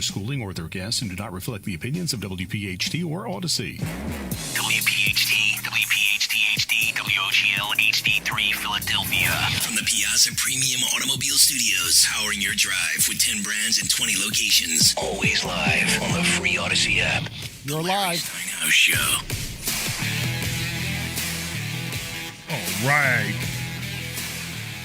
Schooling or their guests and do not reflect the opinions of WPHT or Odyssey. WPHT, WPHT-HD, WOGL HD3 Philadelphia. From the Piazza Premium Automobile Studios, powering your drive with 10 brands and 20 locations. Always live on the free Odyssey app. You're the Larry live. Steinhouse Show. All right.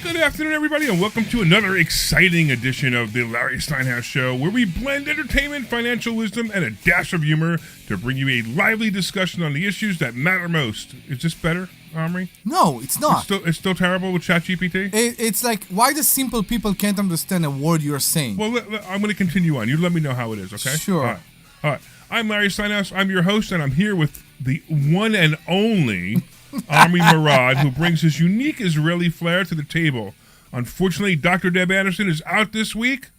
Good afternoon, everybody, and welcome to another exciting edition of the Larry Steinhouse Show, where we blend entertainment, financial wisdom, and a dash of humor to bring you a lively discussion on the issues that matter most. Is this better, Omri? No, it's not. It's still terrible with ChatGPT? It's like, why the simple people can't understand a word you're saying? Well, I'm going to continue on. You let me know how it is, okay? Sure. All right. I'm Larry Steinhouse. I'm your host, and I'm here with the one and only Omri Morad, who brings his unique Israeli flair to the table. Unfortunately, Dr. Deb Anderson is out this week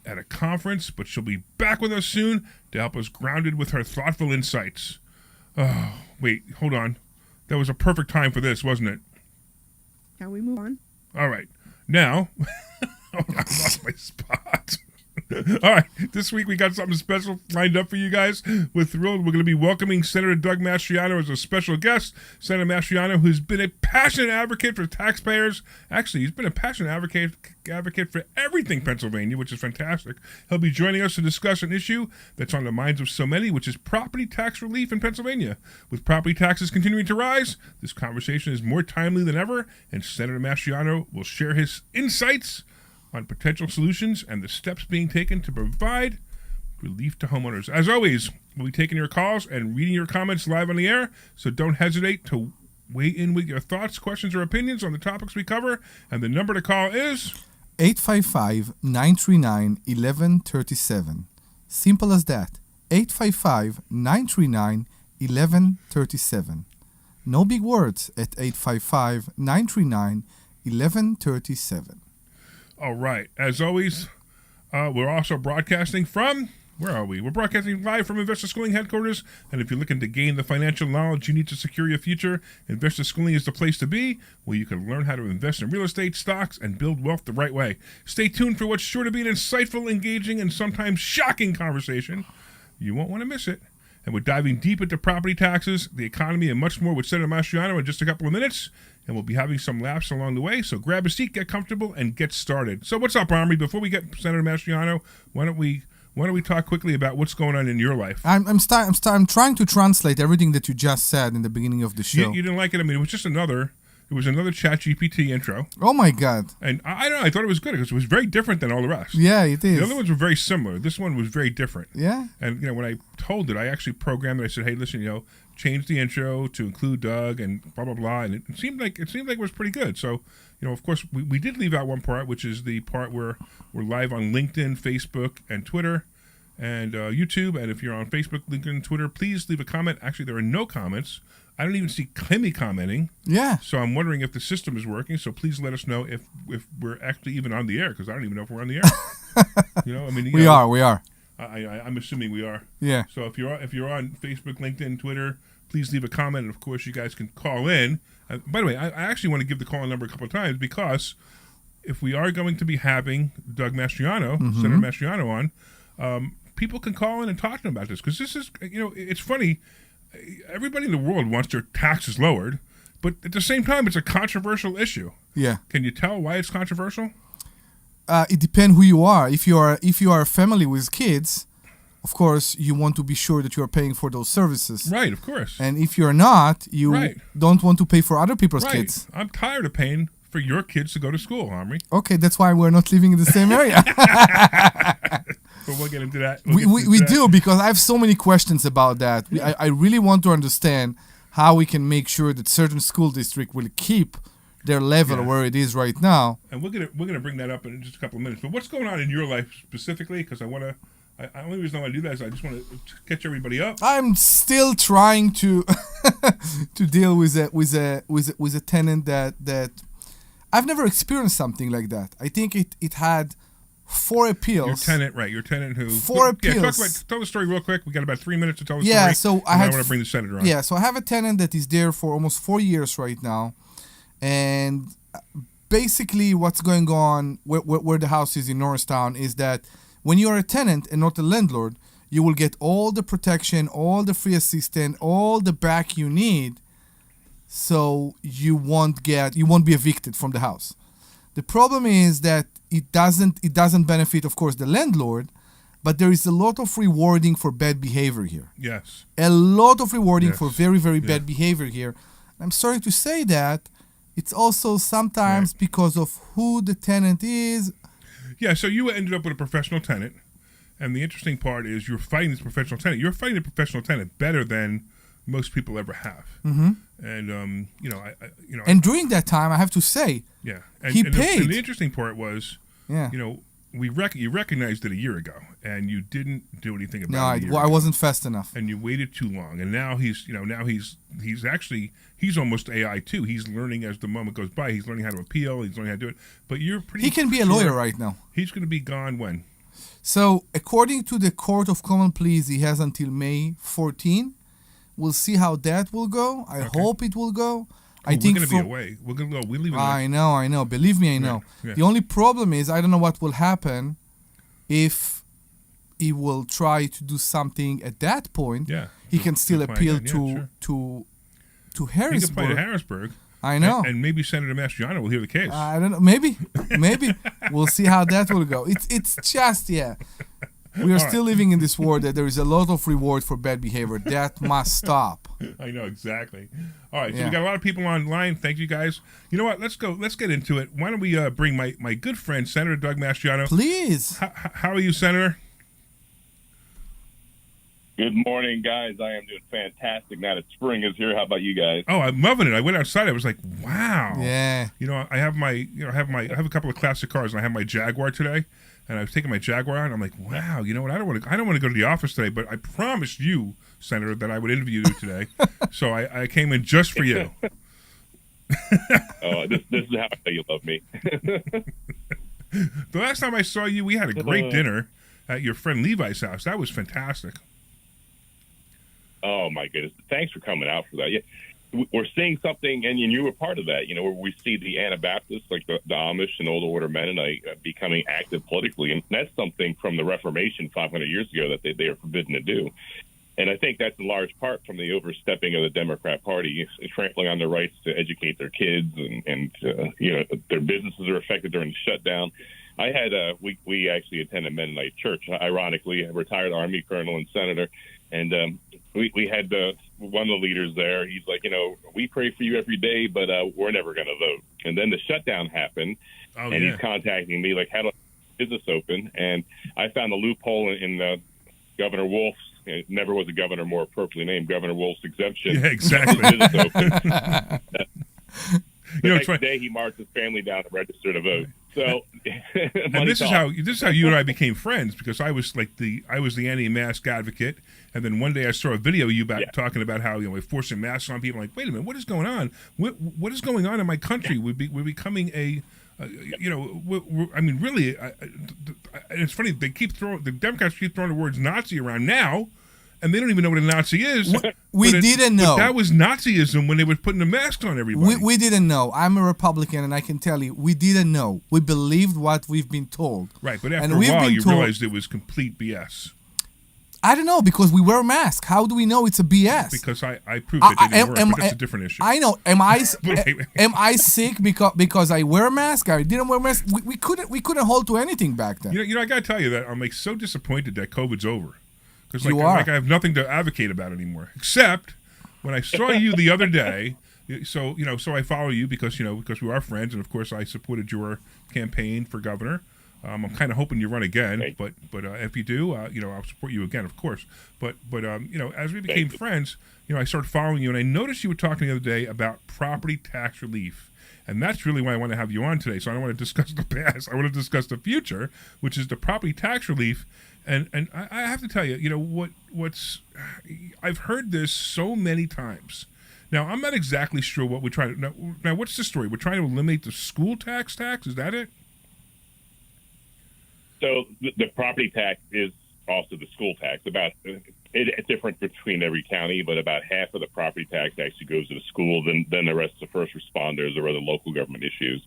at a conference, but she'll be back with us soon to help us grounded with her thoughtful insights. Oh, wait, hold on. That was a perfect time for this, wasn't it? Can we move on? All right. Now, I lost my spot. All right, this week we got something special lined up for you guys. We're thrilled. We're going to be welcoming Senator Doug Mastriano as a special guest. Senator Mastriano, who's been a passionate advocate for taxpayers. Actually, he's been a passionate advocate for everything Pennsylvania, which is fantastic. He'll be joining us to discuss an issue that's on the minds of so many, which is property tax relief in Pennsylvania. With property taxes continuing to rise, this conversation is more timely than ever, and Senator Mastriano will share his insights on potential solutions and the steps being taken to provide relief to homeowners. As always, we'll be taking your calls and reading your comments live on the air, so don't hesitate to weigh in with your thoughts, questions, or opinions on the topics we cover. And the number to call is 855-939-1137. Simple as that. 855-939-1137. No big words at 855-939-1137. All right. As always, we're also broadcasting from, where are we? We're broadcasting live from Investor Schooling headquarters. And if you're looking to gain the financial knowledge you need to secure your future, Investor Schooling is the place to be, where you can learn how to invest in real estate, stocks, and build wealth the right way. Stay tuned for what's sure to be an insightful, engaging, and sometimes shocking conversation. You won't want to miss it. And we're diving deep into property taxes, the economy, and much more with Senator Mastriano in just a couple of minutes. And we'll be having some laughs along the way. So grab a seat, get comfortable, and get started. So what's up, Omri? Before we get Senator Mastriano, why don't we talk quickly about what's going on in your life? I'm trying to translate everything that you just said in the beginning of the show. You didn't like it? I mean, it was just another ChatGPT intro. Oh my God! And I don't know. I thought it was good because it was very different than all the rest. Yeah, it is. The other ones were very similar. This one was very different. Yeah. And when I told it, I actually programmed it. I said, "Hey, listen, change the intro to include Doug and blah blah blah." And it seemed like it was pretty good. So, of course, we did leave out one part, which is the part where we're live on LinkedIn, Facebook, and Twitter, and YouTube. And if you're on Facebook, LinkedIn, and Twitter, please leave a comment. Actually, there are no comments. I don't even see Clemmy commenting. Yeah. So I'm wondering if the system is working. So please let us know if we're actually even on the air, because I don't even know if we're on the air. We are. I'm assuming we are. Yeah. So if you're on Facebook, LinkedIn, Twitter, please leave a comment, and of course you guys can call in. By the way, I actually want to give the call-in number a couple of times, because if we are going to be having Doug Mastriano, Senator Mastriano on, people can call in and talk to him about this, because this is, it's funny. Everybody in the world wants their taxes lowered, but at the same time, it's a controversial issue. Yeah. Can you tell why it's controversial? It depends who you are. If you are a family with kids, of course, you want to be sure that you are paying for those services. Right, of course. And if you're not, you don't want to pay for other people's kids. I'm tired of paying for your kids to go to school, Omri. Okay, that's why we're not living in the same area. But we'll get into that. We do, because I have so many questions about that. Yeah. I really want to understand how we can make sure that certain school district will keep their level where it is right now. And we're gonna bring that up in just a couple of minutes. But what's going on in your life specifically? Because the only reason I want to do that is I just want to catch everybody up. I'm still trying to to deal with a tenant that I've never experienced something like that. I think it had 4 appeals. Your tenant who... 4 appeals. Tell the story real quick. We got about 3 minutes to tell the story. Yeah, so I want to bring the senator on. Yeah, so I have a tenant that is there for almost 4 years right now. And basically what's going on where the house is in Norristown is that When you are a tenant and not a landlord, you will get all the protection, all the free assistance, all the back you need, so you won't be evicted from the house. The problem is that it doesn't benefit, of course, the landlord, but there is a lot of rewarding for bad behavior here. Yes. A lot of rewarding Yes. for very, very bad behavior here. I'm sorry to say that it's also sometimes because of who the tenant is. Yeah, so you ended up with a professional tenant, and the interesting part is you're fighting this professional tenant. You're fighting a professional tenant better than most people ever have. Mm-hmm. And And during that time, I have to say, yeah, he paid. And the interesting part was, yeah. You recognized it a year ago, and you didn't do anything about it. No, I wasn't fast enough. And you waited too long, and now he's almost AI too. He's learning as the moment goes by. He's learning how to appeal. He's learning how to do it. But you're pretty. He can be a lawyer right now. He's going to be gone when? So, according to the Court of Common Pleas, he has until May 14. We'll see how that will go. I hope it will go. I think we're going to be away. We're going to go. We leave. I know. Believe me, I know. Yeah. The only problem is I don't know what will happen if he will try to do something at that point. Yeah, he can still appeal to to He Harrisburg. can play to Harrisburg. I know. And maybe Senator Mastriano will hear the case. I don't know. Maybe we'll see how that will go. It's just we are still living in this world that there is a lot of reward for bad behavior. That must stop. I know, exactly. All right, so we got a lot of people online. Thank you, guys. You know what? Let's go. Let's get into it. Why don't we bring my good friend, Senator Doug Mastriano. Please. How are you, Senator? Good morning, guys. I am doing fantastic now that spring is here. How about you guys? Oh, I'm loving it. I went outside. I was like, wow. Yeah. I have I have a couple of classic cars, and I have my Jaguar today. And I was taking my Jaguar out, and I'm like, wow, you know what? I don't want to go to the office today, but I promised you, Senator, that I would interview you today. So I came in just for you. Oh, this is how I know you love me. The last time I saw you, we had a great dinner at your friend Levi's house. That was fantastic. Oh, my goodness. Thanks for coming out for that. Yeah. We're seeing something, and you were part of that, where we see the Anabaptists, like the Amish and Old Order Mennonite, becoming active politically. And that's something from the Reformation 500 years ago that they are forbidden to do. And I think that's in large part from the overstepping of the Democrat Party, trampling on their rights to educate their kids, and their businesses are affected during the shutdown. I had we actually attended Mennonite church, ironically, a retired Army colonel and senator, and we had one of the leaders there. He's like, we pray for you every day, but we're never going to vote. And then the shutdown happened, he's contacting me like, how do I get business open? And I found a loophole in Governor Wolf's. It never was a governor more appropriately named, Governor Wolf's exemption. Yeah, exactly. The next day, he marched his family down to register to vote. So, and this is how you and I became friends, because I was the anti-mask advocate, and then one day I saw a video of you talking about how we're forcing masks on people. I'm like, wait a minute, what is going on? What is going on in my country? We're becoming a really. And it's funny, the Democrats keep throwing the words Nazi around now, and they don't even know what a Nazi is. We didn't know. But that was Nazism when they were putting the masks on everybody. We didn't know. I'm a Republican, and I can tell you, we didn't know. We believed what we've been told. Right, but after a while, you realized it was complete BS. I don't know, because we wear masks. How do we know it's a BS? Because I proved that they didn't work, but that's a different issue. I know. Am I sick because I wear a mask? I didn't wear a mask. We couldn't hold to anything back then. I got to tell you that I'm so disappointed that COVID's over. Because I have nothing to advocate about anymore, except when I saw you the other day. So I follow you because we are friends, and of course I supported your campaign for governor. I'm kind of hoping you run again, but if you do, I'll support you again, of course. But as we became friends, I started following you, and I noticed you were talking the other day about property tax relief, and that's really why I want to have you on today. So I don't want to discuss the past; I want to discuss the future, which is the property tax relief. And I have to tell you, what's I've heard this so many times. Now I'm not exactly sure what we're trying to. Now what's the story? We're trying to eliminate the school tax. Is that it? So the property tax is also the school tax. It's different between every county, but about half of the property tax actually goes to the school, then the rest to first responders or other local government issues.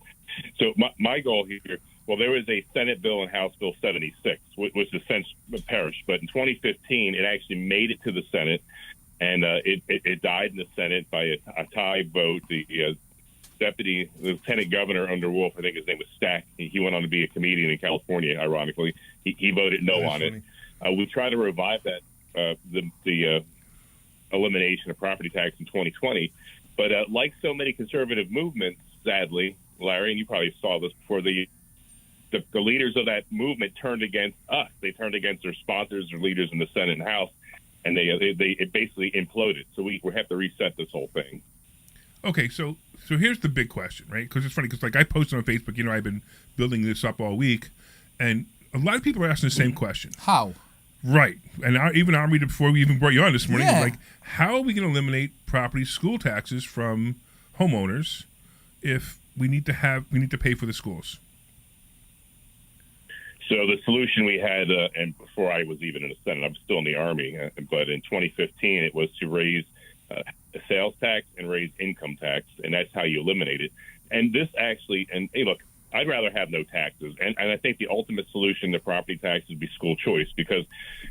So my goal here, well, there was a Senate bill and House Bill 76, which has since perished, but in 2015 it actually made it to the Senate, and it died in the Senate by a tie vote. The deputy lieutenant governor under Wolf, I think his name was Stack. He went on to be a comedian in California, ironically. He voted no on it. We tried to revive that, the elimination of property tax in 2020. But like so many conservative movements, sadly, Larry, and you probably saw this before, the leaders of that movement turned against us. They turned against their sponsors or leaders in the Senate and House, and it basically imploded. So we have to reset this whole thing. Okay, so here's the big question, right? Because it's funny, because like I posted on Facebook, I've been building this up all week, and a lot of people are asking the same question. How? Right, and even Omri, before we even brought you on this morning, Yeah. like, how are we going to eliminate property school taxes from homeowners if we need to pay for the schools? So the solution we had, and before I was even in the Senate, I'm still in the Army, but in 2015 it was to raise the sales tax and raise income tax, and that's how you eliminate it. And this actually, and hey, look, I'd rather have no taxes, and I think the ultimate solution to property tax would be school choice, because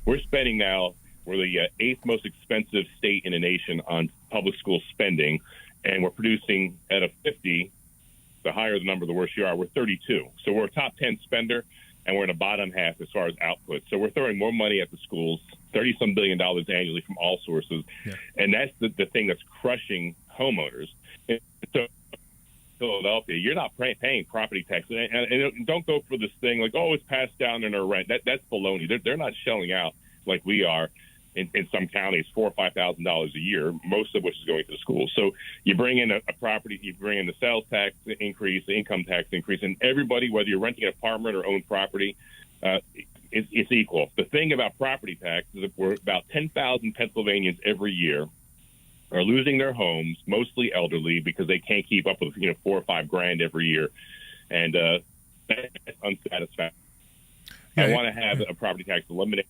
we're spending now, we're the eighth most expensive state in the nation on public school spending, and we're producing at a 50. The higher the number, the worse you are. We're 32, so we're a top 10 spender, and we're in the bottom half as far as output. So we're throwing more money at the schools, $30-some billion annually from all sources, and that's the thing that's crushing homeowners. And so Philadelphia, you're not paying property tax, and don't go for this thing like, oh, it's passed down in their rent. That's baloney. They're not shelling out like we are in some counties, $4,000 or $5,000 a year, most of which is going to the schools. So you bring in a property, you bring in the sales tax increase, the income tax increase, and everybody, whether you're renting an apartment or own property, it's equal. The thing about property tax is that we're about 10,000 Pennsylvanians every year are losing their homes, mostly elderly, because they can't keep up with $4 or $5 grand every year, and that's unsatisfactory. I want to have a property tax eliminated.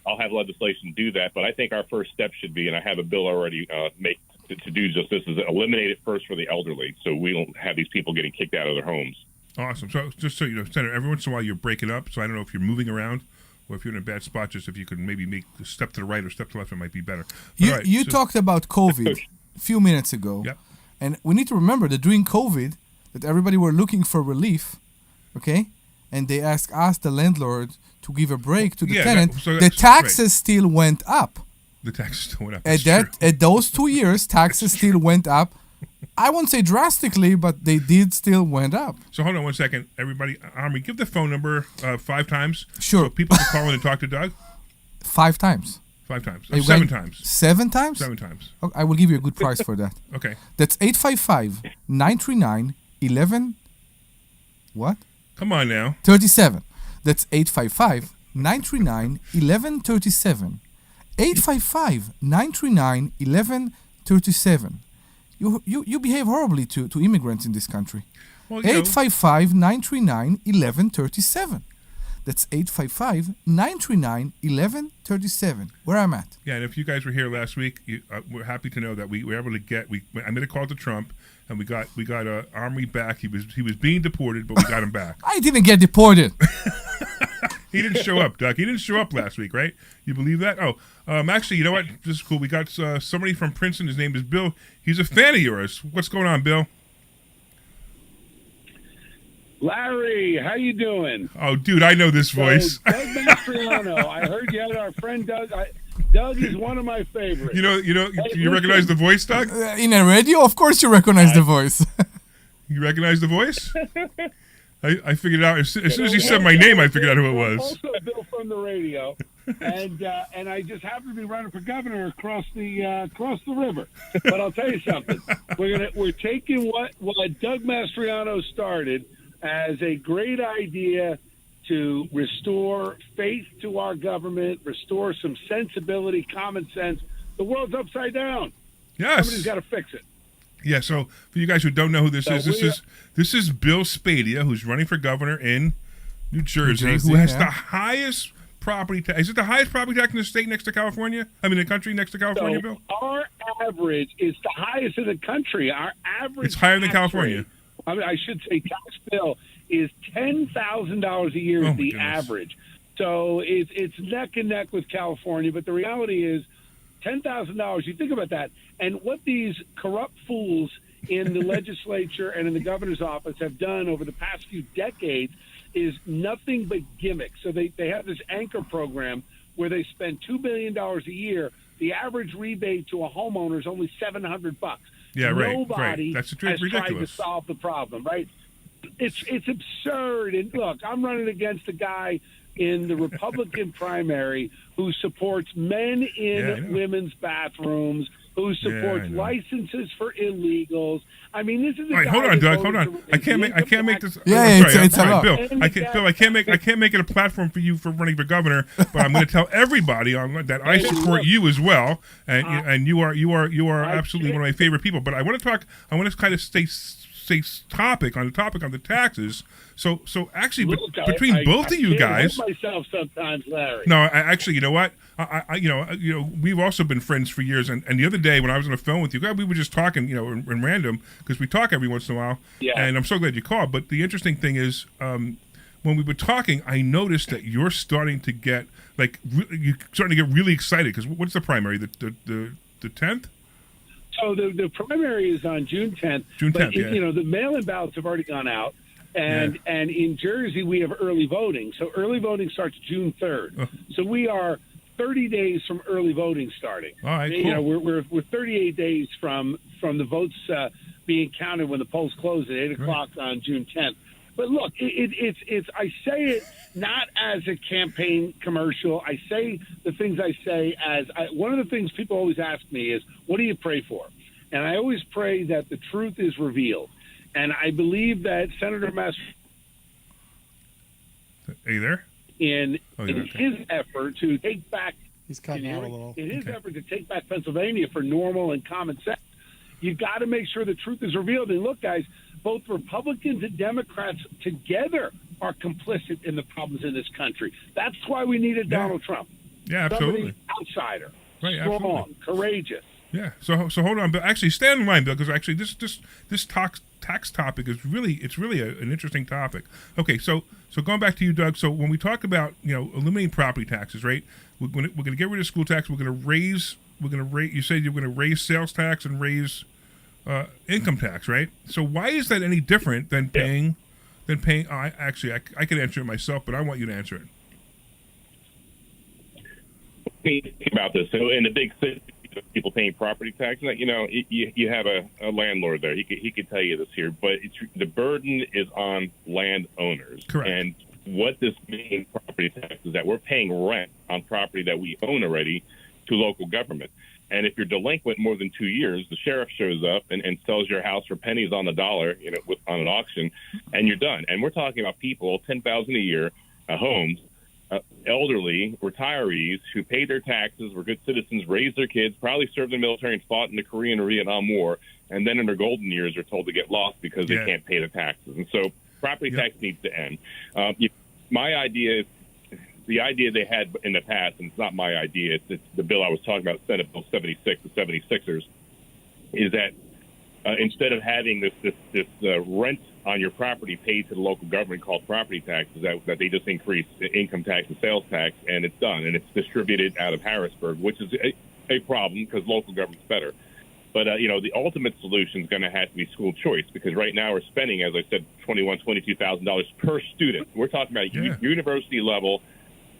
I'll have legislation do that, but I think our first step should be, and I have a bill already to do just this, is eliminate it first for the elderly, so we don't have these people getting kicked out of their homes. Awesome. So just so you know, Senator, every once in a while you're breaking up, so I don't know if you're moving around or if you're in a bad spot. Just if you could maybe make a step to the right or step to the left, it might be better. You talked about COVID a few minutes ago, and we need to remember that during COVID, that everybody were looking for relief, okay? And they asked us, the landlord, to give a break to the tenant. The taxes still went up. The taxes still went up. At those 2 years, taxes still went up. I won't say drastically, but they did still went up. So hold on 1 second, everybody. Omri, give the phone number 5 times. Sure. So people can call in and talk to Doug. 5 times. 5 times. 7 times. 7 times? 7 times. Okay, I will give you a good price for that. Okay. That's 855-939-11. What? Come on now. 37. That's 855-939-1137. 855-939-1137. You behave horribly to immigrants in this country. Well, 855-939-1137. That's 855-939-1137. Where I'm at. Yeah, and if you guys were here last week, we're happy to know that we were able to get. I made a call to Trump, and we got Omri back. He was being deported, but we got him back. I didn't get deported. He didn't show up, Doug. He didn't show up last week, right? You believe that? Oh, actually, you know what? This is cool. We got somebody from Princeton. His name is Bill. He's a fan of yours. What's going on, Bill? Larry, how you doing? Oh, dude, I know this voice. Doug Mastriano. I heard you had our friend Doug. Doug is one of my favorites. You recognize the voice, Doug? In a radio, of course you recognize the voice. You recognize the voice? I figured it out as soon as you said my name. I figured out who it was. Also, Bill from the radio, and I just happened to be running for governor across the river. But I'll tell you something: we're taking what Doug Mastriano started as a great idea to restore faith to our government, restore some sensibility, common sense. The world's upside down. Yes, somebody's got to fix it. Yeah, so for you guys who don't know who this is, this is Bill Spadia, who's running for governor in New Jersey, who has the highest property tax? Is it the highest property tax in the state next to California? I mean, the country next to California, Bill? Our average is the highest in the country. Our average It's higher than tax California. rate, I should say tax bill is $10,000 a year Oh, is my the goodness. average. So it's neck and neck with California. But the reality is $10,000. You think about that. And what these corrupt fools in the legislature and in the governor's office have done over the past few decades is nothing but gimmicks. So they have this anchor program where they spend $2 billion a year. The average rebate to a homeowner is only $700. Yeah, right. Nobody That's has tried to ridiculous. solve the problem, right? It's absurd. And look, I'm running against a guy in the Republican primary who supports men in women's bathrooms, who supports licenses for illegals. I mean, this is a All right, guy hold on, that Doug. voted Hold on. to I can't raise make income this. Yeah, I'm it's- sorry, it's I'm a lot. sorry, Bill. I can't make it a platform for you for running for governor. But I'm going to tell everybody on that I support you as well, and you are absolutely one of my favorite people. But I want to talk. I want to kind of stay topic on the taxes. So actually, Look, between both of you can't guys, help myself sometimes, Larry. no, actually, you know what? We've also been friends for years. And the other day when I was on the phone with you, we were just talking, in random because we talk every once in a while. Yeah. And I'm so glad you called. But the interesting thing is, when we were talking, I noticed that you're starting to get really excited because what's the primary? The 10th? So the primary is on June 10th. June 10th, but, yeah. The mail-in ballots have already gone out. And in Jersey, we have early voting. So early voting starts June 3rd. So we are 30 days from early voting starting. All right, cool. We're 38 days from the votes being counted when the polls close at 8 o'clock on June 10th. But look, it's I say it not as a campaign commercial. I say the things I say as one of the things people always ask me is, what do you pray for? And I always pray that the truth is revealed. And I believe that Senator Mastriano, Are you there? in okay. his effort to take back, He's cutting out a little. in his effort to take back Pennsylvania for normal and common sense, you got to make sure the truth is revealed. And look, guys, both Republicans and Democrats together are complicit in the problems in this country. That's why we needed Donald Trump. Yeah, absolutely. Somebody outsider, Right, strong, absolutely. courageous. Yeah. So hold on, Bill. Actually, stay on the line, Bill, because actually this tax topic is really an interesting topic. Okay, so going back to you, Doug. So when we talk about eliminating property taxes, right? We're going to get rid of school tax. We're going to raise. You said you're going to raise sales tax and raise income tax, right? So why is that any different than paying? I can answer it myself, but I want you to answer it. Think about this. So in the big city, people paying property tax, you have a landlord there. He could tell you this here, but the burden is on landowners. Correct. And what this means, property tax, is that we're paying rent on property that we own already to local government. And if you're delinquent more than 2 years, the sheriff shows up and sells your house for pennies on the dollar, on an auction, and you're done. And we're talking about people, $10,000 a year, homes, elderly, retirees who paid their taxes, were good citizens, raised their kids, probably served in the military and fought in the Korean or Vietnam War, and then in their golden years are told to get lost because they can't pay the taxes. And so property tax needs to end. My idea is the idea they had in the past, and it's not my idea, it's the bill I was talking about, Senate Bill 76, the 76ers, is that instead of having this rent on your property paid to the local government called property taxes, that they just increase the income tax and sales tax, and it's done, and it's distributed out of Harrisburg, which is a problem because local government's better. But, the ultimate solution is going to have to be school choice, because right now we're spending, as I said, $22,000 per student. We're talking about university level,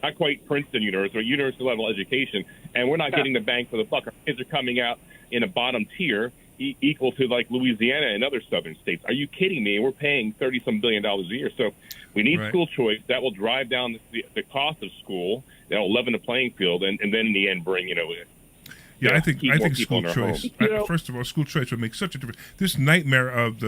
not quite Princeton University, but university level education, and we're not getting the bang for the buck. Our kids are coming out in a bottom tier equal to like Louisiana and other southern states. Are you kidding me? We're paying $30-some billion a year. So we need school choice. That will drive down the cost of school. That'll leaven the playing field, and then in the end bring, I think school choice. First of all, school choice would make such a difference. This nightmare of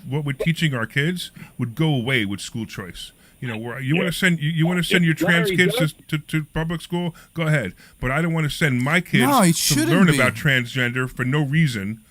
what we're teaching our kids would go away with school choice. Where you want to send your trans kids to public school, go ahead. But I don't want to send my kids to learn about transgender for no reason.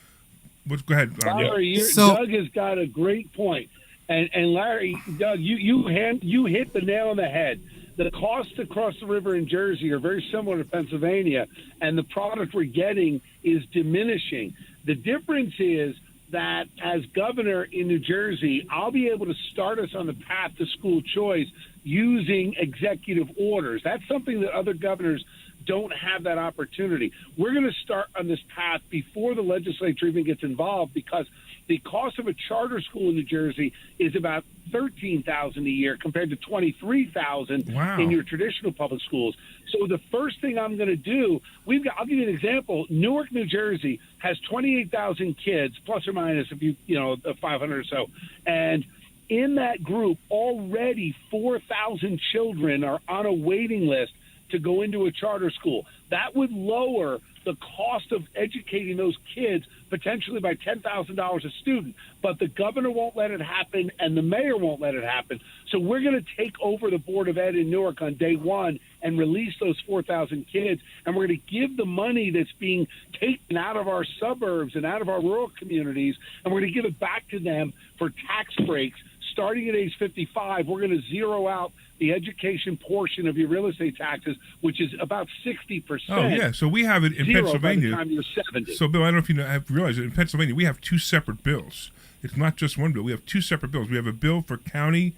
Go ahead. Larry, Doug has got a great point. And Larry, Doug, you hit the nail on the head. the costs across the river in Jersey are very similar to Pennsylvania, and the product we're getting is diminishing. The difference is that as governor in New Jersey, I'll be able to start us on the path to school choice using executive orders. That's something that other governors don't have that opportunity. We're going to start on this path before the legislature even gets involved, because the cost of a charter school in New Jersey is about $13,000 a year compared to $23,000 Wow. in your traditional public schools. So the first thing I'm going to do, I'll give you an example. Newark, New Jersey has 28,000 kids, plus or minus 500 or so, and in that group, already 4,000 children are on a waiting list to go into a charter school. That would lower the cost of educating those kids potentially by $10,000 a student. But the governor won't let it happen, and the mayor won't let it happen. So we're going to take over the Board of Ed in Newark on day one and release those 4,000 kids. And we're going to give the money that's being taken out of our suburbs and out of our rural communities, and we're going to give it back to them for tax breaks. Starting at age 55, we're going to zero out the education portion of your real estate taxes, which is about 60%. Oh, yeah. So we have it in Zero Pennsylvania. by the time you're 70. So, Bill, I don't know if you have realized it. In Pennsylvania, we have two separate bills. It's not just one bill. We have two separate bills. We have a bill for county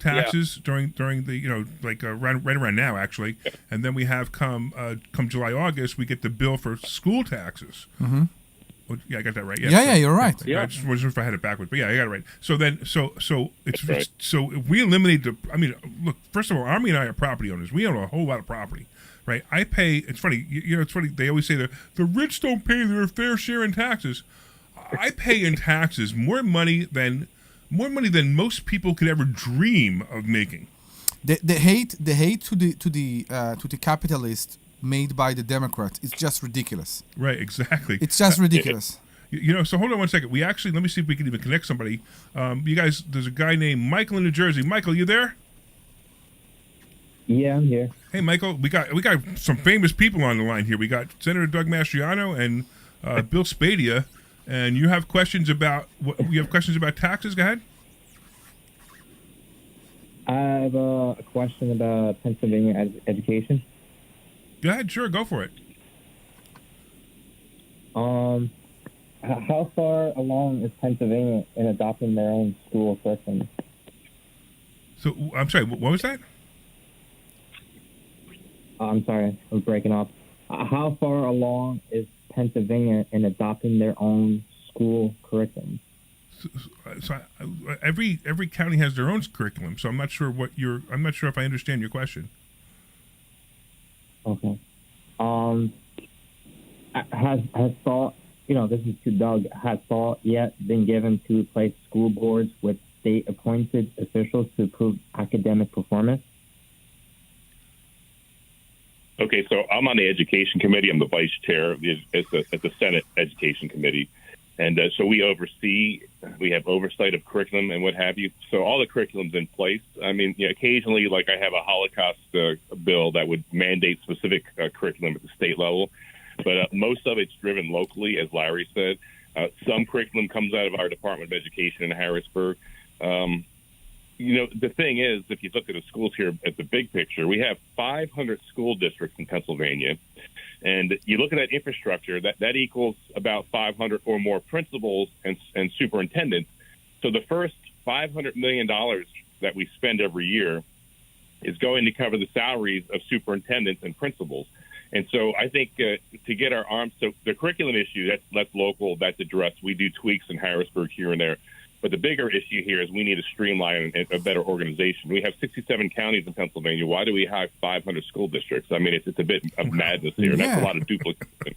taxes during the right around now, actually, and then we have come July, August, we get the bill for school taxes. Mm-hmm. Oh, yeah, I got that right. Yeah, you're right. I just wasn't sure if I had it backwards, but yeah, I got it right. So then, so it's right. so if we eliminate the. I mean, look. First of all, Army and I are property owners. We own a whole lot of property, right? I pay. It's funny. It's funny. They always say that the rich don't pay their fair share in taxes. I pay in taxes more money than most people could ever dream of making. The hate to the capitalist made by the Democrats is just ridiculous. Right, exactly. It's just ridiculous. So hold on one second. We actually, let me see if we can even connect somebody. You guys, there's a guy named Michael in New Jersey. Michael, you there? Yeah, I'm here. Hey, Michael, we got some famous people on the line here. We got Senator Doug Mastriano and Bill Spadia, and you have questions about taxes. Go ahead. I have a question about Pennsylvania education. Go ahead, sure, go for it. How far along is Pennsylvania in adopting their own school curriculum? So, I'm sorry, what was that? I'm sorry, I was breaking up. How far along is Pennsylvania in adopting their own school curriculum? So every county has their own curriculum. So I'm not sure if I understand your question. Okay. Has thought, this is to Doug, has thought yet been given to replace school boards with state-appointed officials to improve academic performance? Okay, so I'm on the education committee. I'm the vice chair at the Senate Education Committee. And so we have oversight of curriculum and what have you. So all the curriculum's in place. I mean, occasionally, like I have a Holocaust bill that would mandate specific curriculum at the state level. But most of it's driven locally, as Larry said. Some curriculum comes out of our Department of Education in Harrisburg. The thing is, if you look at the schools here at the big picture, we have 500 school districts in Pennsylvania. And you look at that infrastructure, that equals about 500 or more principals and superintendents. So the first $500 million that we spend every year is going to cover the salaries of superintendents and principals. And so I think to get our arms, so the curriculum issue, that's local, that's addressed. We do tweaks in Harrisburg here and there. But the bigger issue here is we need to streamline a better organization. We have 67 counties in Pennsylvania. Why do we have 500 school districts? I mean, it's a bit of madness here. Yeah. That's a lot of duplication.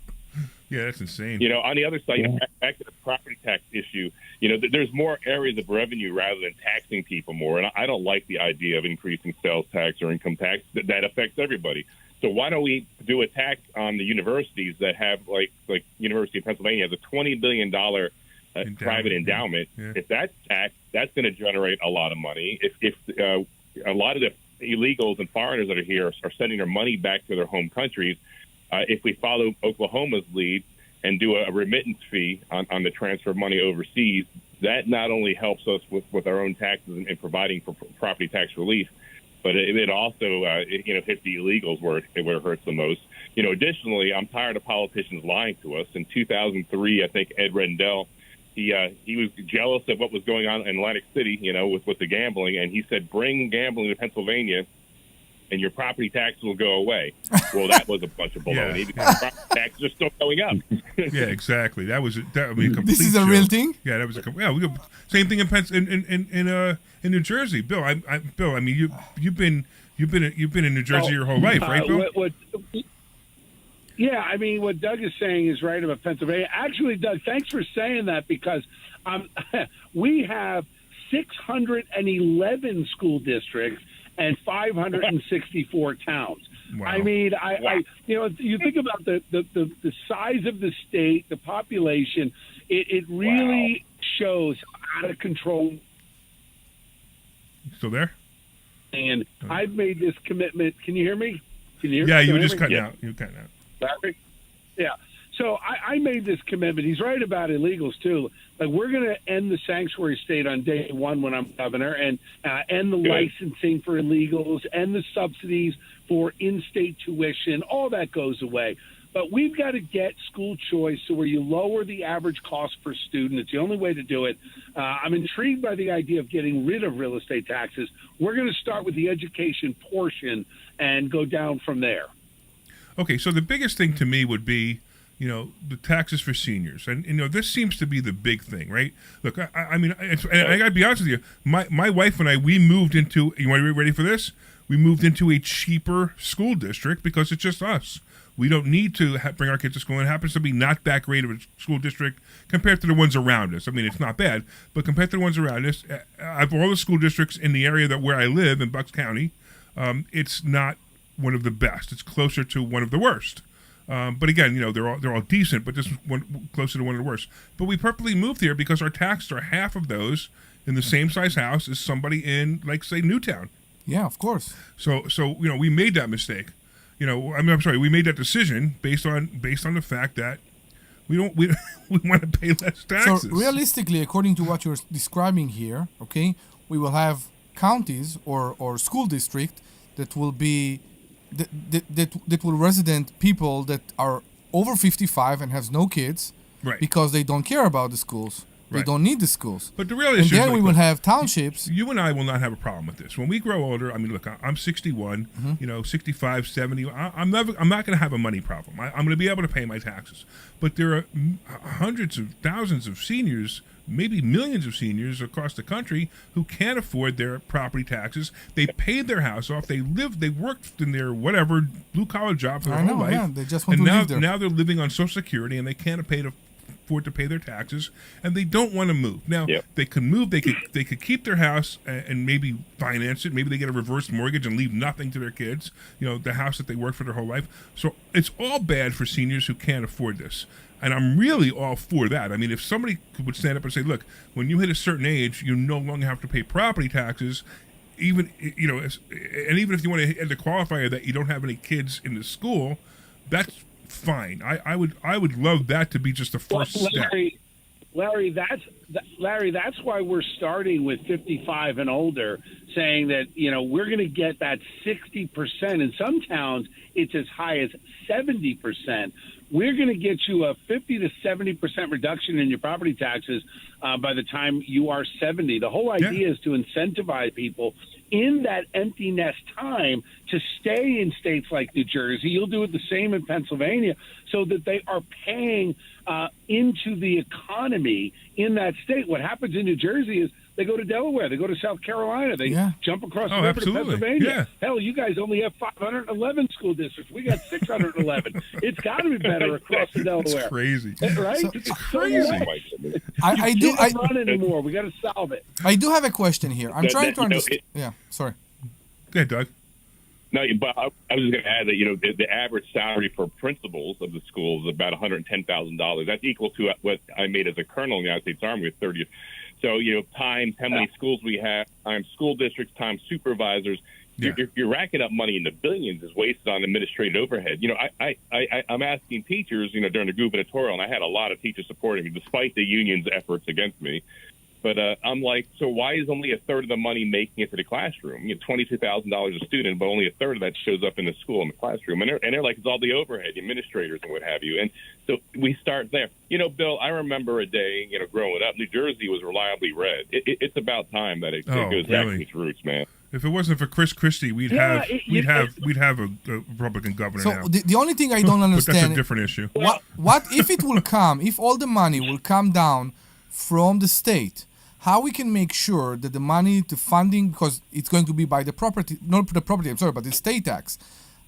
Yeah, that's insane. On the other side, back to the property tax issue, there's more areas of revenue rather than taxing people more. And I don't like the idea of increasing sales tax or income tax. That affects everybody. So why don't we do a tax on the universities that have, like University of Pennsylvania has a $20 billion private endowment. Yeah. If that's taxed, that's going to generate a lot of money. If a lot of the illegals and foreigners that are here are sending their money back to their home countries, if we follow Oklahoma's lead and do a remittance fee on the transfer of money overseas, that not only helps us with our own taxes and providing for property tax relief, but it also hit the illegals where it hurts the most. Additionally, I'm tired of politicians lying to us. In 2003, I think Ed Rendell, he was jealous of what was going on in Atlantic City, with the gambling, and he said, bring gambling to Pennsylvania and your property taxes will go away. Well, that was a bunch of baloney because property taxes are still going up. Yeah, exactly. That was a complete This is a joke. real thing? Yeah, that was same thing in New Jersey. Bill, Bill, I mean, you've been in New Jersey your whole life, right, Bill? Yeah, I mean, what Doug is saying is right about Pennsylvania. Actually, Doug, thanks for saying that because we have 611 school districts and 564 towns. Wow. I mean, you think about the size of the state, the population, it really shows out of control. Still there? And I've made this commitment. Can you hear me? Yeah, you were just cutting out. You were cutting out. Larry? Yeah. So I made this commitment. He's right about illegals too. Like we're going to end the sanctuary state on day one when I'm governor, and end the licensing for illegals, and the subsidies for in-state tuition. All that goes away. But we've got to get school choice so where you lower the average cost per student. It's the only way to do it. I'm intrigued by the idea of getting rid of real estate taxes. We're going to start with the education portion and go down from there. Okay, so the biggest thing to me would be, the taxes for seniors. And, this seems to be the big thing, right? Look, I mean, and I got to be honest with you. My wife and I, we moved into, you want to be ready for this? We moved into a cheaper school district because it's just us. We don't need to bring our kids to school. And it happens to be not that great of a school district compared to the ones around us. I mean, it's not bad, but compared to the ones around us, of all the school districts in the area where I live in Bucks County, it's not one of the best. It's closer to one of the worst. But again, they're all decent, but this is closer to one of the worst. But we purposely moved here because our taxes are half of those in the same size house as somebody in, like, say, Newtown. Yeah, of course. So we made that mistake. I'm sorry, we made that decision based on the fact that we want to pay less taxes. So realistically, according to what you're describing here, okay, we will have counties or school district that will be that will resident people that are over 55 and has no kids, right? Because they don't care about the schools. They don't need the schools. But the real issue is, then we will have townships. You and I will not have a problem with this. When we grow older, I mean, look, I'm 61, 65, 70. I'm not going to have a money problem. I'm going to be able to pay my taxes. But there are hundreds of thousands of seniors, maybe millions of seniors across the country who can't afford their property taxes. They paid their house off. They worked in their whatever blue-collar job for their whole life. Yeah, they just want to live there. Now they're living on Social Security, and they can't afford to pay their taxes, and they don't want to move. Now, they could move. They could keep their house and maybe finance it. Maybe they get a reverse mortgage and leave nothing to their kids, the house that they worked for their whole life. So it's all bad for seniors who can't afford this. And I'm really all for that. I mean, if somebody would stand up and say, look, when you hit a certain age, you no longer have to pay property taxes, even, and even if you want to add the qualifier that you don't have any kids in the school, that's fine. I would love that to be just the first step. Larry, that's why we're starting with 55 and older, saying that we're going to get that 60%. In some towns, it's as high as 70%. We're going to get you a 50 to 70% reduction in your property taxes by the time you are 70. The whole idea is to incentivize people in that empty nest time to stay in states like New Jersey. You'll do it the same in Pennsylvania, so that they are paying into the economy in that state. What happens in New Jersey is they go to Delaware, they go to South Carolina, they jump across the river to Pennsylvania. Yeah. Hell, you guys only have 511 school districts. We got 611. It's got to be better across the Delaware. It's crazy. Right? It's crazy. I can't run anymore. We got to solve it. I do have a question here. I'm trying to understand. Sorry. Go ahead, Doug. No, but I was just going to add that the average salary for principals of the schools is about $110,000. That's equal to what I made as a colonel in the United States Army with 30. So times how many schools we have, times school districts, times supervisors. You're racking up money in the billions is wasted on administrative overhead. I'm asking teachers, during the gubernatorial, and I had a lot of teachers supporting me despite the union's efforts against me. But I'm like, so why is only a third of the money making it to the classroom? $22,000 a student, but only a third of that shows up in the school in the classroom. And they're like, it's all the overhead, the administrators and what have you. And so we start there. Bill, I remember a day, growing up, New Jersey was reliably red. It's about time that it goes back to its roots, man. If it wasn't for Chris Christie, we'd have a Republican governor now. So the only thing I don't understand. But that's a different issue. What if it will come? If all the money will come down from the state, how we can make sure that the money to funding, because it's going to be by the property, not the property, I'm sorry, but the state tax.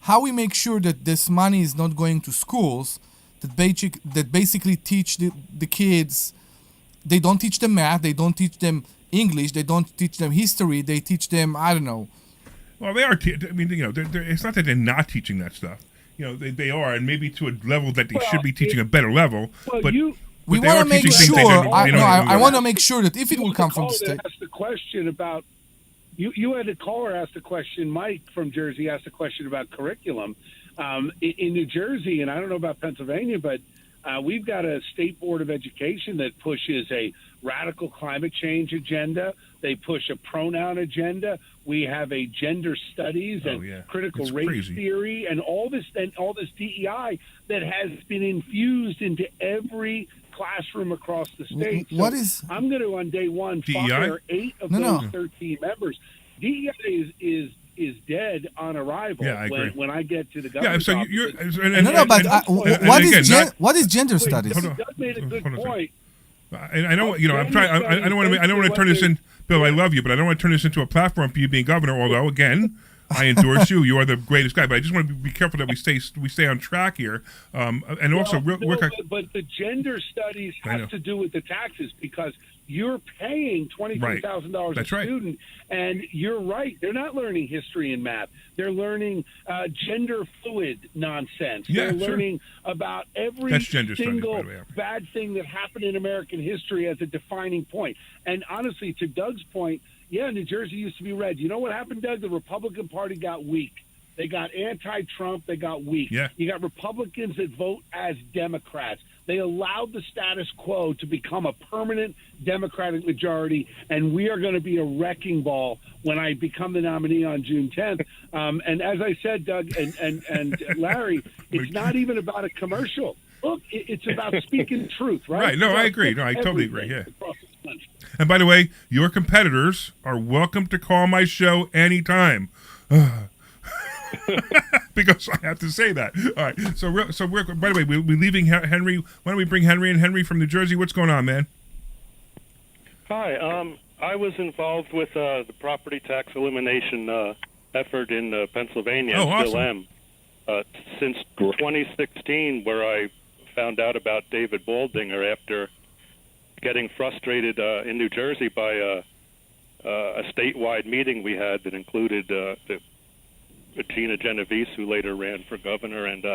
How we make sure that this money is not going to schools that basically teach the kids. They don't teach them math. They don't teach them English. They don't teach them history. They teach them, I don't know. Well, they are. It's not that they're not teaching that stuff. They are, and maybe to a level that they should be teaching a better level. But we want to make sure. I want to make sure that if it will come from the state. Asked the question about you had a caller ask the question. Mike from Jersey asked a question about curriculum in New Jersey, and I don't know about Pennsylvania, but we've got a state board of education that pushes a radical climate change agenda. They push a pronoun agenda. We have a gender studies and critical race theory and all this DEI that has been infused into every classroom across the state. I'm going to on day one fire 8 of those 13 members. DEI is dead on arrival when I get to the governor's office. What is gender studies? Doug made a good point. I know, I'm trying. I don't want to turn this in, Bill. I love you, but I don't want to turn this into a platform for you being governor. Although, again, I endorse you. You are the greatest guy. But I just want to be careful that we stay on track here. And also, but the gender studies has to do with the taxes because you're paying $23,000 a student, and you're right. They're not learning history and math. They're learning gender fluid nonsense. They're learning about every single bad thing that happened in American history as a defining point. And honestly, to Doug's point, New Jersey used to be red. You know what happened, Doug? The Republican Party got weak. They got anti-Trump. They got weak. Yeah. You got Republicans that vote as Democrats. They allowed the status quo to become a permanent Democratic majority, and we are going to be a wrecking ball when I become the nominee on June 10th. And as I said, Doug and Larry, it's not even about a commercial. Look, it's about speaking truth, right? Right. No, I agree. No, I totally agree. Yeah. And by the way, your competitors are welcome to call my show anytime. Because I have to say that. All right. So we're by the way, we're leaving Henry. Why don't we bring Henry in? Henry from New Jersey. What's going on, man? Hi. I was involved with the property tax elimination effort in Pennsylvania. Oh, awesome. Still am. Since 2016, where I found out about David Baldinger after getting frustrated in New Jersey by a statewide meeting we had that included Gina Genovese, who later ran for governor, and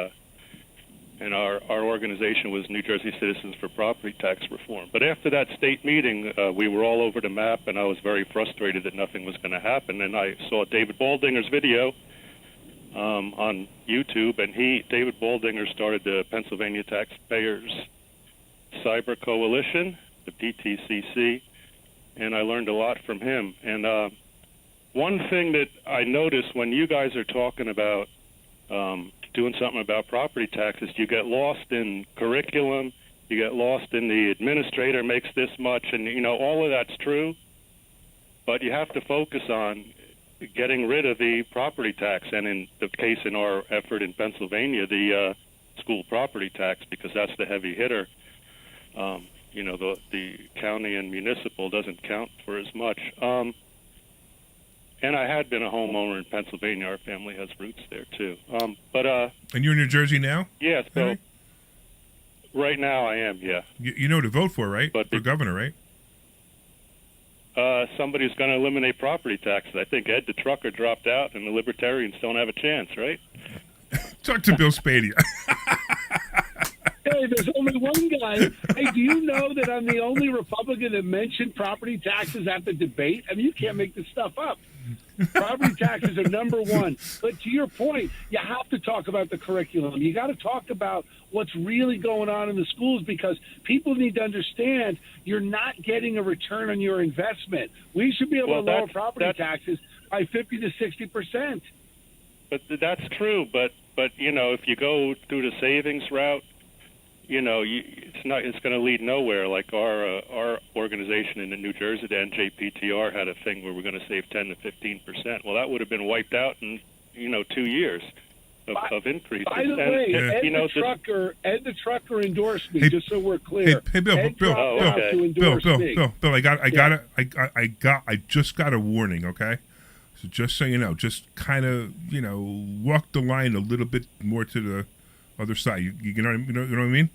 our organization was New Jersey Citizens for Property Tax Reform. But after that state meeting, we were all over the map, and I was very frustrated that nothing was going to happen. And I saw David Baldinger's video on YouTube, and David Baldinger started the Pennsylvania Taxpayers Cyber Coalition, the PTCC, and I learned a lot from him. And one thing that I noticed when you guys are talking about doing something about property taxes, you get lost in curriculum, you get lost in the administrator makes this much, and all of that's true, but you have to focus on getting rid of the property tax, and in the case in our effort in Pennsylvania, the school property tax, because that's the heavy hitter. The county and municipal doesn't count for as much. And I had been a homeowner in Pennsylvania. Our family has roots there too. And you're in New Jersey now? Yes. So right now I am. Yeah. You know who to vote for, right? For governor, right? Somebody's going to eliminate property taxes. I think Ed the trucker dropped out, and the Libertarians don't have a chance, right? Talk to Bill Spadia. Hey, way, there's only one guy. Hey, do you know that I'm the only Republican that mentioned property taxes at the debate? I mean, you can't make this stuff up. Property taxes are number one. But to your point, you have to talk about the curriculum. You got to talk about what's really going on in the schools, because people need to understand you're not getting a return on your investment. We should be able to lower property taxes by 50 to 60%. But that's true. But if you go through the savings route, it's going to lead nowhere. Like our organization in New Jersey, the NJPTR, had a thing where we're going to save 10 to 15%. Well, that would have been wiped out in 2 years of increase. By the way, Ed the Trucker endorsed me. Just so we're clear. Hey, Bill, I just got a warning. Okay, so just so you know, just kind of walk the line a little bit more to the other side. You know what I mean?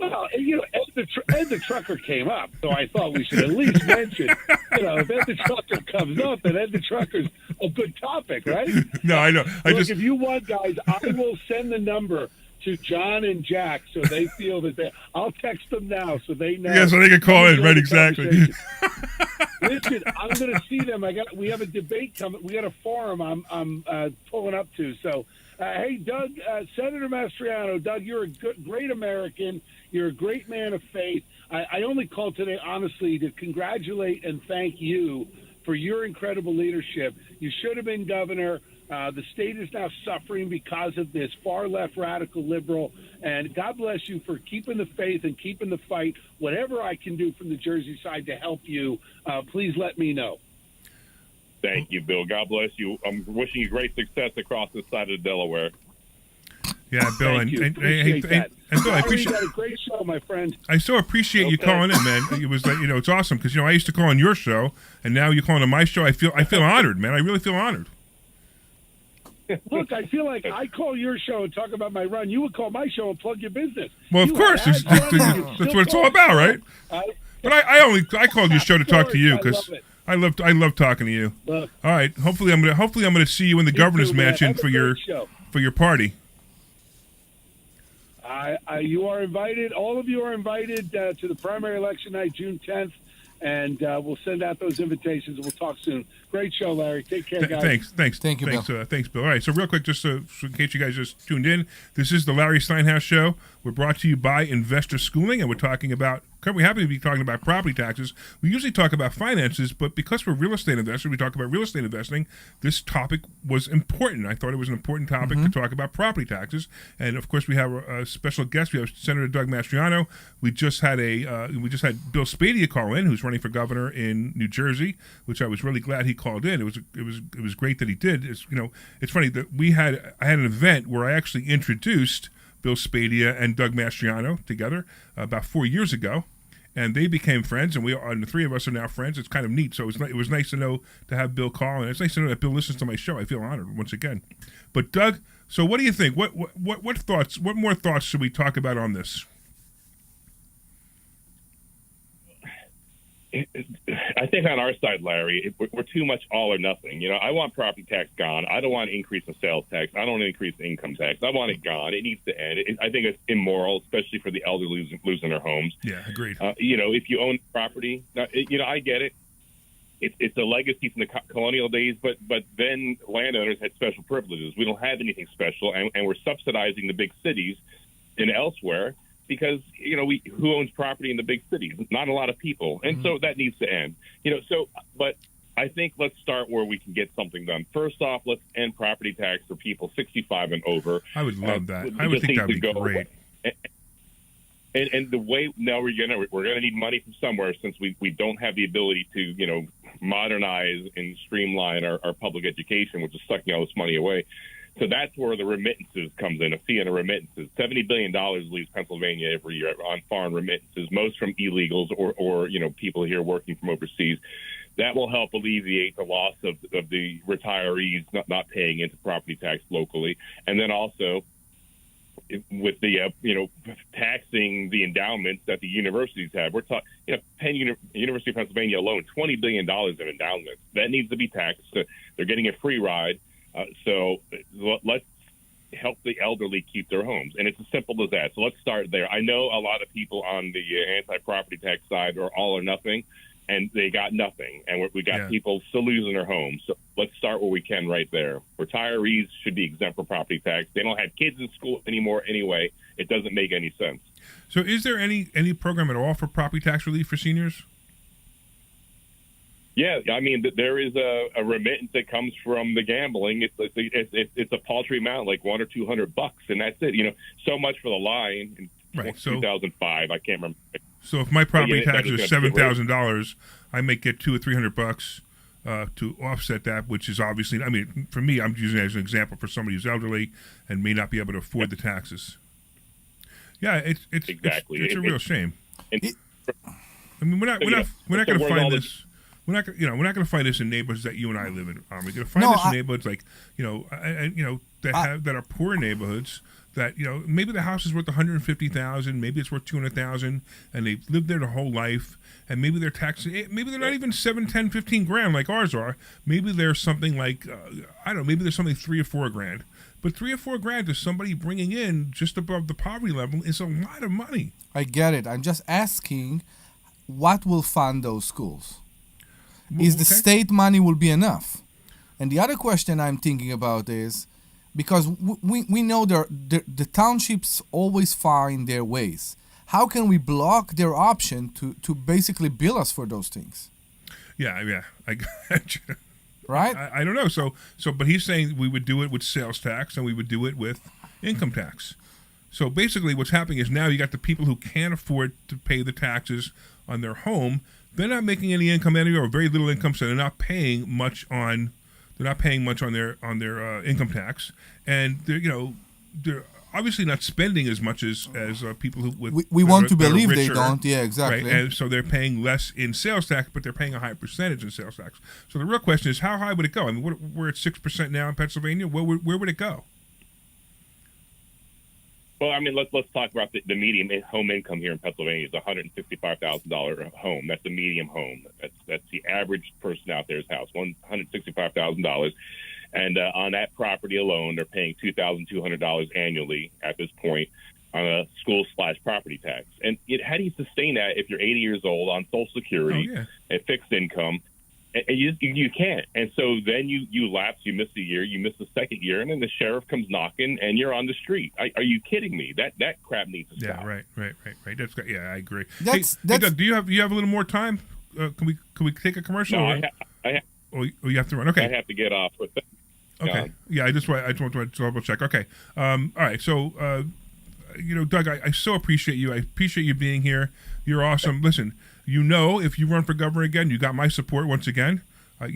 Well, Ed the Trucker came up, so I thought we should at least mention, if Ed the Trucker comes up, then Ed the Trucker's a good topic, right? No, I know. If you want, guys, I will send the number to John and Jack so they feel that I'll text them now so they know. Yeah, so they can call in, right? Exactly. Listen, I'm going to see them. We have a debate coming. We got a forum I'm pulling up to. So, hey, Doug, Senator Mastriano, Doug, you're a great American. You're a great man of faith. I only called today, honestly, to congratulate and thank you for your incredible leadership. You should have been governor. The state is now suffering because of this far-left radical liberal, and God bless you for keeping the faith and keeping the fight. Whatever I can do from the Jersey side to help you, please let me know. Thank you, Bill. God bless you. I'm wishing you great success across the side of Delaware. Yeah, Bill, and Bill, I appreciate. You got a great show, my friend. I so appreciate you calling in, man. It was like it's awesome because I used to call on your show, and now you're calling on my show. I feel honored, man. I really feel honored. Look, I feel like I call your show and talk about my run. You would call my show and plug your business. Well, of course, that's what it's all about, right? But I called your show to talk to you because I love talking to you. All right, hopefully I'm gonna see you in the governor's mansion for your party. You are invited. All of you are invited to the primary election night, June 10th, and we'll send out those invitations. We'll talk soon. Great show, Larry. Take care, guys. Thanks. Thank you, Bill. Thanks, Bill. All right, so real quick, just so in case you guys just tuned in, this is the Larry Steinhouse Show. We're brought to you by Investor Schooling, and we're talking about. We happen to be talking about property taxes. We usually talk about finances, but because we're real estate investors, we talk about real estate investing. This topic was important. I thought it was an important topic to talk about property taxes. And of course, we have a special guest. We have Senator Doug Mastriano. We just had Bill Spadia call in, who's running for governor in New Jersey, which I was really glad he called in. It was great that he did. It's funny that I had an event where I actually introduced Bill Spadia and Doug Mastriano together about 4 years ago, and they became friends, and the three of us are now friends. It's kind of neat. So it was nice to have Bill call, and it's nice to know that Bill listens to my show. I feel honored once again. But Doug, so what do you think? What thoughts? What more thoughts should we talk about on this? I think on our side, Larry, we're too much all or nothing. I want property tax gone. I don't want an increase in sales tax. I don't want an increase in income tax. I want it gone. It needs to end. I think it's immoral, especially for the elderly losing their homes. Yeah, agreed. If you own property, I get it. It's a legacy from the colonial days, but then landowners had special privileges. We don't have anything special, and we're subsidizing the big cities and elsewhere. Because who owns property in the big cities? Not a lot of people, and so that needs to end. But I think let's start where we can get something done. First off, let's end property tax for people 65 and over. I would love that. I would think that would be great. And the way now we're gonna need money from somewhere, since we don't have the ability to modernize and streamline our public education, which is sucking all this money away. So that's where the remittances comes in, a fee and a remittances. $70 billion leaves Pennsylvania every year on foreign remittances, most from illegals or people here working from overseas. That will help alleviate the loss of the retirees not paying into property tax locally. And then also with the, taxing the endowments that the universities have. We're talking, University of Pennsylvania alone, $20 billion in endowments. That needs to be taxed. They're getting a free ride. So let's help the elderly keep their homes. And it's as simple as that. So let's start there. I know a lot of people on the anti-property tax side are all or nothing, and they got nothing. And we got people still losing their homes. So let's start where we can right there. Retirees should be exempt from property tax. They don't have kids in school anymore anyway. It doesn't make any sense. So is there any program at all for property tax relief for seniors? Yeah, I mean, there is a remittance that comes from the gambling. It's a paltry amount, like $100 or $200, and that's it. You know, so much for the line in 2005. I can't remember. So if my property tax is $7,000, I may get $200 or $300 to offset that, which is obviously, I mean, for me, I'm using it as an example for somebody who's elderly and may not be able to afford the taxes. Yeah, it's a real shame. I mean, we're not going to find this. We're not going to find this in neighborhoods that you and I live in. We're going to find this in neighborhoods like that are poor neighborhoods. That maybe the house is worth $150,000, maybe it's worth $200,000, and they've lived there their whole life, and maybe their taxes, maybe they're not even 7, 10, 15 grand like ours are. Maybe there's something like maybe there's something 3 or 4 grand. But 3 or 4 grand to somebody bringing in just above the poverty level is a lot of money. I get it. I'm just asking, what will fund those schools? Is the state money will be enough? And the other question I'm thinking about is, because we know the townships always find their ways. How can we block their option to basically bill us for those things? Yeah, I got you. Right? I don't know. So, but he's saying we would do it with sales tax and we would do it with income tax. So basically what's happening is now you got the people who can't afford to pay the taxes on their home. They're not making any income anyway, or very little income, so they're not paying much on their income tax, and they're obviously not spending as much as people who we want to believe they don't. Yeah, exactly. Right? And so they're paying less in sales tax, but they're paying a high percentage in sales tax. So the real question is, how high would it go? I mean, we're at 6% now in Pennsylvania. Where would it go? Well, I mean, let's talk about the median home income here in Pennsylvania is $165,000 home. That's the medium home. That's the average person out there's house, $165,000. And on that property alone, they're paying $2,200 annually at this point on a school/property tax. And how do you sustain that if you're 80 years old on Social Security and fixed income? And you can't. And so then you lapse, you miss a year, you miss the second year, and then the sheriff comes knocking, and you're on the street. Are you kidding me? That crap needs to stop. Yeah, right. That's great. Yeah, I agree. Hey, Doug, do you have a little more time? Can we take a commercial? No, you have to run. Okay. I have to get off with that. Okay. Yeah, I just want to double check. Okay. All right. So, Doug, I so appreciate you. I appreciate you being here. You're awesome. Listen. If you run for governor again, you got my support once again. I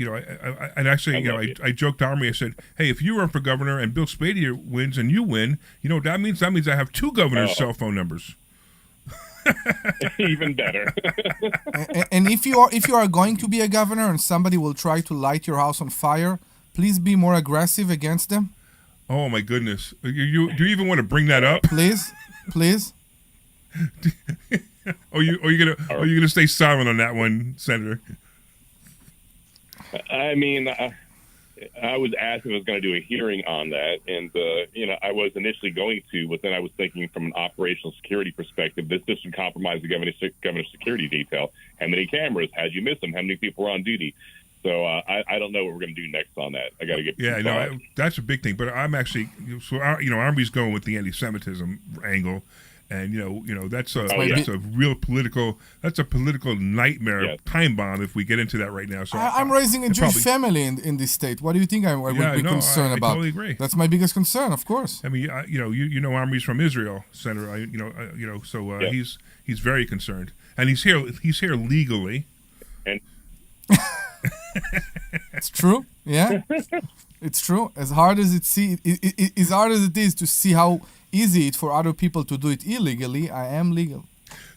joked to Omri. I said, hey, if you run for governor and Bill Spadier wins and you win, you know what that means? That means I have 2 governors' cell phone numbers. Even better. And if you are going to be a governor and somebody will try to light your house on fire, please be more aggressive against them. Oh my goodness! Do you even want to bring that up? Please. Are you gonna stay silent on that one, Senator? I mean, I was asked if I was going to do a hearing on that, and I was initially going to, but then I was thinking from an operational security perspective, this would compromise the governor's security detail. How many cameras? How'd you miss them? How many people were on duty? So I don't know what we're going to do next on that. I got to get. Yeah, no, that's a big thing. But I'm actually Omri's going with the anti-Semitism angle. And that's a real political nightmare time bomb if we get into that right now. So I'm raising a Jewish family in this state. What do you think I would be concerned about? I totally agree. That's my biggest concern, of course. I mean, Omri's from Israel, Senator. He's very concerned, and he's here legally. And it's true. Yeah, it's true. As hard as it is to see how easy it for other people to do it illegally, I am legal.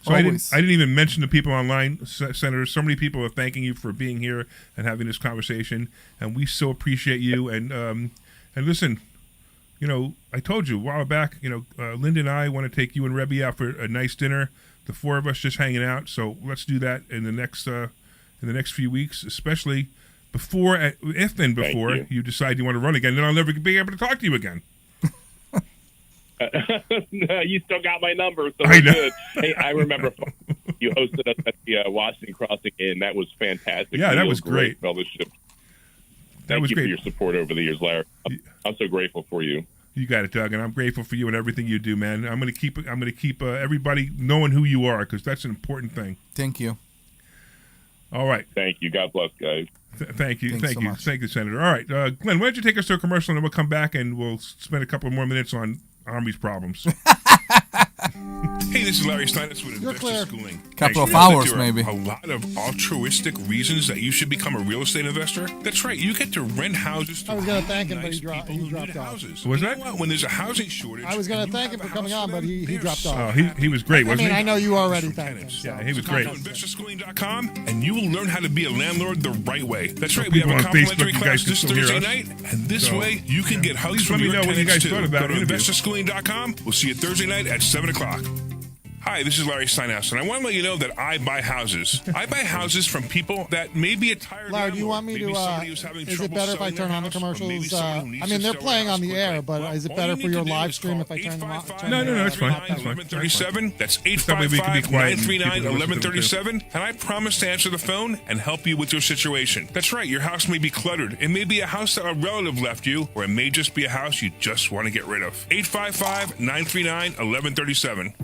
So I didn't even mention the people online, Senator. So many people are thanking you for being here and having this conversation, and we so appreciate you. And listen, I told you a while back, Linda and I want to take you and Rebbe out for a nice dinner. The 4 of us just hanging out. So let's do that in the next few weeks, especially before you decide you want to run again. Then I'll never be able to talk to you again. You still got my number, so I we're know. good. Hey, I remember you hosted us at the Washington Crossing Inn. That was fantastic. Yeah, that Real was great. fellowship. That was Thank you great. for your support over the years, Larry. I'm so grateful for you. You got it, Doug, and I'm grateful for you and everything you do, man. I'm gonna keep everybody knowing who you are, because that's an important thing. Thank you. All right. Thank you. God bless, guys. Thank you. Thanks so much. Thank you, Senator. All right, Glenn, why don't you take us to a commercial, and then we'll come back and we'll spend a couple more minutes on Omri's problems. Hey, this is Larry Steinhouse with Investor Schooling. Couple of You know that hours, there are maybe. A lot of altruistic reasons that you should become a real estate investor. That's right. You get to rent houses to I was going to thank him, but nice he dropped people who off. need houses. Was that? When there's a housing shortage. I was going and to you thank have him a for coming house on, for but them, he they're dropped so off. He was great, I wasn't mean, he? I know you already From thanked him. tenants. So. Yeah, he was great. Go to investorschooling.com and you will learn how to be a landlord the right way. That's So right. We have people a on complimentary Facebook, you class guys can this still hear Thursday us. night, and this So, way you can get hugs please from let me your know what you tenants guys too. thought about Go to interviews. investorschooling.com. We'll see you Thursday night at 7 o'clock. Hi, this is Larry Steinhouse, and I want to let you know that I buy houses. I buy houses from people that may be a tired Larry, do you want me maybe to? somebody who's having Is it trouble better if I selling their turn on the house, or maybe commercials? someone who needs I mean, to they're sell playing their on the house air, quickly. but Well, is it all better you for need your to do live is stream call if I turn them on? 855 No, that's fine. That's fine. 1137. That's That way we can be quiet and people can listen to the 855-939-1137. And I promise to answer the phone and help you with your situation. That's right. Your house may be cluttered. It may be a house that a relative left you, or it may just be a house you just want to get rid of. 855-939-1137.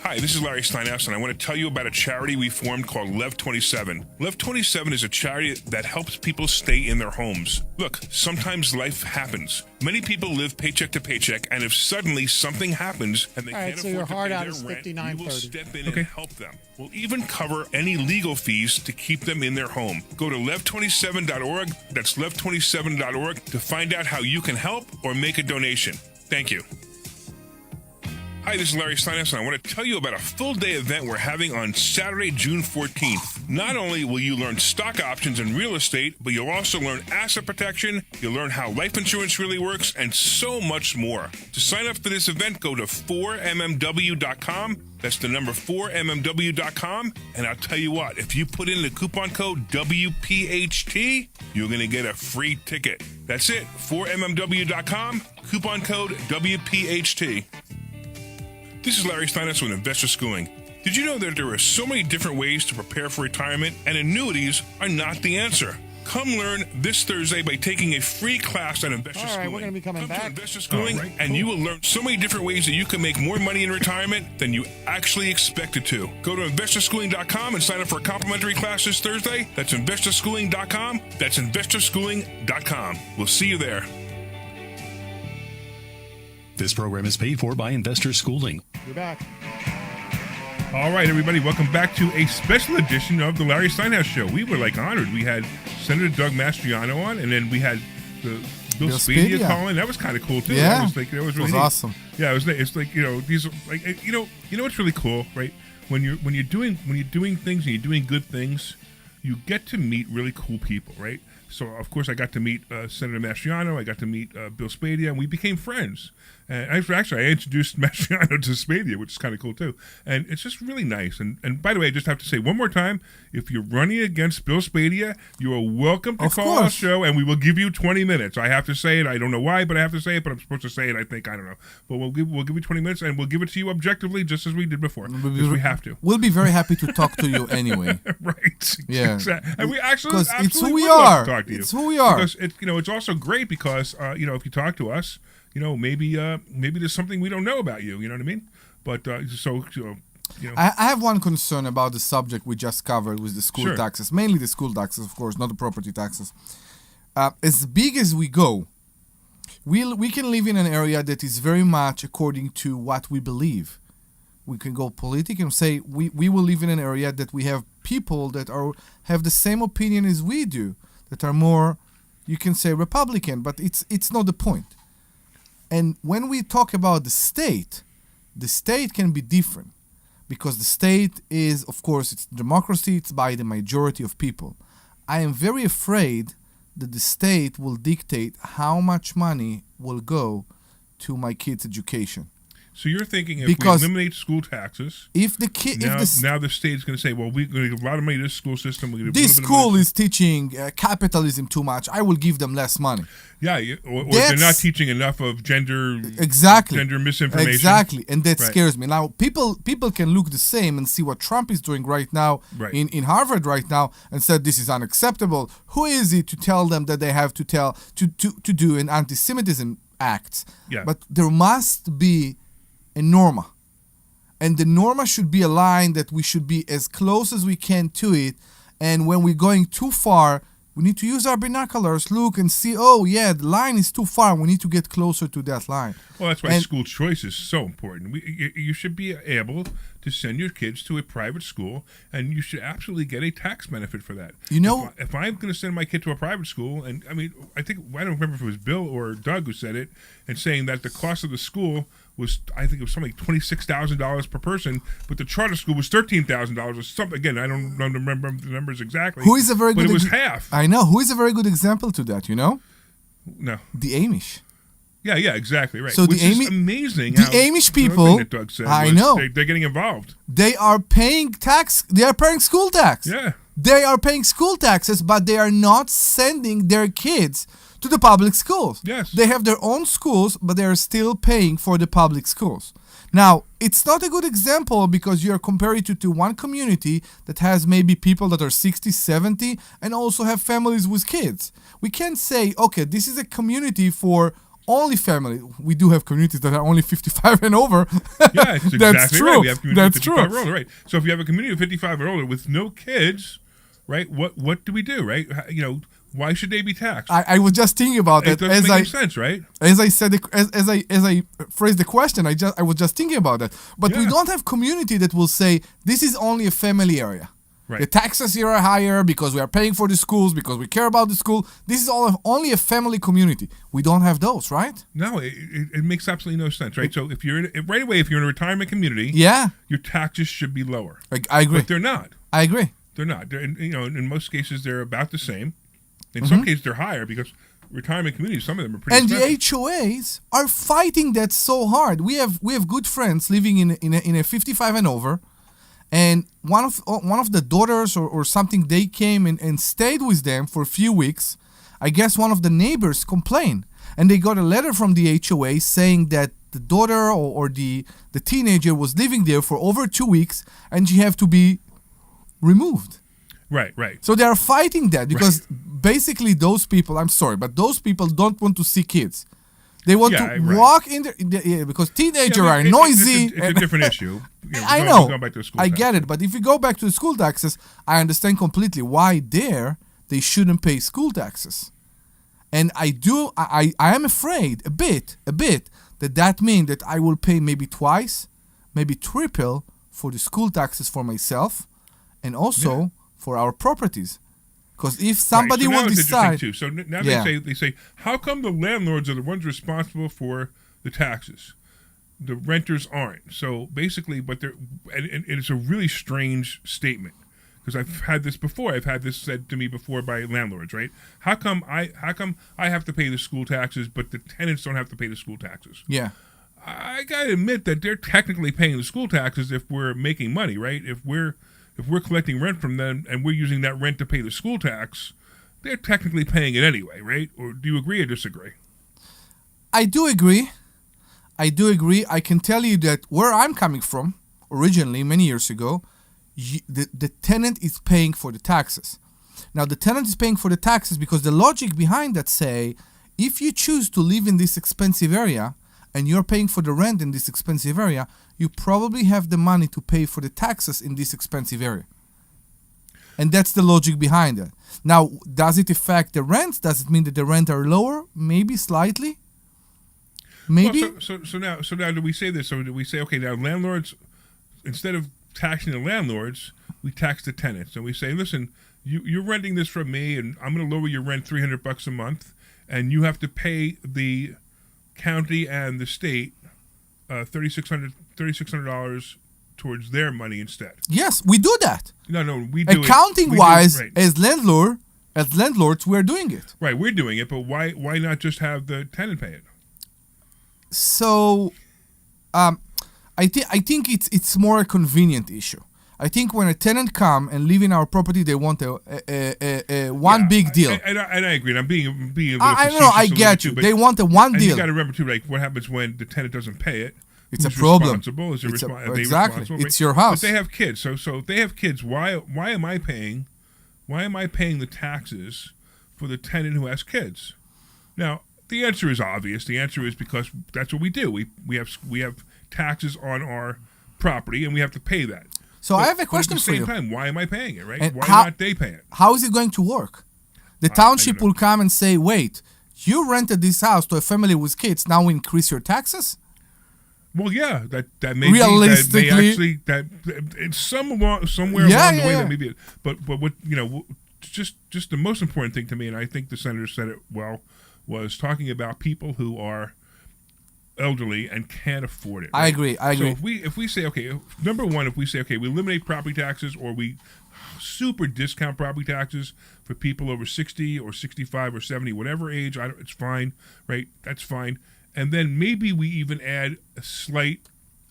Hi, this is Larry Steinhouse, and I want to tell you about a charity we formed called Lev 27. Lev 27 is a charity that helps people stay in their homes. Look, sometimes life happens. Many people live paycheck to paycheck, and if suddenly something happens and they All right, can't so afford your to hard pay out their is rent, we will $59.30. step in and help them. We'll even cover any legal fees to keep them in their home. Go to lev27.org, that's lev27.org, to find out how you can help or make a donation. Thank you. Hi, this is Larry Steinhouse, and I want to tell you about a full-day event we're having on Saturday, June 14th. Not only will you learn stock options and real estate, but you'll also learn asset protection, you'll learn how life insurance really works, and so much more. To sign up for this event, go to 4mmw.com. That's the number 4mmw.com. And I'll tell you what, if you put in the coupon code WPHT, you're going to get a free ticket. That's it, 4mmw.com, coupon code WPHT. This is Larry Steinhouse with Investor Schooling. Did you know that there are so many different ways to prepare for retirement, and annuities are not the answer? Come learn this Thursday by taking a free class at Investor All right, Schooling. we're gonna be coming Come back. to Investor Schooling, All right, and cool. you will learn so many different ways that you can make more money in retirement than you actually expected to. Go to investorschooling.com and sign up for a complimentary class this Thursday. That's investorschooling.com. That's investorschooling.com. We'll see you there. This program is paid for by Investor Schooling. You're back. All right, everybody, welcome back to a special edition of the Larry Steinhouse Show. We were honored. We had Senator Doug Mastriano on, and then we had the Bill Speedia calling. That was kind of cool too. Yeah, that was really neat. awesome. Yeah, it's these are what's really cool, right? When you're doing things and you're doing good things, you get to meet really cool people, right? So of course I got to meet Senator Mastriano. I got to meet Bill Speedia, and we became friends. And I introduced Mastriano to Speedia, which is kind of cool too. And it's just really nice. And by the way, I just have to say one more time, if you're running against Bill Speedia, you are welcome to call our show, and we will give you 20 minutes. I have to say it. I don't know why, but I have to say it. But I'm supposed to say it. I think I don't know. But we'll give you 20 minutes, and we'll give it to you objectively, just as we did before, because we have to. We'll be very happy to talk to you anyway. Right. Yeah. Exactly. And we actually, because it's who we would love are. to talk to you. It's who we are. Because it's also great because if you talk to us, maybe there's something we don't know about you. You know what I mean? But I have one concern about the subject we just covered with the school taxes, mainly the school taxes, of course, not the property taxes. As big as we go, we can live in an area that is very much according to what we believe. We can go political and say we will live in an area that we have people that have the same opinion as we do, that are more, you can say, Republican, but it's not the point. And when we talk about the state can be different, because the state is, of course, it's democracy, it's by the majority of people. I am very afraid that the state will dictate how much money will go to my kids' education. So you're thinking if Because we eliminate school taxes, if the kid, now the state's going to say, well, we're going to give a lot of money to this school system. We're gonna this give a little bit of school money is teaching capitalism too much, I will give them less money. or they're not teaching enough of gender misinformation. Exactly, and that Right. scares me. Now, people can look the same and see what Trump is doing right now Right. in Harvard right now and said this is unacceptable. Who is he to tell them that they have to do an anti-Semitism act? Yeah. But there must be a norma. And the norma should be a line that we should be as close as we can to it. And when we're going too far, we need to use our binoculars, look and see, oh, yeah, the line is too far. We need to get closer to that line. Well, that's why And- school choice is so important. You should be able to send your kids to a private school, and you should absolutely get a tax benefit for that. You know- if I'm going to send my kid to a private school, and I mean, I don't remember if it was Bill or Doug who said it, and saying that the cost of the school was, I think it was something like $26,000 per person, but the charter school was $13,000 or something. Again, I don't remember the numbers exactly. Who is a very but good it was ex- half. I know. Who is a very good example to that, you know? No. The Amish. Yeah, exactly right. So Which the is amazing. the how- Amish another people- thing that Doug said I was know. they're getting involved. They are paying tax. They are paying school tax. Yeah. They are paying school taxes, but they are not sending their kids to the public schools. Yes. They have their own schools, but they are still paying for the public schools. Now, it's not a good example because you are comparing it to one community that has maybe people that are 60, 70, and also have families with kids. We can't say, okay, this is a community for only family. We do have communities that are only 55 and over. Yeah, it's exactly That's true. right. We have communities That's of true. 55 or older, right? So if you have a community of 55 or older with no kids, right? What do we do, right? Why should they be taxed? I was just thinking about It that doesn't as make I any sense, right? as I said as I phrased the question. I was just thinking about that. But we Yeah. don't have community that will say this is only a family area. Right. The taxes here are higher because we are paying for the schools because we care about the school. This is only a family community. We don't have those, right? No, it makes absolutely no sense, right? So if you're right away, if you're in a retirement community, Yeah, your taxes should be lower, I agree. but they're not. I agree. They're not. In most cases, they're about the same. In some cases, they're higher because retirement communities, some of them are pretty And the expensive. HOAs are fighting that so hard. We have good friends living in a 55 and over, and one of the daughters or something, they came and stayed with them for a few weeks. I guess one of the neighbors complained, and they got a letter from the HOA saying that the daughter or the teenager was living there for over 2 weeks and she have to be removed. Right. So they are fighting that because basically those people, I'm sorry, but those people don't want to see kids. They want Yeah, to right. walk in there because teenagers Yeah, are it's noisy. It's a different issue. I We're know. going back to the school I tax. get it. But if you go back to the school taxes, I understand completely why there they shouldn't pay school taxes. And I am afraid a bit that means that I will pay maybe twice, maybe triple for the school taxes for myself and also for our properties. Because if somebody right. So now will it's interesting, decide, too. So now Yeah. they say, how come the landlords are the ones responsible for the taxes? The renters aren't. So basically, but they're and it's a really strange statement because I've had this before. I've had this said to me before by landlords. Right? How come I have to pay the school taxes, but the tenants don't have to pay the school taxes? yeah. I gotta admit that they're technically paying the school taxes if we're making money, right? If we're collecting rent from them and we're using that rent to pay the school tax, they're technically paying it anyway, right? Or do you agree or disagree? I do agree. I can tell you that where I'm coming from, originally, many years ago, the tenant is paying for the taxes. Now, the tenant is paying for the taxes because the logic behind that say, if you choose to live in this expensive area and you're paying for the rent in this expensive area, you probably have the money to pay for the taxes in this expensive area. And that's the logic behind it. Now, does it affect the rents? Does it mean that the rent are lower? Maybe slightly. Maybe. Well, so now do we say this? So do we say, okay, now landlords, instead of taxing the landlords, we tax the tenants, and we say, listen, you're renting this from me, and I'm going to lower your rent $300 a month, and you have to pay the county and the state $3,600 towards their money instead. Yes, we do that. No, we do Accounting it. wise, Right. as landlords, we're doing it. Right, we're doing it, but why not just have the tenant pay it? So, I think it's more a convenient issue. I think when a tenant come and live in our property, they want a one big deal. And I agree. And I'm being a little I know. I get you. They want a one and deal. You got to remember too, like what happens when the tenant doesn't pay it. It's a Who's problem. Responsible? Is it are they exactly. responsible? It's your house. But they have kids. So if they have kids, why am I paying? Why am I paying the taxes for the tenant who has kids? Now the answer is obvious. The answer is because that's what we do. We have taxes on our property and we have to pay that. So I have a question for you. At the same time, why am I paying it, right? And Why not they pay it? How is it going to work? The township will come and say, wait, you rented this house to a family with kids, now we increase your taxes? Well, yeah, that may realistically, be, that it's somewhere along the way that maybe, but what just the most important thing to me, and I think the senator said it well, was talking about people who are elderly and can't afford it. Right? I agree. So if we say, okay, number one, if we say, okay, we eliminate property taxes or we super discount property taxes for people over 60 or 65 or 70, whatever age, it's fine, right? That's fine. And then maybe we even add a slight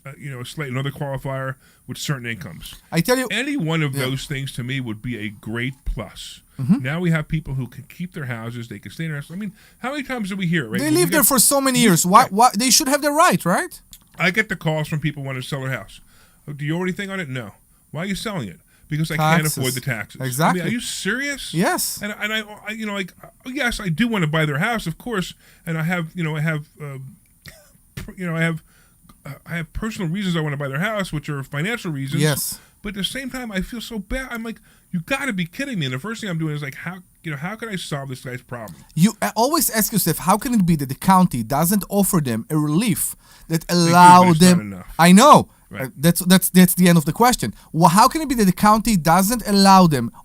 another qualifier with certain incomes. I tell you, any one of those things to me would be a great plus. Mm-hmm. Now we have people who can keep their houses, they can stay in their house. I mean, how many times do we hear it, right? They live there for so many years. Why they should have the right? I get the calls from people wanting to sell their house. Oh, do you owe anything on it? No. Why are you selling it? Because I can't afford the taxes. Exactly. I mean, are you serious? Yes. And I yes, I do want to buy their house, of course. And I have personal reasons I want to buy their house, which are financial reasons. Yes. But at the same time, I feel so bad. I'm like, you got to be kidding me. And the first thing I'm doing is like, how can I solve this guy's problem? You always ask yourself, how can it be that the county doesn't offer them a relief that allow them? Not enough. I know. Right. That's the end of the question. Well, how can it be that the county doesn't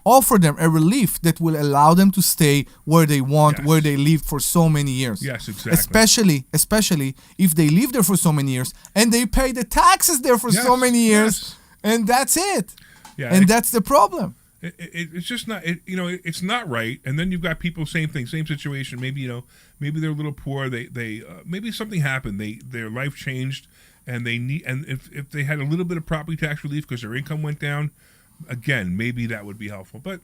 offer them a relief that will allow them to stay where they want, where they lived for so many years? Yes, exactly. Especially if they live there for so many years and they pay the taxes there for so many years, and that's it. Yeah, and that's the problem. It's just not. It's not right. And then you've got people, same thing, same situation. Maybe they're a little poor. They maybe something happened. Their life changed. And if they had a little bit of property tax relief because their income went down, again, maybe that would be helpful. But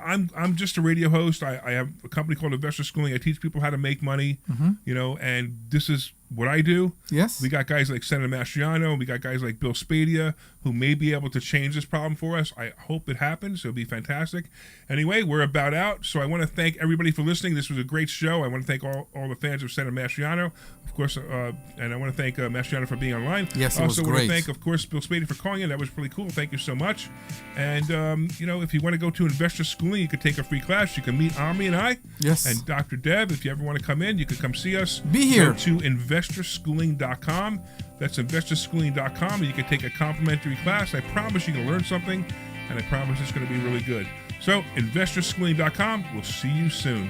I'm just a radio host. I have a company called Investor Schooling. I teach people how to make money. And this is what I do. Yes. We got guys like Senator Mastriano. We got guys like Bill Spadia who may be able to change this problem for us. I hope it happens. It'll be fantastic. Anyway, we're about out. So I want to thank everybody for listening. This was a great show. I want to thank all the fans of Senator Mastriano, of course, and I want to thank Mastriano for being online. Yes, it was also great. want to thank, of course, Bill Spadia for calling in. That was really cool. Thank you so much. And if you want to go to Investor Schooling, you can take a free class. You can meet Omri and I. Yes. And Dr. Deb. If you ever want to come in, you can come see us. Be here. Go to investorschooling.com. That's investorschooling.com, and you can take a complimentary class. I promise you can learn something, and I promise it's going to be really good. So, investorschooling.com. We'll see you soon.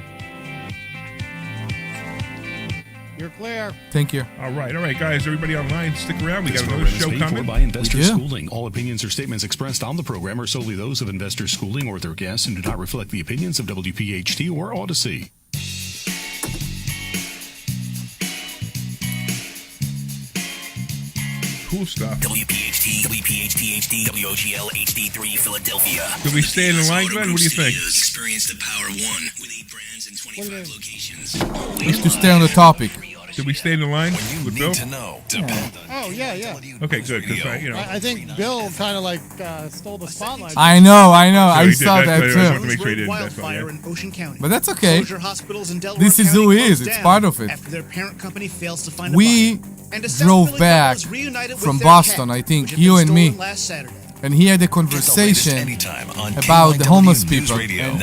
You're clear. Thank you. All right, guys. Everybody online, stick around. We This got another program is show paid for coming. by Investor Schooling. All opinions or statements expressed on the program are solely those of Investor Schooling or their guests and do not reflect the opinions of WPHT or Odyssey. Cool stuff. WPHT, WPHT-HD, WOGL HD3 Philadelphia. Did we stay in the line, Glenn? What do you think? Experience the Power One with 8 brands and 25 locations. Let's to stay on the topic. Did we stay in the line with Bill? Oh, yeah. Okay, good. Because I think Bill kind of stole the spotlight. I know. I he saw did. that I just want to too. make sure he didn't. That's Wildfire fine. in Ocean County. But that's okay. Closure hospitals in Delaware This is County who he closed is. It's down part of it. After their parent company fails to find a We buyer. And a South drove Philly back couple is reunited with from their Boston, cat, I think, which had you been and me. stolen last Saturday. And he had a conversation about the homeless people. And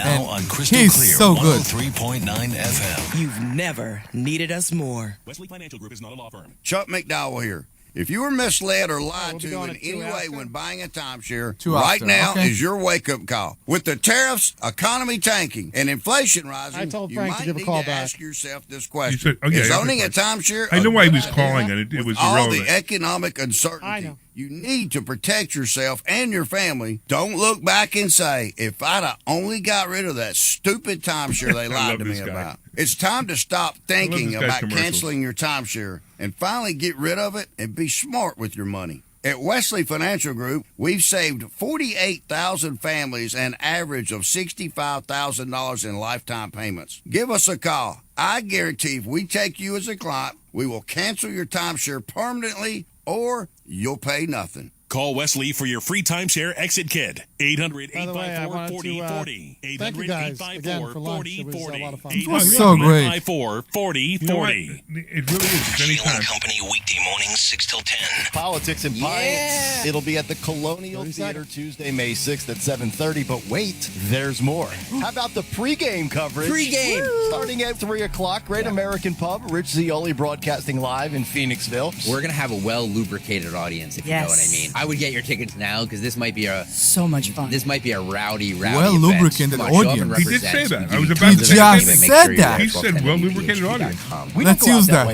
he's so good. 3.9 FM. You've never needed us more. Wesley Financial Group is not a law firm. Chuck McDowell here. If you were misled or lied to in any way when buying a timeshare, Two right after. now Okay. is your wake-up call. With the tariffs, economy tanking, and inflation rising, I told you Frank to might give a need call to back. ask yourself this You question. said, Is yeah, owning a that's fine. timeshare I know a why he good was idea calling, and it was with all irrelevant. the economic uncertainty? I know. You need to protect yourself and your family. Don't look back and say, if I'd have only got rid of that stupid timeshare they lied to me about. It's time to stop thinking about canceling your timeshare and finally get rid of it and be smart with your money. At Wesley Financial Group, we've saved 48,000 families an average of $65,000 in lifetime payments. Give us a call. I guarantee if we take you as a client, we will cancel your timeshare permanently or you'll pay nothing. Call Wesley for your free timeshare exit kit. 800-854-4040. Thank you guys again for lunch. It was a lot of fun. It was so great. 800-854-4040. You know what? It really is. It's anytime. Company weekday mornings 6 till 10. Politics and Pints. It'll be at the Colonial Theater Tuesday, May 6th at 7:30. But wait, there's more. How about the pregame coverage? Pregame. Starting at 3 o'clock, Great American Pub. Rich Zioli broadcasting live in Phoenixville. We're going to have a well-lubricated audience, if you know what I mean. I would get your tickets now because this might be so much fun. This might be a rowdy well-lubricated audience. He did say that. I was about to say that. He just said that. He said well-lubricated audience. Let's use that.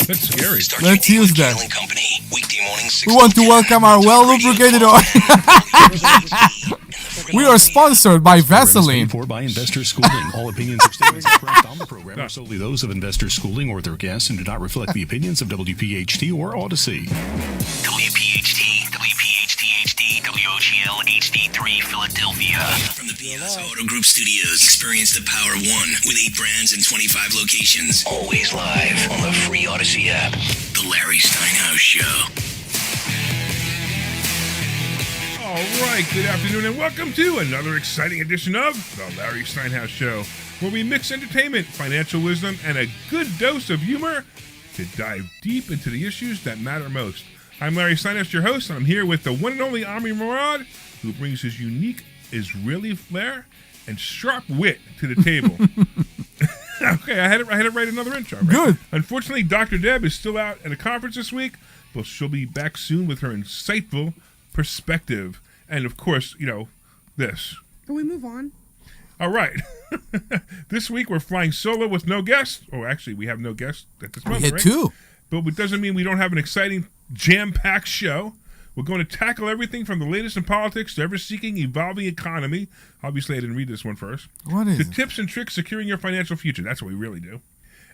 That's scary. Let's use that. Company, weekday mornings, We want to welcome our well-lubricated audience. We are sponsored by Vaseline. For by Investor Schooling. All opinions or statements expressed on the program are solely those of Investor Schooling or their guests and do not reflect the opinions of WPHT or Odyssey. WPHT, WPHT-HD, WOGL HD3 Philadelphia. From the Piazza Auto Group Studios, experience the power of one with 8 brands and 25 locations. Always live on the free Odyssey app. The Larry Steinhouse Show. All right, good afternoon and welcome to another exciting edition of The Larry Steinhouse Show, where we mix entertainment, financial wisdom, and a good dose of humor to dive deep into the issues that matter most. I'm Larry Steinhouse, your host, and I'm here with the one and only Omri Morad, who brings his unique Israeli flair and sharp wit to the table. Okay, I had to write another intro. Right? Good. Unfortunately, Dr. Deb is still out at a conference this week, but she'll be back soon with her insightful perspective. And, of course, this. Can we move on? All right. This week, we're flying solo with no guests. Oh, actually, we have no guests at this moment, We had right? 2. But it doesn't mean we don't have an exciting, jam-packed show. We're going to tackle everything from the latest in politics to ever-seeking, evolving economy. Obviously, I didn't read this one first. What is to it? tips and tricks securing your financial future. That's what we really do.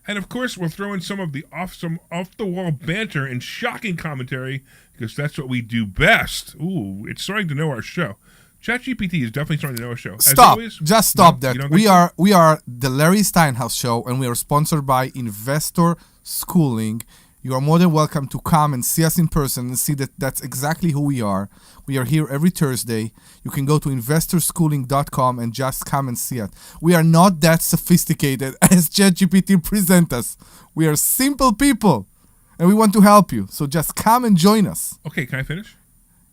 And, of course, we'll throw in some off-the-wall banter and shocking commentary because that's what we do best. Ooh, it's starting to know our show. ChatGPT is definitely starting to know our show. Stop. Just stop No, that. We are the Larry Steinhouse Show, and we are sponsored by Investor Schooling. You are more than welcome to come and see us in person and see that that's exactly who we are. We are here every Thursday. You can go to investorschooling.com and just come and see it. We are not that sophisticated as ChatGPT present us. We are simple people, and we want to help you. So just come and join us. Okay, can I finish?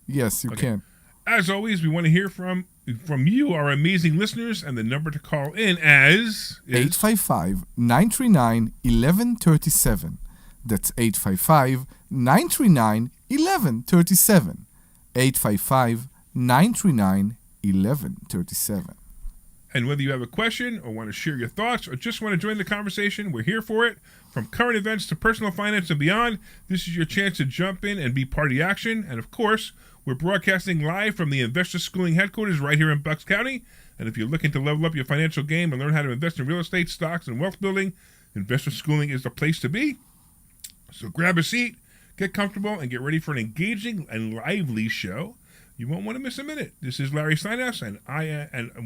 Yes, you can. As always, we want to hear from you, our amazing listeners, and the number to call in is 855-939-1137. That's 855-939-1137. 855-939-1137. And whether you have a question or want to share your thoughts or just want to join the conversation, we're here for it. From current events to personal finance and beyond, this is your chance to jump in and be part of the action. And of course, we're broadcasting live from the Investor Schooling headquarters right here in Bucks County. And if you're looking to level up your financial game and learn how to invest in real estate, stocks, and wealth building, Investor Schooling is the place to be. So grab a seat, get comfortable, and get ready for an engaging and lively show. You won't want to miss a minute. This is Larry Steinhouse, and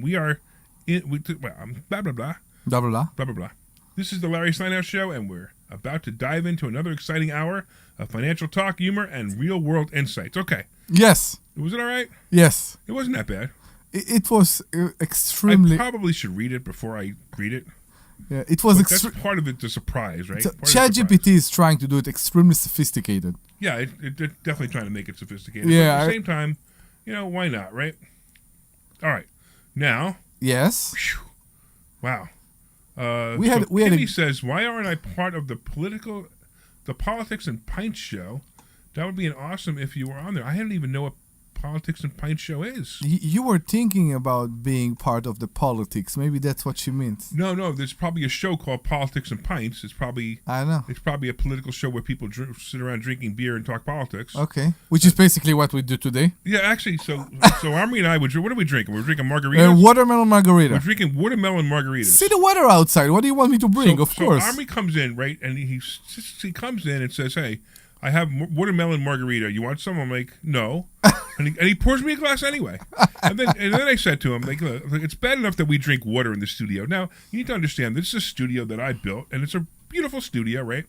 we are blah blah blah Blah, blah, blah. blah blah blah. This is the Larry Steinhouse Show, and we're about to dive into another exciting hour of financial talk, humor, and real world insights. Okay. Yes. Was it all right? Yes. It wasn't that bad. It was extremely... I probably should read it before I read it. Yeah, it was that's part of it, the surprise, right? So ChatGPT is trying to do it extremely sophisticated. Yeah, it definitely trying to make it sophisticated. Yeah, but at the same time, why not, right? All right, now. Yes. Whew, wow. Kimmy says, why aren't I part of the politics and pints show? That would be an awesome if you were on there. I didn't even know what Politics and Pint show is. You were thinking about being part of the politics. Maybe that's what she means. No. There's probably a show called Politics and Pints. It's probably I know. It's probably a political show where people sit around drinking beer and talk politics. Okay, which is basically what we do today. Yeah, actually, so Omri and I would. What are we drinking? We're drinking margaritas. Watermelon margarita. We're drinking watermelon margaritas. See the weather outside. What do you want me to bring? Of course. So Omri comes in, right, and he comes in and says, "Hey, I have watermelon margarita. You want some?" I'm like, "No," and he pours me a glass anyway. And then I said to him, like, "Look, it's bad enough that we drink water in the studio. Now you need to understand this is a studio that I built, and it's a beautiful studio, right?"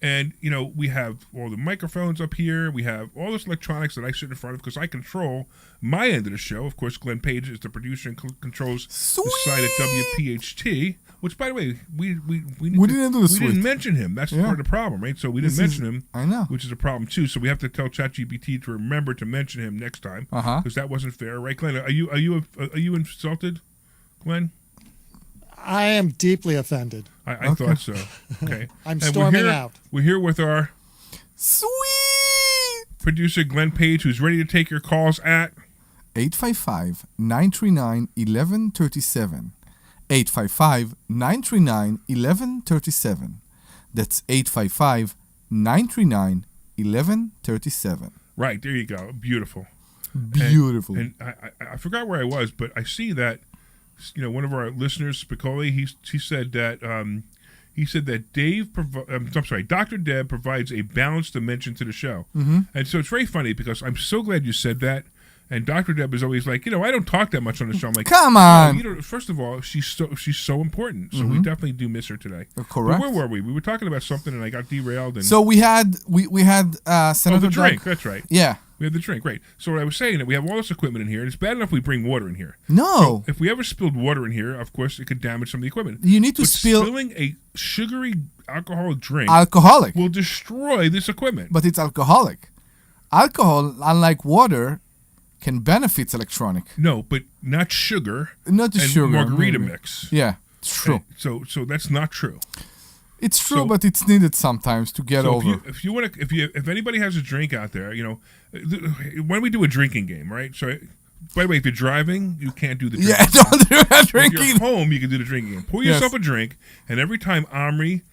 And, we have all the microphones up here. We have all this electronics that I sit in front of because I control my end of the show. Of course, Glenn Page is the producer and controls the side at WPHT, which, by the way, we didn't mention him. That's part of the problem, right? So we didn't mention him. I know. Which is a problem, too. So we have to tell ChatGPT to remember to mention him next time because that wasn't fair, right, Glenn? Are you insulted, Glenn? I am deeply offended. I thought so. Okay. I'm storming out. We're here with our sweet producer, Glenn Page, who's ready to take your calls at 855-939-1137. 855-939-1137. That's 855-939-1137. Right, there you go. Beautiful. Beautiful. And I forgot where I was, but I see that one of our listeners, Spicoli, he said that Dr. Deb provides a balanced dimension to the show. Mm-hmm. And so it's very funny because I'm so glad you said that. And Dr. Deb is always like, I don't talk that much on the show. I'm like, come on. First of all, she's so important. So we definitely do miss her today. Correct. But where were we? We were talking about something, and I got derailed. And so we had Senator the drink. Doug. That's right. Yeah. We have the drink, right. So what I was saying, that we have all this equipment in here, and it's bad enough we bring water in here. No. So if we ever spilled water in here, of course, it could damage some of the equipment. You need to spilling a sugary alcoholic drink will destroy this equipment. But it's alcoholic. Alcohol, unlike water, can benefit electronic. No, but not sugar. Not the sugar. Margarita mix. Yeah, it's true. So that's not true. It's true, but it's needed sometimes to get over. If anybody has a drink out there, when we do a drinking game, right? So, by the way, if you're driving, you can't do the drinking. Yeah, don't do that drinking. If you're home, you can do the drinking game. Pour yourself a drink, and every time Omri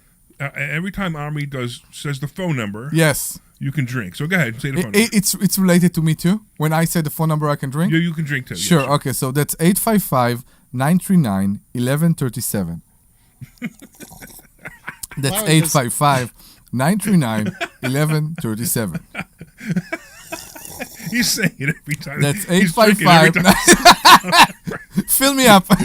says the phone number, yes, you can drink. So go ahead, say the phone number. It's related to me too. When I say the phone number, I can drink. Yeah, you can drink too. Sure. Okay, so that's 855-939-1137. That's 855-939-1137. He's saying it every time. That's 855. Fill me up. All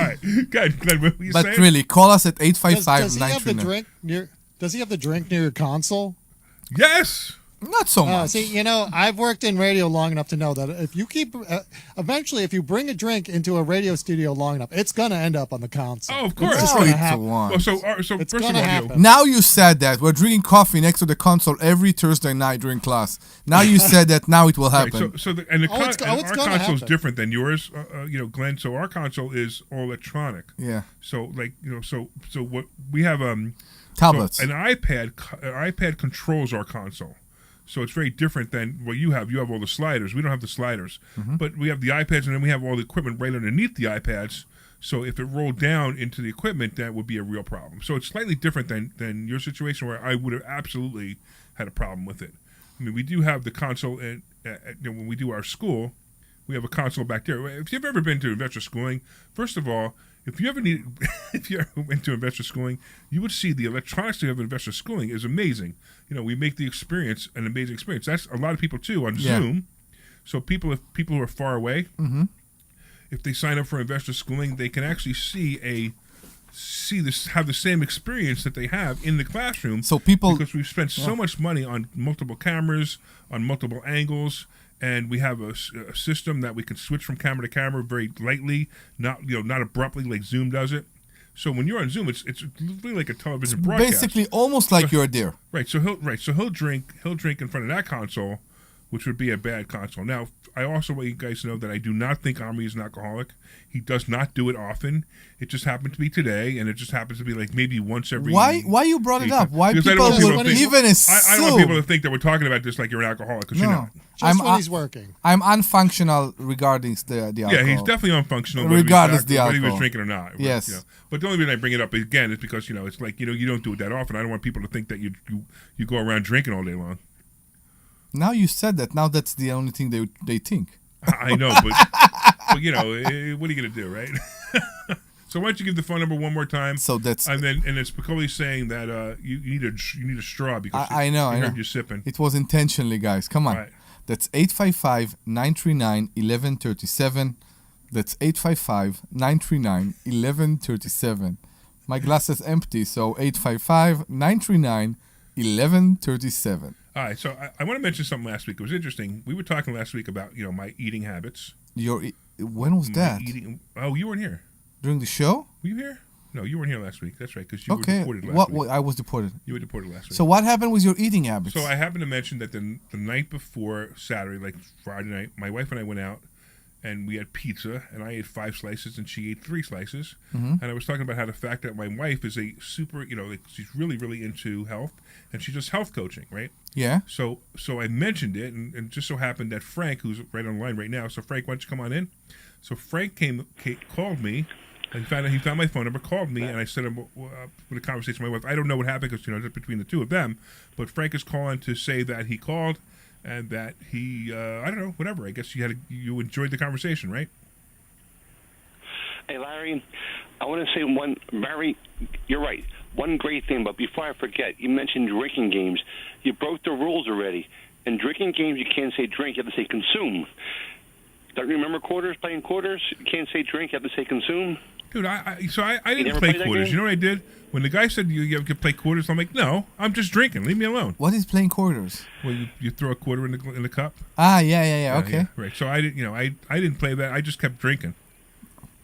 right, good. What were you saying? But really, call us at 855-939. Does he have the drink near your console? Yes. Not so much. See, I've worked in radio long enough to know that if you keep, eventually, if you bring a drink into a radio studio long enough, it's going to end up on the console. Oh, of course. It's going to happen. Well, so it's first going of to all, happen. Now you said that. We're drinking coffee next to the console every Thursday night during class. Now you said that. Now it will happen. Right, our console is different than yours, Glenn. So our console is all electronic. Yeah. So so what we have tablets. So an iPad controls our console. So it's very different than what you have. You have all the sliders. We don't have the sliders. Mm-hmm. But we have the iPads, and then we have all the equipment right underneath the iPads. So if it rolled down into the equipment, that would be a real problem. So it's slightly different than your situation, where I would have absolutely had a problem with it. I mean, we do have the console, and when we do our school, we have a console back there. If you've ever been to investor schooling, first of all, if you ever went to investor schooling, you would see the electronics we have in investor schooling is amazing. We make the experience an amazing experience. That's a lot of people too on Zoom. So people who are far away, mm-hmm. if they sign up for investor schooling, they can actually have the same experience that they have in the classroom. So because we've spent so much money on multiple cameras, on multiple angles. And we have a system that we can switch from camera to camera very lightly, not abruptly like Zoom does it. So when you're on Zoom, it's really like a television broadcast. Basically, almost like you're there. Right. So he'll drink in front of that console which would be a bad console. Now, I also want you guys to know that I do not think Omri is an alcoholic. He does not do it often. It just happened to be today, and it just happens to be like maybe once every. Why you brought it up? Why because people would even I assume? don't want people to think that we're talking about this like you're an alcoholic, because you're not. Just when he's working. I'm unfunctional regarding the alcohol. Yeah, he's definitely unfunctional, regardless the alcohol. whether he was drinking or not. But, Yes. you know, but the only reason I bring it up again is because it's like you don't do it that often. I don't want people to think that you go around drinking all day long. Now you said that. Now that's the only thing they think. I know, but what are you gonna do, right? So why don't you give the phone number one more time? So that's and it's Piccoli saying that you need a straw because I know. I heard you sipping. It was intentionally, guys. Come on. Right. That's 855-939-1137. That's 855-939-1137. My glass is empty, so 855-939-1137. All right, so I want to mention something last week. It was interesting. We were talking last week about my eating habits. When was that? Oh, you weren't here. During the show? Were you here? No, you weren't here last week. That's right, because you were deported last week. I was deported. You were deported last week. So what happened with your eating habits? So I happened to mention that the night before Saturday, like Friday night, my wife and I went out, and we had pizza, and I ate 5 slices, and she ate 3 slices. Mhm. And I was talking about how the fact that my wife is a super, she's really, really into health, and she does health coaching, right? Yeah. So I mentioned it, and it just so happened that Frank, who's right on the line right now, so Frank, why don't you come on in? So Frank called me, and he found my phone number, called me, and I set him with a conversation with my wife. I don't know what happened because just between the two of them, but Frank is calling to say that he called and that he I don't know, whatever. I guess you enjoyed the conversation, right? Hey Larry, I want to say you're right. One great thing, but before I forget, you mentioned drinking games. You broke the rules already. In drinking games, you can't say drink, you have to say consume. Don't you remember playing quarters? You can't say drink, you have to say consume. Dude, I didn't play quarters. You know what I did? When the guy said you could play quarters, I'm like, no, I'm just drinking. Leave me alone. What is playing quarters? Well, you throw a quarter in the cup. Ah, yeah. Okay. Yeah, right. So I didn't, I didn't play that. I just kept drinking.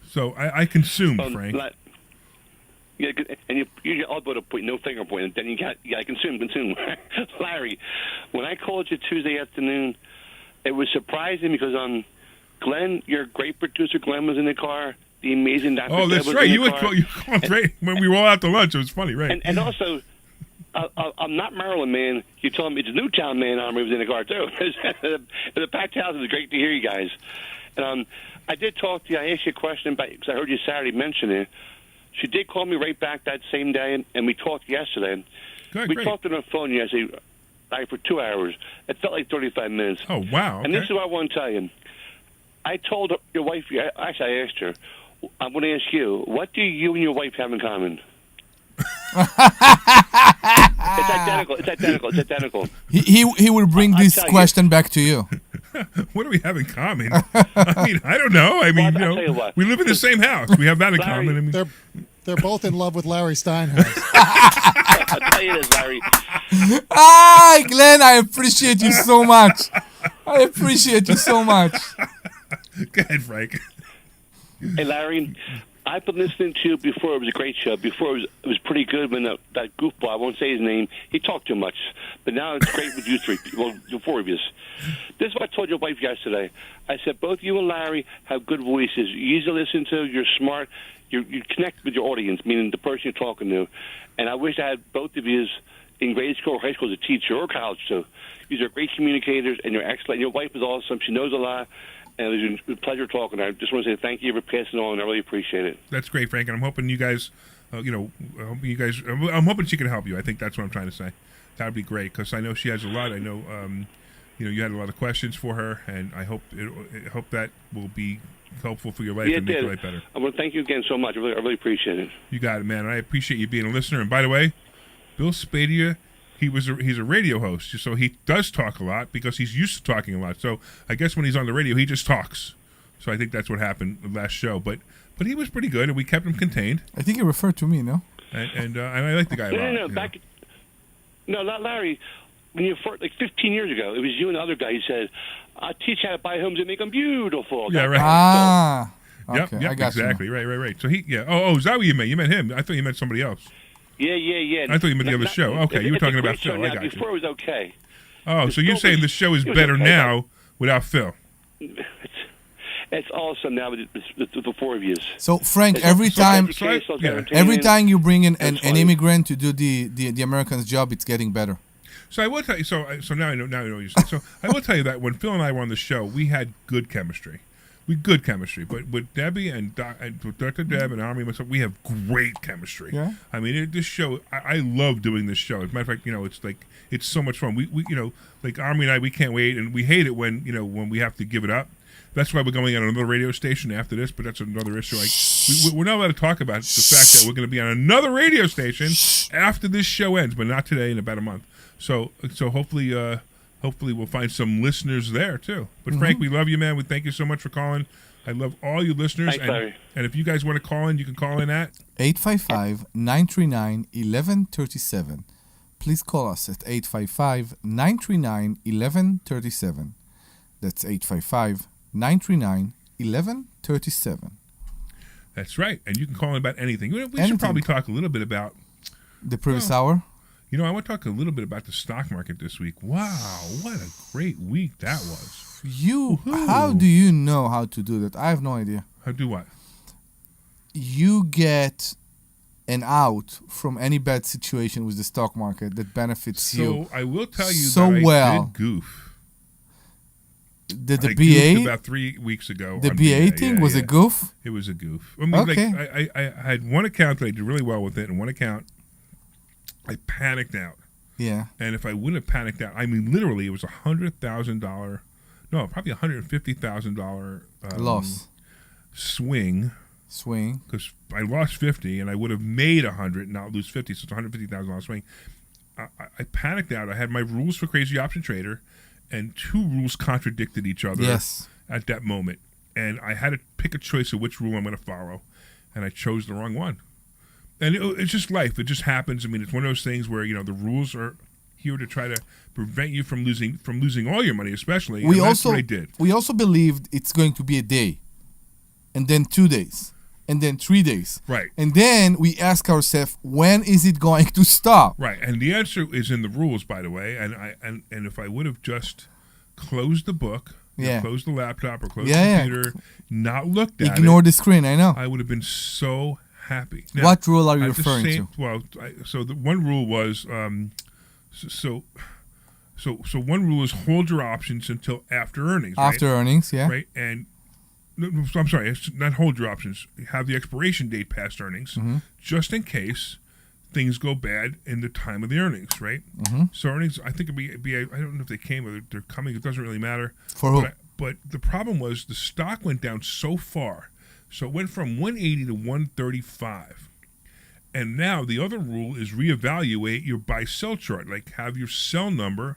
So I consumed, Frank. Yeah, and you all go to point, no finger point, and then you got consume. Larry, when I called you Tuesday afternoon, it was surprising because Glenn, your great producer, Glenn was in the car. The amazing Dr. Oh, that's right. You called right when we were all out to lunch. It was funny, right? And also, I'm not Maryland, man. You told me it's Newtown, man. Omri was in the car too. The packed house. It was great to hear you guys. And I did talk to you. I asked you a question because I heard you Saturday mention it. She did call me right back that same day, and we talked yesterday. Good, we talked on the phone yesterday for 2 hours. It felt like 35 minutes. Oh, wow. Okay. And this is what I want to tell you. I told your wife, actually I asked her, I'm going to ask you, what do you and your wife have in common? It's identical. He will bring this question back to you. What do we have in common? I mean, I don't know. I mean, we live in the same house. We have that in common. I mean, they're both in love with Larry Steinhouse. I'll tell you this, Larry. Hi, Glenn. I appreciate you so much. Go ahead, Frank. Hey, Larry, I've been listening to you before. It was a great show. Before it was pretty good when that goofball, I won't say his name, he talked too much. But now it's great with you three, the 4 of you. This is what I told your wife yesterday. I said, both you and Larry have good voices. You're easy to listen to. You're smart. You connect with your audience, meaning the person you're talking to. And I wish I had both of you in grade school or high school as a teacher or college, too. These are great communicators, and you're excellent. Your wife is awesome. She knows a lot. And it was a pleasure talking to her. I just want to say thank you for passing on. I really appreciate it. That's great, Frank. And I'm hoping you guys, I'm hoping she can help you. I think that's what I'm trying to say. That would be great because I know she has a lot. I know, you had a lot of questions for her, and I hope that will be helpful for your life and make your life better. I want to thank you again so much. I really appreciate it. You got it, man. I appreciate you being a listener. And by the way, Bill Spadia, he's a radio host, so he does talk a lot because he's used to talking a lot. So I guess when he's on the radio, he just talks. So I think that's what happened the last show. But he was pretty good, and we kept him contained. I think he referred to me, no? And I like the guy a lot. No, not Larry. When you first, like 15 years ago, it was you and the other guy who said, "I'll teach you how to buy homes and make them beautiful." Yeah, right. Okay, yep, I got exactly. You. Right. So Oh, is that what you meant? You meant him. I thought you meant somebody else. Yeah. I thought you meant the other show. Okay, you were talking about Phil. I got Before it was okay. Oh, so you're saying the show is better now without Phil? It's awesome now with the four of you. So Frank, every time you bring in an immigrant to do the American's job, it's getting better. So I will tell you. So now I know what you're saying. So I will tell you that when Phil and I were on the show, we had good chemistry. But with Debbie and with Dr. Deb and Omri, myself, we have great chemistry. Yeah. I mean, this show, I love doing this show. As a matter of fact, it's so much fun. We like Omri and I, we can't wait, and we hate it when we have to give it up. That's why we're going on another radio station after this, but that's another issue. We're not allowed to talk about the fact that we're going to be on another radio station after this show ends, but not today, in about a month. So hopefully we'll find some listeners there too. But Frank, we love you, man. We thank you so much for calling. I love all you listeners. Thanks, and if you guys want to call in, you can call in at 855-939-1137. Please call us at 855-939-1137. That's 855-939-1137. That's right. And you can call in about anything. We should probably talk a little bit about the previous hour. I want to talk a little bit about the stock market this week. Wow, what a great week that was. How do you know how to do that? I have no idea. How do what? You get an out from any bad situation with the stock market that benefits you. So I will tell you I did goof. Did the I BA goofed about 3 weeks ago? The BA thing was a goof? It was a goof. I mean, I had one account that I did really well with it, and one account I panicked out. Yeah. And if I wouldn't have panicked out, I mean, literally, it was $100,000. No, probably $150,000 loss. Swing. Because I lost 50, and I would have made 100 and not lose 50, so it's a $150,000 swing. I panicked out. I had my rules for Crazy Option Trader, and 2 rules contradicted each other at that moment. And I had to pick a choice of which rule I'm going to follow, and I chose the wrong one. And it's just life. It just happens. I mean, it's one of those things where, the rules are here to try to prevent you from losing all your money, especially. That's what I did. We also believed it's going to be a day, and then 2 days, and then 3 days. Right. And then we ask ourselves, when is it going to stop? Right. And the answer is in the rules, by the way. And if I would have just closed the book, closed the laptop or closed the computer, not looked at Ignore the screen, I know. I would have been so happy. Now, what rule are you referring to? Well, so the one rule was, so one rule is hold your options until after earnings. After earnings, yeah. Right, and I'm sorry, it's not hold your options. Have the expiration date past earnings, just in case things go bad in the time of the earnings. Right. So earnings, I think it'd be I don't know if they came or they're coming. It doesn't really matter. For who? But the problem was the stock went down so far. So it went from 180 to 135. And now the other rule is reevaluate your buy-sell chart. Like have your sell number.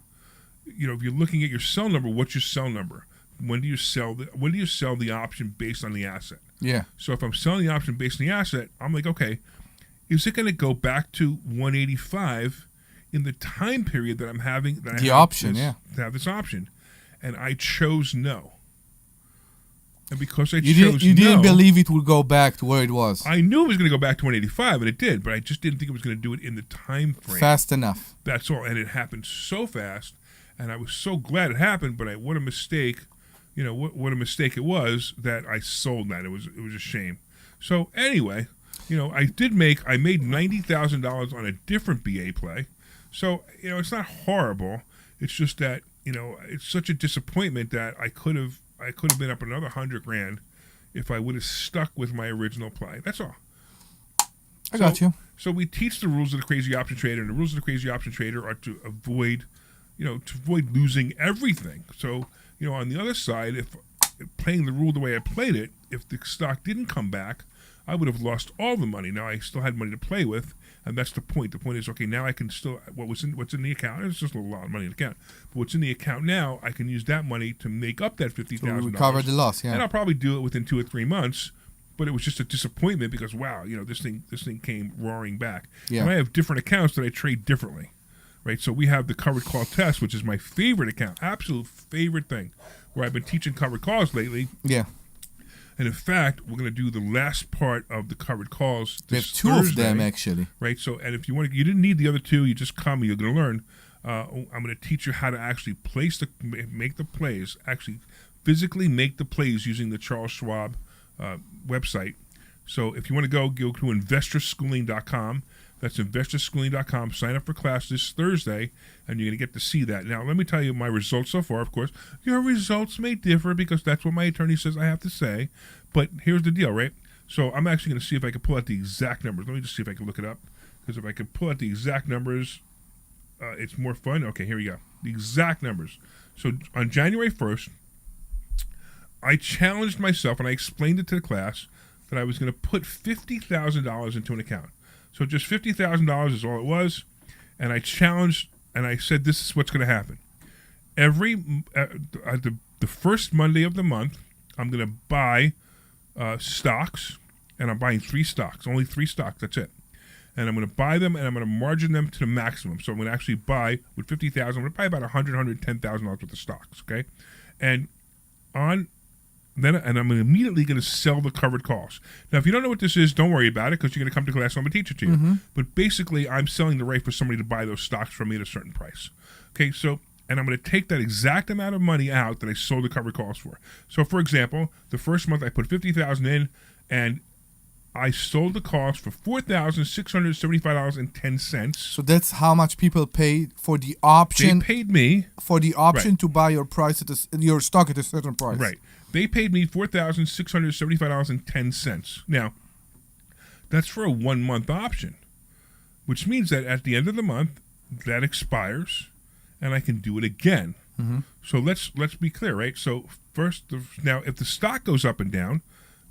If you're looking at your sell number, what's your sell number? When do you sell the option based on the asset? Yeah. So if I'm selling the option based on the asset, I'm like, okay, is it going to go back to 185 in the time period that I'm having to have this option? And I chose no. And because I chose you didn't believe it would go back to where it was. I knew it was going to go back to 185, and it did, but I just didn't think it was going to do it in the time frame. Fast enough. That's all. And it happened so fast, and I was so glad it happened, but what a mistake, what a mistake it was that I sold that. It was a shame. So anyway, I made $90,000 on a different BA play. So, it's not horrible. It's just that, it's such a disappointment that I could have been up another $100,000 if I would have stuck with my original play. That's all. I got you. So we teach the rules of the Crazy Option Trader, and the rules of the Crazy Option Trader are to avoid losing everything. So, on the other side, if playing the rule the way I played it, if the stock didn't come back, I would have lost all the money. Now I still had money to play with, and that's the point. The point is, okay, now I can still what's in the account. It's just a lot of money in the account, but what's in the account now, I can use that money to make up that $50,000. Recover the loss, yeah. And I'll probably do it within 2 or 3 months. But it was just a disappointment because wow, this thing came roaring back. Yeah. And I have different accounts that I trade differently, right? So we have the covered call test, which is my favorite account, absolute favorite thing, where I've been teaching covered calls lately. Yeah. And in fact, we're going to do the last part of the covered calls. We have 2 of them actually. Right. So, and if you didn't need the other 2, you just come. You're going to learn. I'm going to teach you how to actually make the plays, actually physically make the plays using the Charles Schwab website. So if you want to go to investorschooling.com. That's investorschooling.com. Sign up for class this Thursday, and you're going to get to see that. Now, let me tell you my results so far. Of course, your results may differ because that's what my attorney says I have to say. But here's the deal, right? So I'm actually going to see if I can pull out the exact numbers. Let me just see if I can look it up. Because if I can pull out the exact numbers, it's more fun. Okay, here we go. The exact numbers. So on January 1st, I challenged myself, and I explained it to the class, that I was going to put $50,000 into an account. So just $50,000 is all it was, and I challenged, and I said, this is what's going to happen. The first Monday of the month, I'm going to buy stocks, and I'm buying 3 stocks, only 3 stocks, that's it. And I'm going to buy them, and I'm going to margin them to the maximum. So I'm going to actually buy, with $50,000, I'm going to buy about $110,000 worth of stocks, okay? And I'm immediately going to sell the covered calls. Now, if you don't know what this is, don't worry about it because you're going to come to class and I'm going to teach it to you. Mm-hmm. But basically, I'm selling the right for somebody to buy those stocks from me at a certain price. Okay, so, and I'm going to take that exact amount of money out that I sold the covered calls for. So, for example, the first month I put $50,000 in and I sold the calls for $4,675.10. So that's how much people paid for the option. They paid me for the option right. to buy your your stock at a certain price. Right. They paid me $4,675.10. Now, that's for a 1-month option, which means that at the end of the month, that expires, and I can do it again. Mm-hmm. So let's be clear, right? So first, now if the stock goes up and down,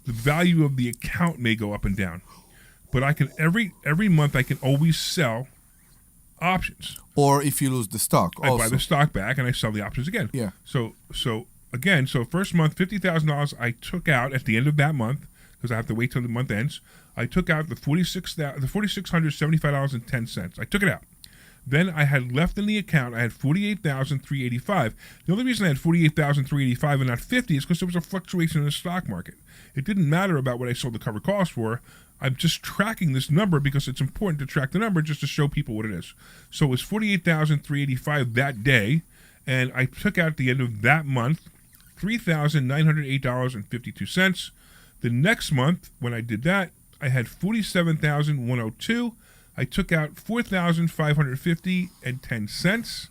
the value of the account may go up and down, but I can every month I can always sell options. Or if you lose the stock, I buy the stock back and I sell the options again. Yeah. So first month, $50,000 I took out at the end of that month because I have to wait till the month ends. I took out the $4,675.10. I took it out. Then I had left in the account, I had $48,385. The only reason I had $48,385 and not $50 is because there was a fluctuation in the stock market. It didn't matter about what I sold the covered calls for. I'm just tracking this number because it's important to track the number just to show people what it is. So it was $48,385 that day, and I took out at the end of that month $3,908.52. The next month, when I did that, I had $47,102. I took out $4,550.10.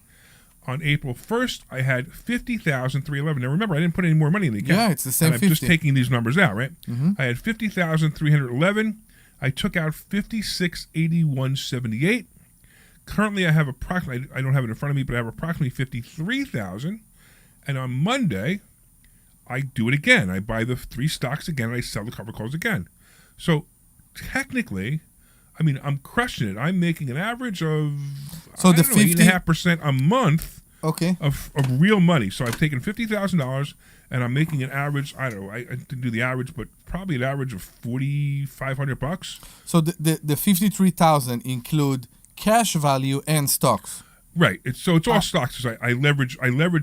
On April 1st, I had $50,311. Now remember, I didn't put any more money in the account. Yeah, it's the same. I'm just taking these numbers out, right? Mm-hmm. I had $50,311. I took out $56,8178. Currently, I have approximately, I don't have it in front of me, but I have approximately $53,000. And on Monday, I do it again. I buy the 3 stocks again, and I sell the cover calls again. So technically, I mean, I'm crushing it. I'm making an average of 8.5% a month of real money. So I've taken $50,000 and I'm making an average, I don't know, I didn't do the average, but probably an average of $4,500. So the 53,000 include cash value and stocks. Right. It's all stocks. So I leverage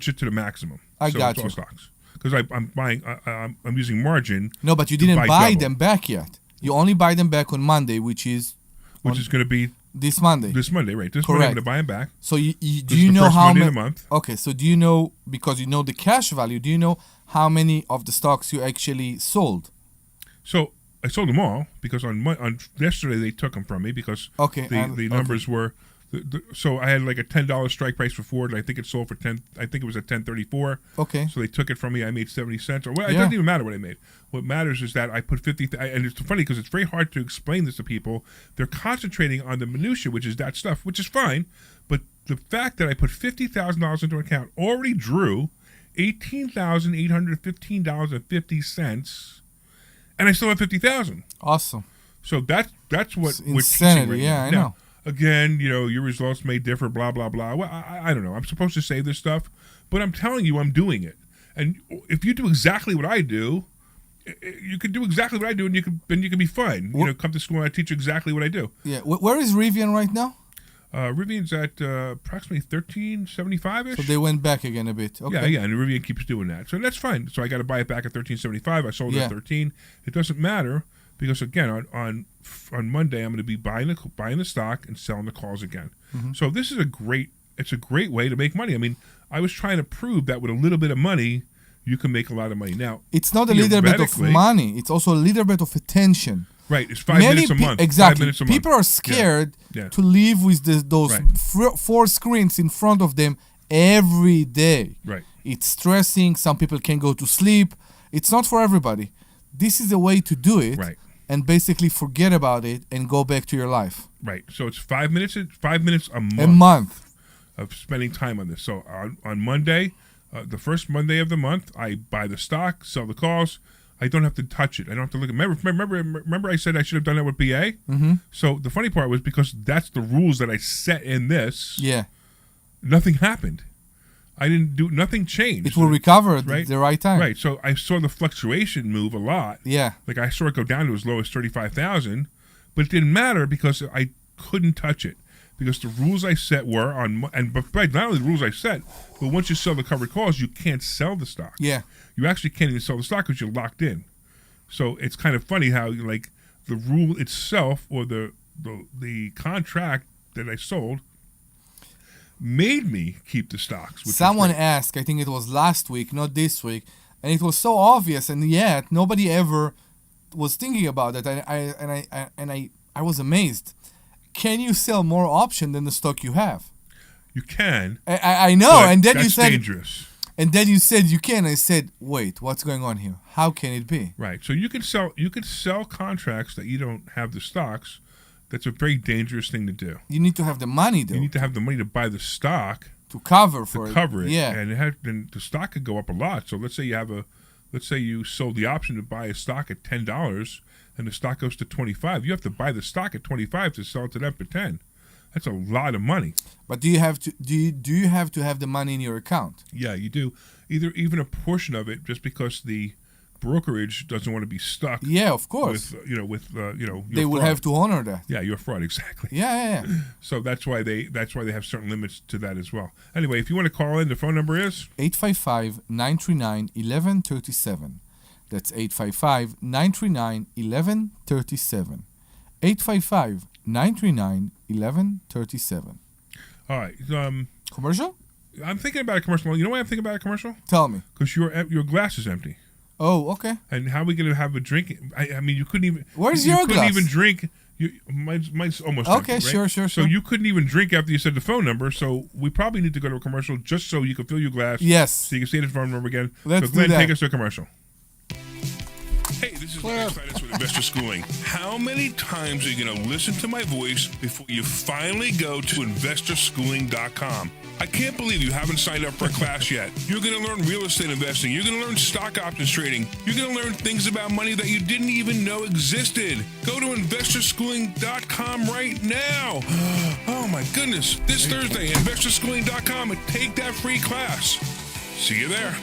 it to the maximum. Got it's you. all stocks. Because I'm buying, I'm using margin. No, but you didn't buy them back yet. You only buy them back on Monday, which is going to be this Monday. This Monday, right? This Correct. Monday I'm going to buy them back. So do you know how many? Okay, so do you know, because you know the cash value, do you know how many of the stocks you actually sold? So I sold them all because on yesterday they took them from me because the numbers were. So I had like a $10 strike price for Ford, and I think it sold for $10. I think it was at $10.34. Okay. So they took it from me. I made 70 cents. It doesn't even matter what I made. What matters is that I put 50. And it's funny because it's very hard to explain this to people. They're concentrating on the minutia, which is that stuff, which is fine. But the fact that I put $50,000 into an account already drew $18,815.50, and I still have $50,000. Awesome. So that's what it's we're insanity. teaching right Yeah, now. I know. Again, your results may differ, blah, blah, blah. Well, I don't know. I'm supposed to say this stuff, but I'm telling you I'm doing it. And if you do exactly what I do, you can do exactly what I do, and you can be fine. Come to school and I teach you exactly what I do. Yeah. Where is Rivian right now? Rivian's at approximately $13.75-ish. So they went back again a bit. Okay. Yeah, and Rivian keeps doing that. So that's fine. So I got to buy it back at $13.75. I sold it at $13. It doesn't matter because, again, on Monday I'm going to be buying the stock and selling the calls again. Mm-hmm. So this is a great it's a great way to make money. I mean, I was trying to prove that with a little bit of money, you can make a lot of money. Now, it's not a little bit of money. It's also a little bit of attention. Right. It's 5 minutes a month. Exactly. 5 minutes a month. People are scared Yeah. to live with those Right. 4 screens in front of them every day. Right. It's stressing. Some people can't go to sleep. It's not for everybody. This is a way to do it. Right. And basically forget about it and go back to your life. Right. So it's 5 minutes. 5 minutes a month. A month of spending time on this. So on Monday, the first Monday of the month, I buy the stock, sell the calls. I don't have to touch it. I don't have to look at. Remember, I said I should have done that with BA. Mm-hmm. So the funny part was because that's the rules that I set in this. Yeah. Nothing happened. I didn't do. Nothing changed. It will recover at the right time. Right. So I saw the fluctuation move a lot. Yeah. Like I saw it go down to as low as 35,000, but it didn't matter because I couldn't touch it because the rules I set were on. And but not only the rules I set, but once you sell the covered calls, you can't sell the stock. Yeah. You actually can't even sell the stock because you're locked in. So it's kind of funny how like the rule itself or the contract that I sold made me keep the stocks. Someone asked, I think it was last week, not this week, and it was so obvious, and yet nobody ever was thinking about it. I was amazed. Can you sell more option than the stock you have? You can. I know, and then that's you said dangerous. And then you said you can. I said, wait, what's going on here? How can it be? Right. So you could sell contracts that you don't have the stocks. That's a very dangerous thing to do. You need to have the money, though. You need to have the money to buy the stock to cover for it. Cover it. Yeah. And the stock could go up a lot. So let's say you sold the option to buy a stock at $10 and the stock goes to 25. You have to buy the stock at 25 to sell it to them for 10. That's a lot of money. But do you have to have the money in your account? Yeah, you do. Even a portion of it, just because the brokerage doesn't want to be stuck. Yeah, of course. With they will have to honor that. Yeah, your fraud, exactly. Yeah. So that's why they have certain limits to that as well. Anyway, if you want to call in, the phone number is 855-939-1137. That's 855-939-1137. 855-939-1137. All right. Commercial? I'm thinking about a commercial. You know why I'm thinking about a commercial? Tell me. Because your glass is empty. Oh, okay. And how are we going to have a drink? I mean, you couldn't even. Where's your glass? You couldn't even drink. Mine's almost okay. empty, right? Sure. So you couldn't even drink after you said the phone number. So we probably need to go to a commercial just so you can fill your glass. Yes. So you can say the phone number again. Let's so Glenn, do that. take us to a commercial. Hey, this is Larry Steinhouse with Investor Schooling. How many times are you going to listen to my voice before you finally go to investorschooling.com? I can't believe you haven't signed up for a class yet. You're going to learn real estate investing. You're going to learn stock options trading. You're going to learn things about money that you didn't even know existed. Go to investorschooling.com right now. Oh my goodness. This Thursday, investorschooling.com, and take that free class. See you there.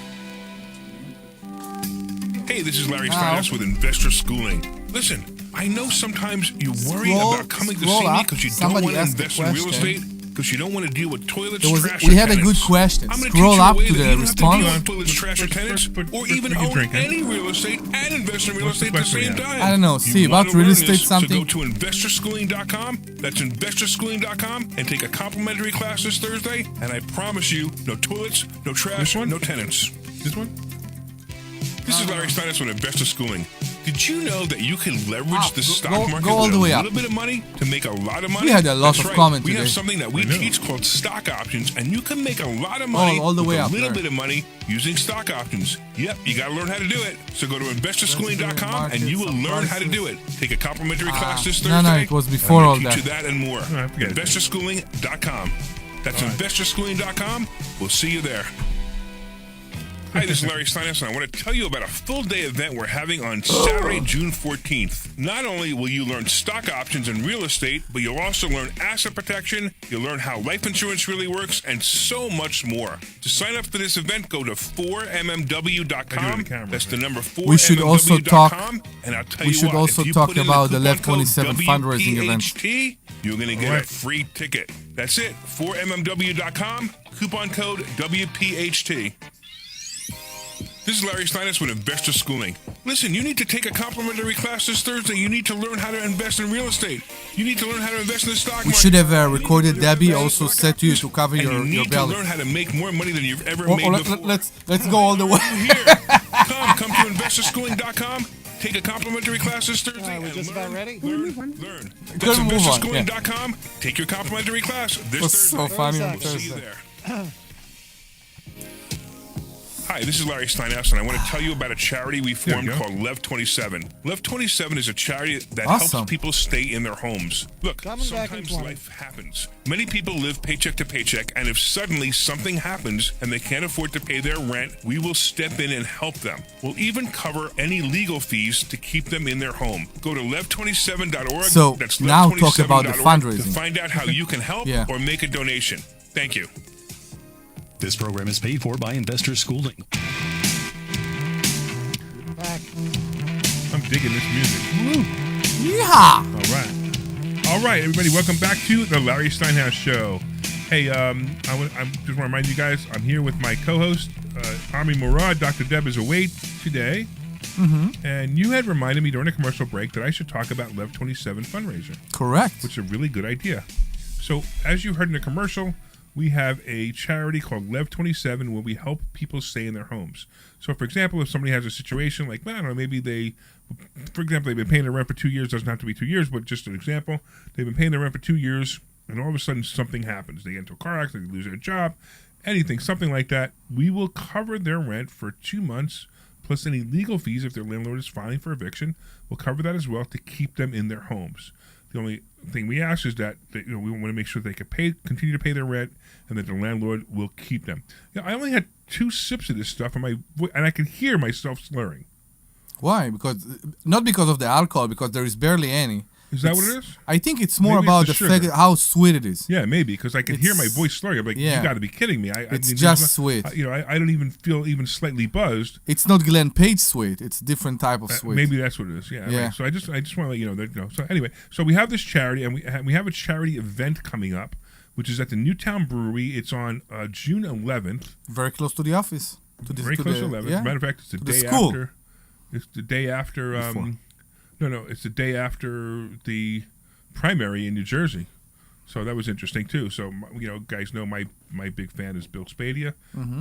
Hey, this is Larry Steinhouse with Investor Schooling. Listen, I know sometimes you worry about coming to see me because you don't want to invest in real estate, because you don't want to deal with toilets, trash, we had tenants. a good question. I'm going to Scroll teach you up a way to that the you don't have to deal response. with toilets, trash, or tenants, or even own any real estate and invest in real estate at the same time. I don't know. See, You want about to real learn estate this, something. So go to investorschooling.com. That's investorschooling.com, and take a complimentary class this Thursday. And I promise you, no toilets, no trash, no tenants. This one? This is Larry Steinhouse with Investor Schooling. Did you know that you can leverage the stock market go all with the way a up. little bit of money to make a lot of money? We had a lot That's of right. comment We today. have something that we teach called stock options, and you can make a lot of money all the way with up a little there. bit of money using stock options. Yep, you got to learn how to do it. So go to investorschooling.com and you will learn how to do it. Take a complimentary class this Thursday. No, it was before and all teach that. you that and more. Investorschooling.com. That's investorschooling.com. We'll see you there. Hi, this is Larry Steinhouse, and I want to tell you about a full-day event we're having on Saturday, June 14th. Not only will you learn stock options and real estate, but you'll also learn asset protection, you'll learn how life insurance really works, and so much more. To sign up for this event, go to 4mmw.com. That's the number 4mmw.com. We should also talk. And I'll tell We you should what, also if you talk put in about the coupon Left code 27 fundraising event. WPHT, you're going to get a free ticket. That's it. 4mmw.com. Coupon code WPHT. This is Larry Steinhouse with Investor Schooling. Listen, you need to take a complimentary class this Thursday. You need to learn how to invest in real estate. You need to learn how to invest in the stock market. We should have recorded Debbie also said to you to cover and your you need to belly. learn how to make more money than you've ever made before. Let's go all the way. Come to investorschooling.com. Take a complimentary class this Thursday. We're just about ready. Learn. That's investorschooling.com. Take your complimentary class this Thursday. So funny on We'll see you Thursday. there. Hi, this is Larry Steinhouse, and I want to tell you about a charity we formed called Lev 27. Lev 27 is a charity that helps people stay in their homes. Look, sometimes life happens. Many people live paycheck to paycheck, and if suddenly something happens and they can't afford to pay their rent, we will step in and help them. We'll even cover any legal fees to keep them in their home. Go to lev27.org. So That's now talk about the lev27.org fundraising. to find out how you can help or make a donation. Thank you. This program is paid for by Investor Schooling. I'm digging this music. Yeehaw! All right, everybody. Welcome back to the Larry Steinhouse Show. Hey, I just want to remind you guys, I'm here with my co-host, Omri Morad. Dr. Deb is away today. And you had reminded me during a commercial break that I should talk about Lev 27 fundraiser. Correct. Which is a really good idea. So, as you heard in the commercial, we have a charity called Lev 27 where we help people stay in their homes. So, for example, if somebody has a situation like, I don't know, maybe they've been paying their rent for 2 years, doesn't have to be 2 years, but just an example, they've been paying their rent for 2 years, and all of a sudden something happens. They get into a car accident, they lose their job, anything, something like that. We will cover their rent for 2 months, plus any legal fees if their landlord is filing for eviction. We'll cover that as well to keep them in their homes. The only thing we ask is that we want to make sure they can continue to pay their rent, and that the landlord will keep them. I only had 2 sips of this stuff, and I could hear myself slurring. Why? Not because of the alcohol, because there is barely any. Is that what it is? I think it's more about the fact how sweet it is. Yeah, maybe, because I could hear my voice slurring. I'm like, you got to be kidding me. It's just sweet. I don't even feel even slightly buzzed. It's not Glenn Page sweet. It's a different type of sweet. Maybe that's what it is. Yeah. Right. So I just want to let you know that. So anyway, so we have this charity, and we have a charity event coming up, which is at the Newtown Brewery. It's on June 11th. Very close to the office. Very close to 11th. As a matter of fact, it's the day after. It's the day after. It's the day after the primary in New Jersey. So that was interesting too. So guys know my big fan is Bill Spadia.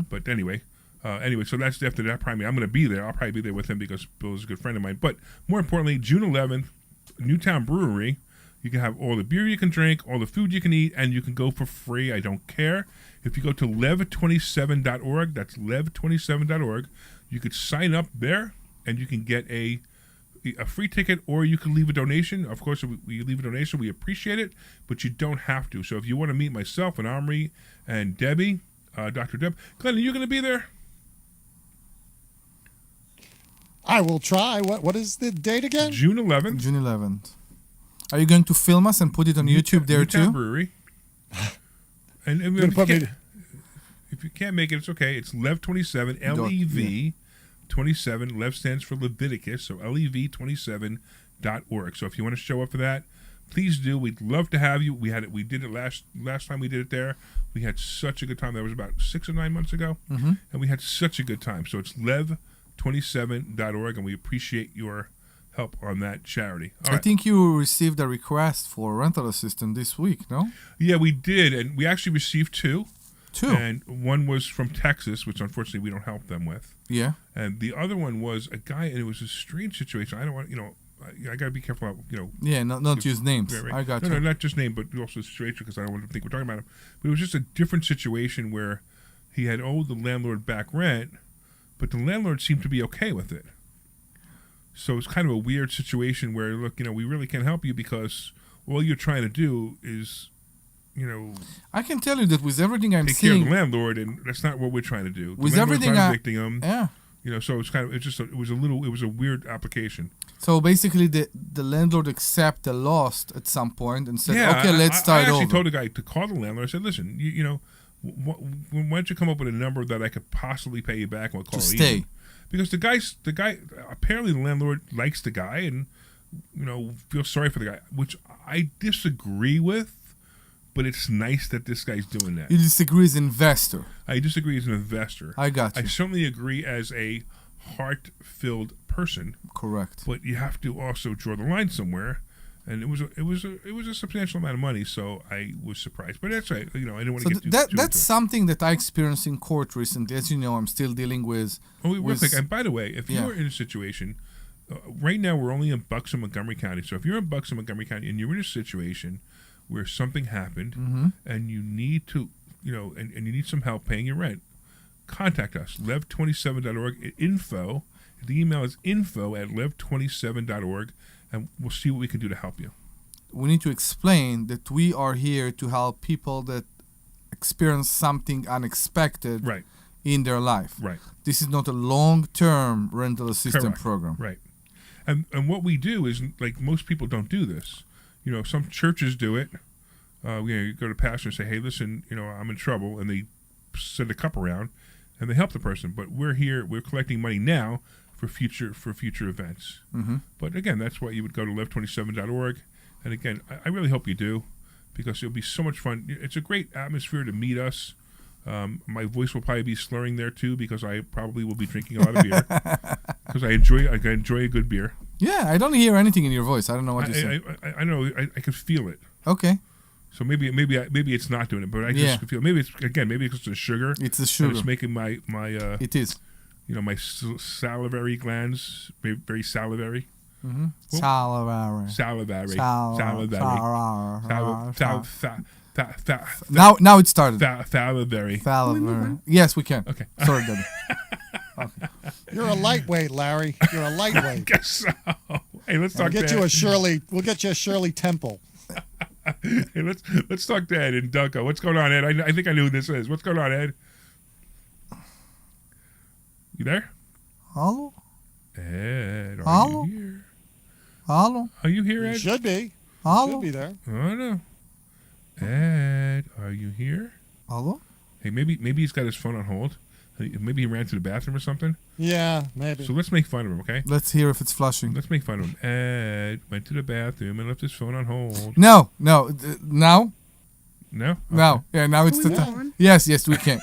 But anyway, so that's after that primary. I'm going to be there. I'll probably be there with him because Bill is a good friend of mine. But more importantly, June 11th, Newtown Brewery. You can have all the beer you can drink, all the food you can eat, and you can go for free. I don't care. If you go to lev27.org, that's lev27.org, you could sign up there and you can get a free ticket, or you can leave a donation. Of course, if we leave a donation, we appreciate it, but you don't have to. So if you want to meet myself and Omri and Debbie, Dr. Deb, Glenn, are you going to be there? I will try. What is the date again? June 11th. June 11th. Are you going to film us and put it on YouTube there too? Brewery. And if you can't make it, it's okay. It's Lev 27, LEV 27. Lev stands for Leviticus, so lev27.org. So if you want to show up for that, please do. We'd love to have you. We did it last time we did it there. We had such a good time. That was about 6 or 9 months ago, and we had such a good time. So it's lev27.org, and we appreciate your help on that charity. All right. I think you received a request for a rental assistant this week, no? Yeah, we did, and we actually received 2. 2? And one was from Texas, which unfortunately we don't help them with. Yeah. And the other one was a guy, and it was a strange situation. I don't want, I got to be careful about, Yeah, not use names. Right. I got you. No, not just name, but also the situation, because I don't want to think we're talking about him. But it was just a different situation where he had owed the landlord back rent, but the landlord seemed to be okay with it. So it's kind of a weird situation where, look, we really can't help you because all you're trying to do is, I can tell you that with everything I'm take seeing, care of the landlord, and that's not what we're trying to do. With the everything not evicting him. Yeah. So it's it was a weird application. So basically, the landlord accept the loss at some point and said, "Okay, let's start over." I actually told the guy to call the landlord. I said, "Listen, why don't you come up with a number that I could possibly pay you back and we'll call it stay." Even. Because the guy apparently the landlord likes the guy and feels sorry for the guy, which I disagree with. But it's nice that this guy's doing that. You disagree as an investor. I disagree as an investor. I got you. I certainly agree as a heart-filled person. Correct. But you have to also draw the line somewhere. And it was a substantial amount of money, so I was surprised. But that's right. I didn't want to get too that's into it. something that I experienced in court recently. As you know, I'm still dealing with. Real quick. And by the way, if you're in a situation, right now we're only in Bucks and Montgomery County. So if you're in Bucks and Montgomery County and you're in a situation where something happened and you need to, and you need some help paying your rent, contact us. Lev27.org. Info. The email is info@lev27.org. And we'll see what we can do to help you. We need to explain that we are here to help people that experience something unexpected in their life. Right. This is not a long-term rental assistance Correct. program. Right. And what we do is, like, most people don't do this. Some churches do it. You go to the pastor and say, hey, listen, I'm in trouble. And they send a cup around and they help the person. But we're here, we're collecting money now for future events. But again, that's why you would go to lev27.org. And again, I really hope you do, because it'll be so much fun. It's a great atmosphere to meet us. My voice will probably be slurring there too, because I probably will be drinking a lot of beer. Because I enjoy a good beer. Yeah, I don't hear anything in your voice. I don't know what you say. I know. I can feel it. Okay. So maybe it's not doing it, but I just feel maybe it's the sugar. It's the sugar. It's making my It is. My salivary glands very salivary. Salivary. Now it started. Salivary. Yes, we can. Okay. Sorry, Debbie. Okay. You're a lightweight, Larry. You're a lightweight. I guess so. Hey, let's talk. We'll get you a Shirley Temple. Hey, let's talk to Ed and Dunko. What's going on, Ed? I think I know who this is. What's going on, Ed? You there? Hello? Ed, are you here? Hello? Are you here, Ed? You should be. Hello? Should be there. I know. Ed, are you here? Hello? Hey, maybe he's got his phone on hold. Maybe he ran to the bathroom or something. Yeah, maybe. So let's make fun of him, okay? Let's hear if it's flushing. Let's make fun of him. Ed went to the bathroom and left his phone on hold. No. No? Now? Okay. No. Yeah, now it's the time. Yes, we can.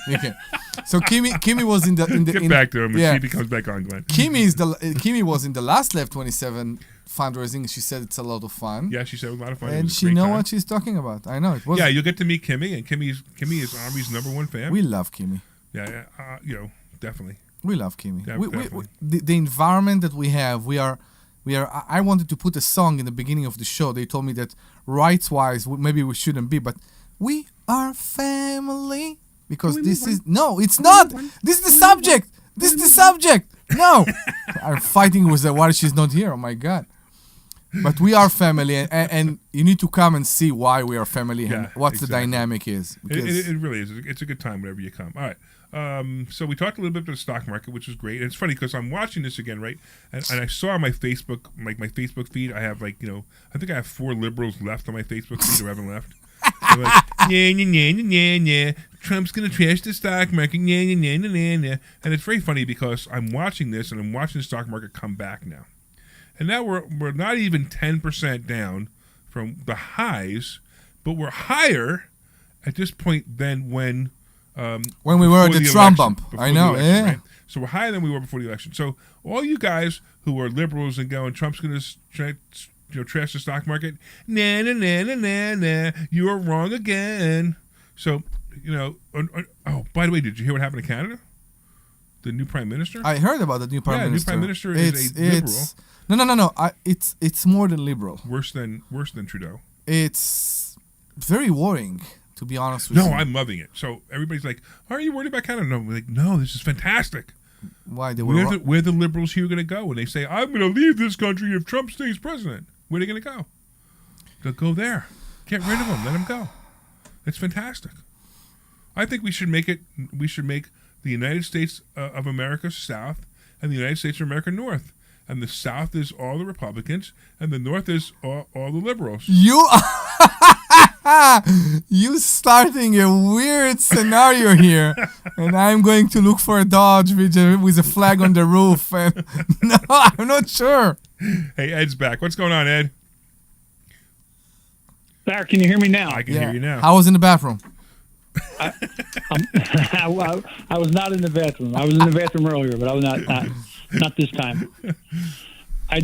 So Kimmy was in the Get back to him and see if he comes back on, Glenn. Kimmy was in the last Lev 27 fundraising. She said it's a lot of fun. Yeah, she said it was a lot of fun. And she knows what she's talking about. I know it was. Yeah, you'll get to meet Kimmy, and Kimmy is Omri's #1 fan. We love Kimmy. Yeah, definitely. We love Kimmy. Yeah, the environment that we have, we are. I wanted to put a song in the beginning of the show. They told me that rights-wise, maybe we shouldn't be, but we are family. Because this is it's not. This is the subject. This is the subject. No, I'm fighting with her while she's not here. Oh my God! But we are family, and you need to come and see why we are family and what the dynamic is. It really is. It's a good time whenever you come. All right. So we talked a little bit about the stock market, which is great. And it's funny because I'm watching this again, right? And I saw on my Facebook, my Facebook feed, I have I think I have 4 liberals left on my Facebook feed who haven't left. They're like, yeah. Trump's gonna trash the stock market, yeah. And it's very funny because I'm watching this and I'm watching the stock market come back now. And now we're not even 10% down from the highs, but we're higher at this point than when we were at the Trump bump. I know, election, right? So we're higher than we were before the election. So all you guys who are liberals and going, Trump's going to trash the stock market, nah, you are wrong again. So, by the way, did you hear what happened in Canada? The new prime minister? I heard about the new prime minister. Yeah, new prime minister is a liberal. No. It's more than liberal. Worse than Trudeau. It's very worrying, to be honest with you. No, I'm loving it. So everybody's like, "Are you worried about Canada?" No, we're like, "No, this is fantastic." Why? Where the liberals here going to go? When they say, "I'm going to leave this country if Trump stays president," where are they going to go? They'll go there. Get rid of him. Let him go. It's fantastic. I think we should make it. We should make the United States of America South and the United States of America North. And the South is all the Republicans, and the North is all the liberals. You starting a weird scenario here, and I'm going to look for a Dodge with a flag on the roof. And no, I'm not sure. Hey, Ed's back. What's going on, Ed? Larry, can you hear me now? I can hear you now. I was in the bathroom. I was not in the bathroom. I was in the bathroom earlier, but I was not. Not this time. I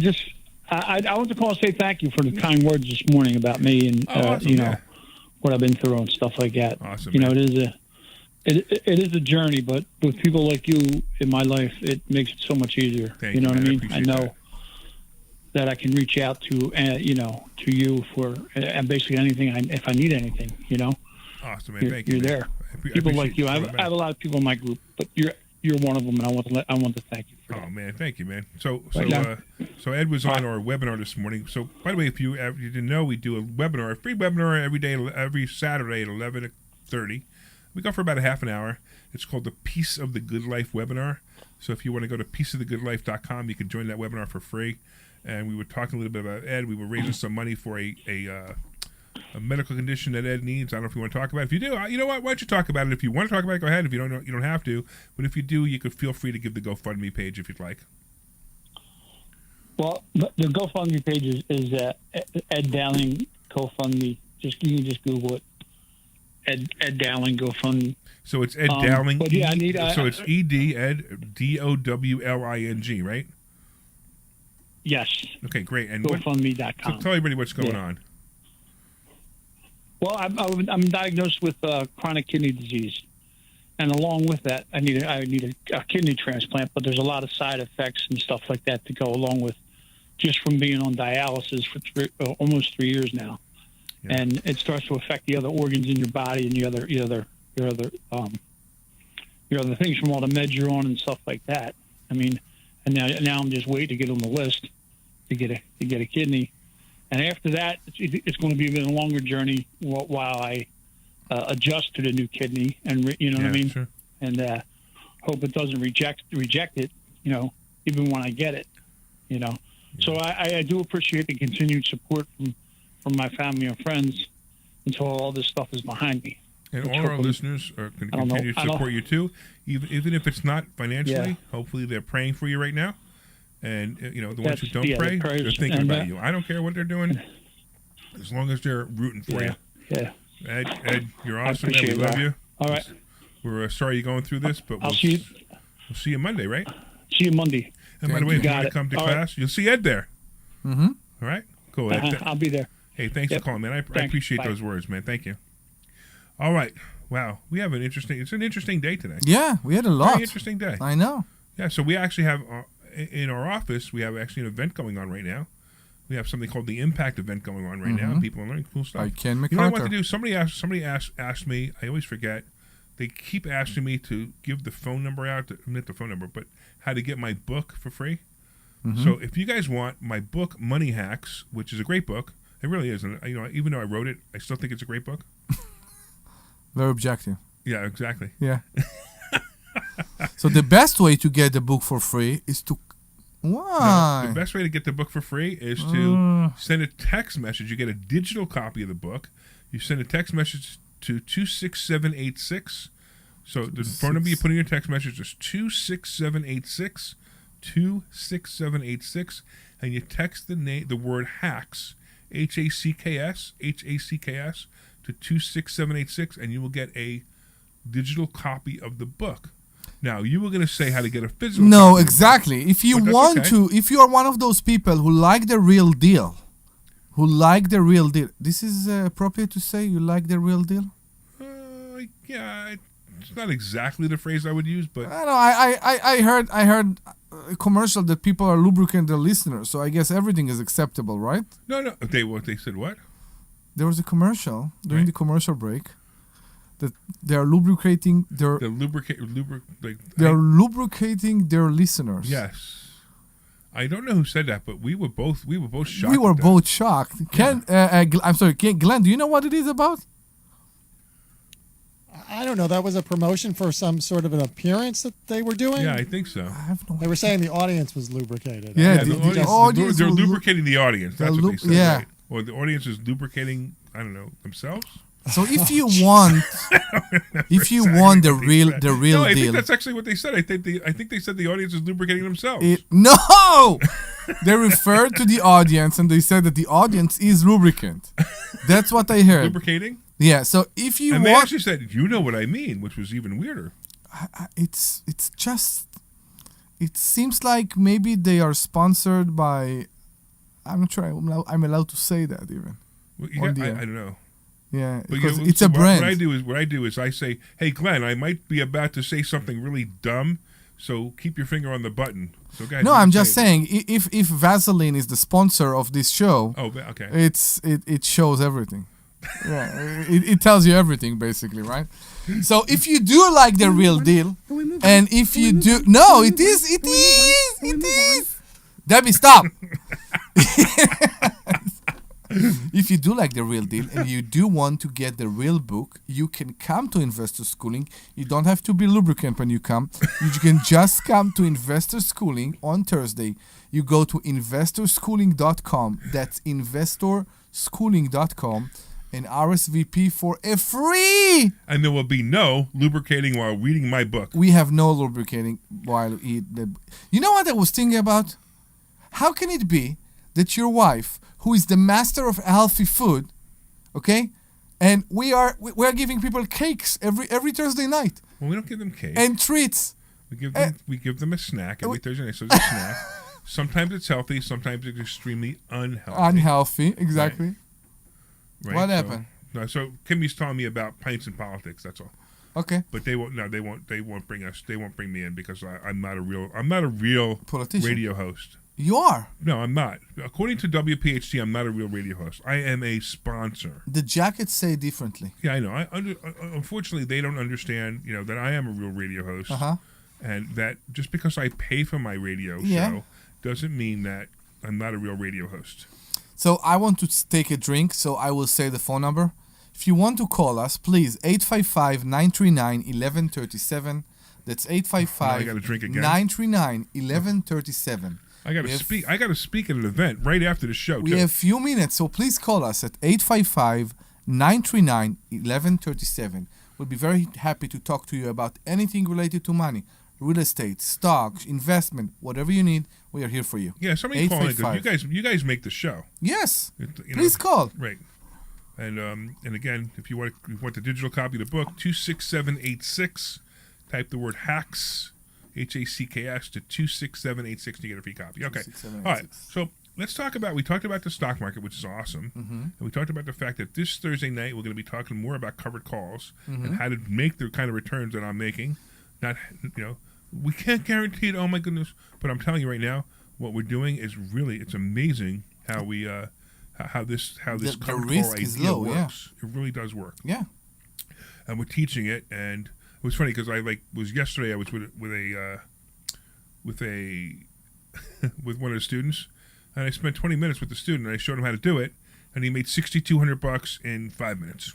want to call and say thank you for the kind words this morning about me and awesome, what I've been through and stuff like that. Awesome. It is a journey, but with people like you in my life, it makes it so much easier. Thank you know you, what I man. I mean? I appreciate know that I can reach out to you for basically anything. If I need anything, Awesome, man. Thank you. You're man. there. I People appreciate like you. I have a lot of people in my group, but you're one of them, and I want to thank you for that. Oh man, thank you, man. So Ed was on our webinar this morning. So by the way, if you didn't know, we do a free webinar every Saturday at 11:30. We go for about a half an hour. It's called the Piece of the Good Life webinar. So if you want to go to pieceofthegoodlife.com, you can join that webinar for free. And we were talking a little bit about Ed. We were raising some money for a medical condition that Ed needs. I don't know if you want to talk about it. If you do, you know what? Why don't you talk about it? If you want to talk about it, go ahead. If you don't, you don't have to. But if you do, you could feel free to give the GoFundMe page if you'd like. Well, the GoFundMe page is Ed Dowling GoFundMe. You can just Google it. Ed Dowling GoFundMe. So it's Ed Dowling. But yeah, so it's ED Ed DOWLING, right? Yes. Okay, great. And GoFundMe.com. So tell everybody what's going on. Well, I'm diagnosed with chronic kidney disease, and along with that, I need a kidney transplant. But there's a lot of side effects and stuff like that to go along with just from being on dialysis for almost 3 years now, and it starts to affect the other organs in your body and your other things from all the meds you're on and stuff like that. I mean, and now I'm just waiting to get on the list to get a kidney. And after that, it's going to be a longer journey while I adjust to the new kidney, and you know what I mean, sure. And hope it doesn't reject it, even when I get it, So I do appreciate the continued support from my family and friends until all this stuff is behind me. And all our listeners are going to continue to support you too, even if it's not financially. Hopefully, they're praying for you right now. And, the ones who don't pray, they're thinking about you. I don't care what they're doing, as long as they're rooting for you. Yeah. Ed, you're awesome, man. We love you. All right. We're sorry you're going through this, but we'll see you Monday, right? See you Monday. And by the way, if you want to come to class, you'll see Ed there. Mm-hmm. All right? Cool. I'll be there. Hey, thanks for calling, man. I appreciate those words, man. Thank you. All right. Wow. We have it's an interesting day today. Yeah, we had a lot. Very interesting day. I know. Yeah, so we actually have... in our office, we have actually an event going on right now. We have something called the Impact event going on right now. People are learning cool stuff. Ken McCarter. You know what I want to do? Somebody asked me. I always forget. They keep asking me to give the phone number out. Not the phone number, but how to get my book for free. Mm-hmm. So if you guys want my book, Money Hacks, which is a great book, it really is. And even though I wrote it, I still think it's a great book. Very objective. Yeah, exactly. Yeah. So the best way to get the book for free is to... Why? No, the best way to get the book for free is to send a text message. You get a digital copy of the book. You send a text message to 26786. So the phone number you put in your text message is 26786, 26786, and you text the word hacks, HACKS, to 26786, and you will get a digital copy of the book. Now, you were going to say how to get a physical copy. No, exactly. If you want to, if you are one of those people who like the real deal, this is appropriate to say you like the real deal? Yeah, it's not exactly the phrase I would use, but... I know, I heard a commercial that people are lubricating their listeners, so I guess everything is acceptable, right? No. They said what? There was a commercial during the commercial break that they are lubricating their... They're lubricating their listeners. Yes. I don't know who said that, but we were both shocked. We were both shocked. I'm sorry, Glenn, do you know what it is about? I don't know. That was a promotion for some sort of an appearance that they were doing? Yeah, I think so. They were saying the audience was lubricated. Yeah, the audience they're lubricating the audience. That's what they said. Yeah. Right? Or the audience is lubricating, I don't know, themselves? So if you want, the real no, deal, I think that's actually what they said. I think they said the audience is lubricating themselves. No, they referred to the audience and they said that the audience is lubricant. That's what I heard. Lubricating? Yeah. So if you they actually said, "You know what I mean," which was even weirder. It's it seems like maybe they are sponsored by. I'm not sure I'm allowed to say that even. Well, I don't know. Yeah, But because it's a brand. What I do is I say, "Hey, Glenn, I might be about to say something really dumb, so keep your finger on the button." So guys, No, I'm just saying if Vaseline is the sponsor of this show, okay, it shows everything. Yeah, it tells you everything basically, right? So if you do like the real deal, and if you do, no, it is. Debbie, stop. If you do like the real deal and you do want to get the real book, you can come to Investor Schooling. You don't have to be lubricant when you come. You can just come to Investor Schooling on Thursday. You go to investorschooling.com. That's investorschooling.com and RSVP for a free. And there will be no lubricating while reading my book. We have no lubricating while eat the. You know what I was thinking about? How can it be that your wife, who is the master of healthy food, okay, and we are giving people cakes every Thursday night. Well, we don't give them cake and treats. We give them a snack every Thursday night. So it's a snack. Sometimes it's healthy. Sometimes it's extremely unhealthy. Unhealthy, exactly. Right. What happened? So Kimmy's telling me about pints and politics. That's all. Okay. But they won't. No, they won't. They won't bring us. They won't bring me in because I'm not a real politician. Radio host. You are. No, I'm not. According to WPHT, I'm not a real radio host. I am a sponsor. The jackets say differently. Yeah, I know. Unfortunately, they don't understand, that I am a real radio host. And that just because I pay for my radio show doesn't mean that I'm not a real radio host. So I want to take a drink, so I will say the phone number. If you want to call us, please, 855-939-1137. That's 855-939-1137. I got to speak. I got to speak at an event right after the show. We have a few minutes, so please call us at 855-939-1137. We'll be very happy to talk to you about anything related to money, real estate, stocks, investment, whatever you need. We are here for you. Yeah, somebody call in because you guys make the show. Yes, please call. Right, and again, if you want the digital copy of the book, 26786. Type the word hacks. HACKS to 26786 to get a free copy. Okay. All right. So let's talk about. We talked about the stock market, which is awesome, and we talked about the fact that this Thursday night we're going to be talking more about covered calls and how to make the kind of returns that I'm making. Not, we can't guarantee it. Oh my goodness! But I'm telling you right now, what we're doing is it's amazing how we how this covered call idea works. It really does work. Yeah. And we're teaching it and. It was funny because yesterday I was with one of the students, and I spent 20 minutes with the student. And I showed him how to do it, and he made $6,200 in 5 minutes.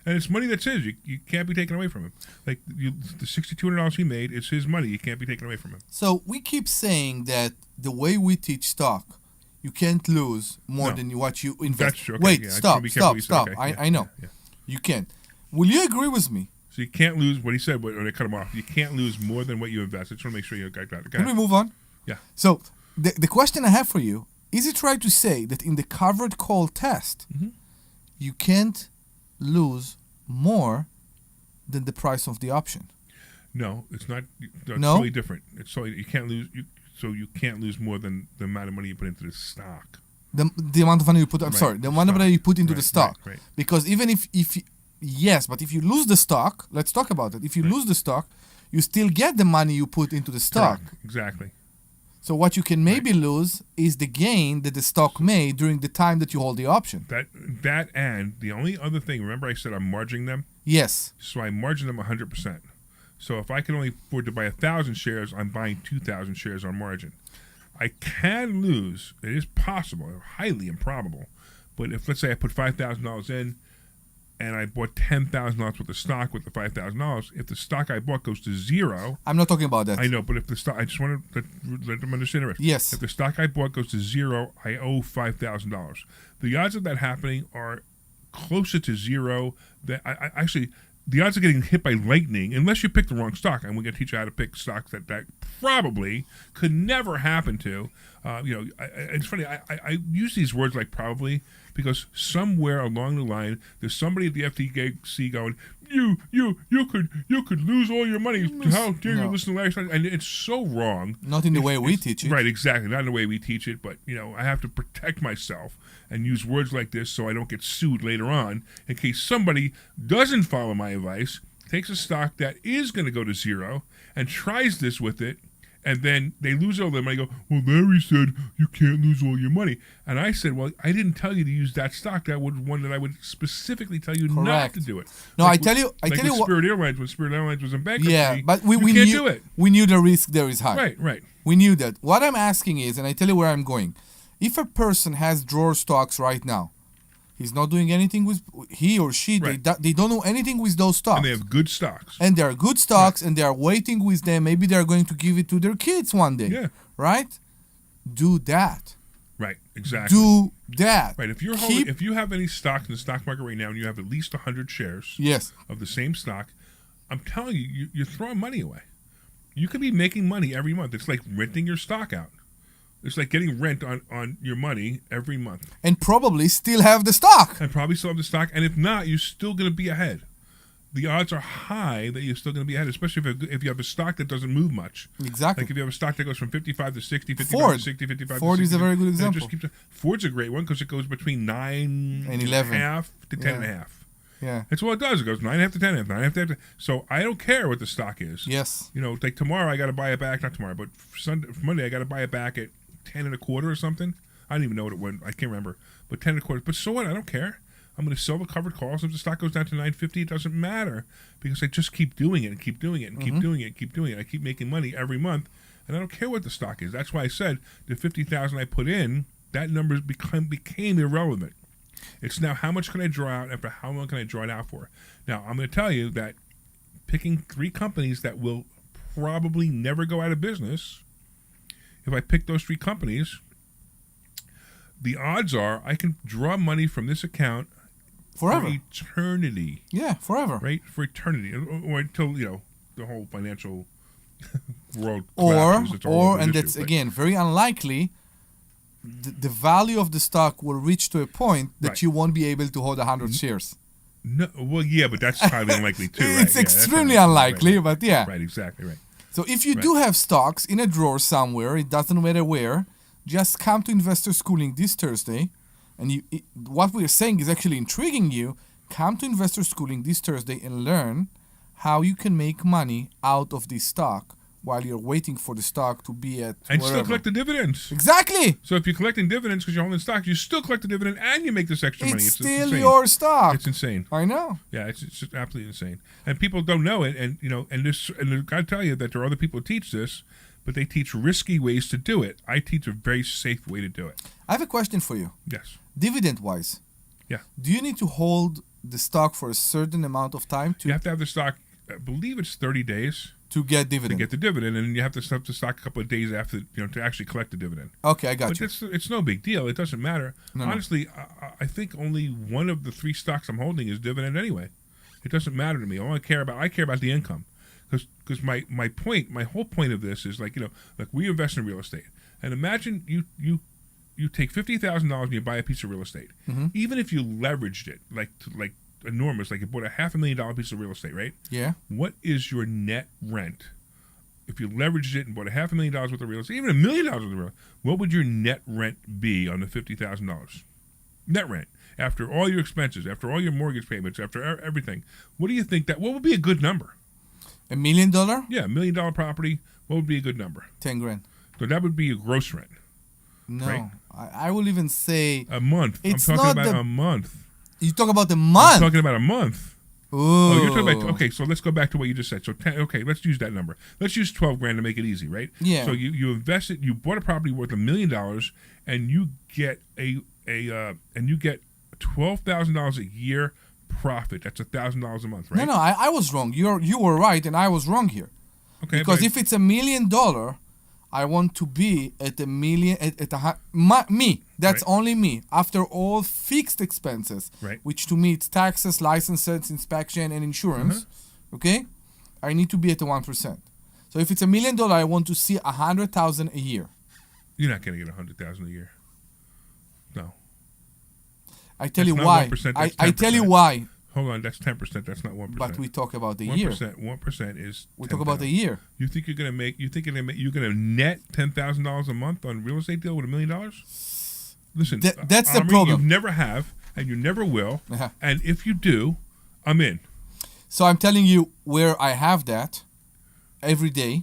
And it's money that's his. You can't be taken away from him. The $6,200 he made is his money. You can't be taken away from him. So we keep saying that the way we teach stock, you can't lose more than what you invest. That's true. Okay, Wait, yeah, stop. Okay, I know. Yeah. You can't. Will you agree with me? So you can't lose what he said when they cut him off. You can't lose more than what you invest. I just want to make sure you got that. Can we move on? Yeah. So the question I have for you, is it right to say that in the covered call test, you can't lose more than the price of the option? No, it's not. It's no? totally different. It's totally, you can't lose. So you can't lose more than the amount of money you put into the stock. The amount of money you put. I'm sorry. The amount of money you put into the stock. Right. Because even if yes, but if you lose the stock, let's talk about it. If you lose the stock, you still get the money you put into the stock. Correct. Exactly. So what you can maybe lose is the gain that the stock made during the time that you hold the option. That and the only other thing, remember I said I'm margining them? Yes. So I margin them 100%. So if I can only afford to buy 1,000 shares, I'm buying 2,000 shares on margin. I can lose. It is possible, highly improbable. But if, let's say I put $5,000 in, and I bought $10,000 worth of stock with the $5,000. If the stock I bought goes to zero, I'm not talking about that. I know, but if the stock, I just want to let them understand it. Yes. If the stock I bought goes to zero, I owe $5,000. The odds of that happening are closer to zero. That I actually, the odds of getting hit by lightning, unless you pick the wrong stock, and we're going to teach you how to pick stocks that probably could never happen to. It's funny. I use these words like probably. Because somewhere along the line, there's somebody at the FTC going, you could lose all your money. How dare you listen to Larry Steinhouse? And it's so wrong. Not in the way we teach it. Right, exactly. Not in the way we teach it, but I have to protect myself and use words like this so I don't get sued later on in case somebody doesn't follow my advice, takes a stock that is going to go to zero and tries this with it. And then they lose all their money. Go, well, Larry said you can't lose all your money. And I said, well, I didn't tell you to use that stock. That was one that I would specifically tell you not to do it. No, like I tell you what. Spirit Airlines, when Spirit Airlines was in bankruptcy, Yeah, but we can't knew, do it. We knew the risk there is high. Right. We knew that. What I'm asking is, and I tell you where I'm going. If a person has drawer stocks right now, he's not doing anything with he or she. Right. They don't know anything with those stocks. And they have good stocks. And they are good stocks, and they are waiting with them. Maybe they are going to give it to their kids one day. Yeah. Right? Do that. Right. Exactly. Do that. Right. If if you have any stock in the stock market right now, and you have at least 100 shares. Yes. Of the same stock, I'm telling you, you're throwing money away. You could be making money every month. It's like renting your stock out. It's like getting rent on your money every month. And probably still have the stock. And if not, you're still going to be ahead. The odds are high that you're still going to be ahead, especially if you have a stock that doesn't move much. Exactly. Like if you have a stock that goes from 55 to 60, 55 Ford. to 60, 55 Ford to 60. is a very good example. Ford's a great one because it goes between 9 and 11 and a half to 10 and a half. Yeah. That's what it does. It goes 9.5 to 10.5, 9.5 to 10. So I don't care what the stock is. Yes. Like tomorrow I got to buy it back. Not tomorrow, but Monday I got to buy it back at 10 and a quarter or something. I don't even know what it went. I can't remember. But 10 and a quarter. But so what? I don't care. I'm going to sell the covered calls. If the stock goes down to 9.50, it doesn't matter because I just keep doing it and keep doing it and keep doing it and keep doing it. I keep making money every month, and I don't care what the stock is. That's why I said the 50,000 I put in, that number became irrelevant. It's now how much can I draw out and for how long can I draw it out for. Now, I'm going to tell you that picking 3 companies that will probably never go out of business, if I pick those 3 companies, the odds are I can draw money from this account forever. For eternity. Yeah, forever. Right? For eternity. Or until, the whole financial world collapses. And that's, again, very unlikely. The value of the stock will reach to a point that you won't be able to hold 100 shares. No, well, yeah, but that's highly unlikely too, right? It's extremely unlikely, but yeah. Right, exactly, right. So if you do have stocks in a drawer somewhere, it doesn't matter where, just come to Investor Schooling this Thursday. And what we're saying is actually intriguing you. Come to Investor Schooling this Thursday and learn how you can make money out of this stock while you're waiting for the stock to be at and wherever. Still collect the dividends. Exactly. So if you're collecting dividends because you're holding stock, you still collect the dividend and you make this extra money. It's still your stock. It's insane. I know. Yeah, it's absolutely insane. And people don't know it. And I gotta tell you that there are other people who teach this, but they teach risky ways to do it. I teach a very safe way to do it. I have a question for you. Yes. Dividend-wise. Yeah. Do you need to hold the stock for a certain amount of time to? You have to have the stock. I believe it's 30 days to get dividend. To get the dividend, and you have to stop the stock a couple of days after, to actually collect the dividend. Okay, I got you. But it's no big deal. It doesn't matter. No. Honestly, I think only one of the 3 stocks I'm holding is dividend anyway. It doesn't matter to me. All I care about the income, because my whole point of this is like we invest in real estate, and imagine you take $50,000 and you buy a piece of real estate, even if you leveraged it like enormous, like you bought a $500,000 piece of real estate, right? Yeah. What is your net rent if you leveraged it and bought a $500,000 worth of real estate, even $1 million worth of real estate? What would your net rent be on the $50,000? Net rent after all your expenses, after all your mortgage payments, after everything. What do you think what would be a good number? $1 million? Yeah, $1 million property. What would be a good number? $10,000. So that would be your gross rent. No, right? I will even say a month. I'm talking about a month. You talk about the month. I'm talking about a month. Ooh. Oh, you're talking about, okay, so let's go back to what you just said. So, okay, let's use that number. Let's use $12,000 to make it easy, right? Yeah. So you invested, you bought a property worth $1 million, and you get $12,000 a year profit. That's $1,000 a month, right? No, I was wrong. You were right, and I was wrong here. Okay. Because if it's $1 million, I want to be at $1 million me. That's right. Only me. After all fixed expenses, right. Which to me it's taxes, licenses, inspection, and insurance. Okay, I need to be at the 1%. So if it's $1 million, I want to see $100,000 a year. You're not going to get $100,000 a year. No. I tell you why. I tell you why. Hold on, that's 10%. That's not 1%. But we talk about the year. 1% is. We talk about the year. You think you're gonna make? You think you're gonna net $10,000 a month on real estate deal with $1 million? Listen, that's the Omri, problem. You never have, and you never will. Uh-huh. And if you do, I'm in. So I'm telling you where I have that every day.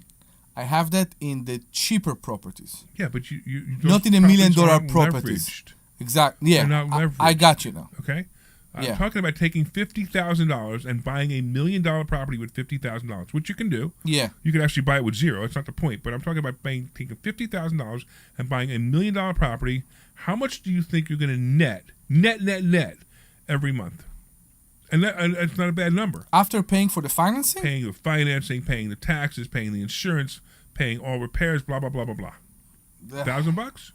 I have that in the cheaper properties. Yeah, but you not in $1 million properties. Leveraged. Exactly. Yeah, They're not leveraged. I got you now. Okay. I'm Yeah. talking about taking $50,000 and buying $1 million property with $50,000, which you can do. Yeah. You can actually buy it with zero. It's not the point. But I'm talking about taking $50,000 and buying $1 million property. How much do you think you're going to net every month? And that's not a bad number. After paying for the financing? Paying the financing, paying the taxes, paying the insurance, paying all repairs, blah, blah, blah, blah, blah. $1,000?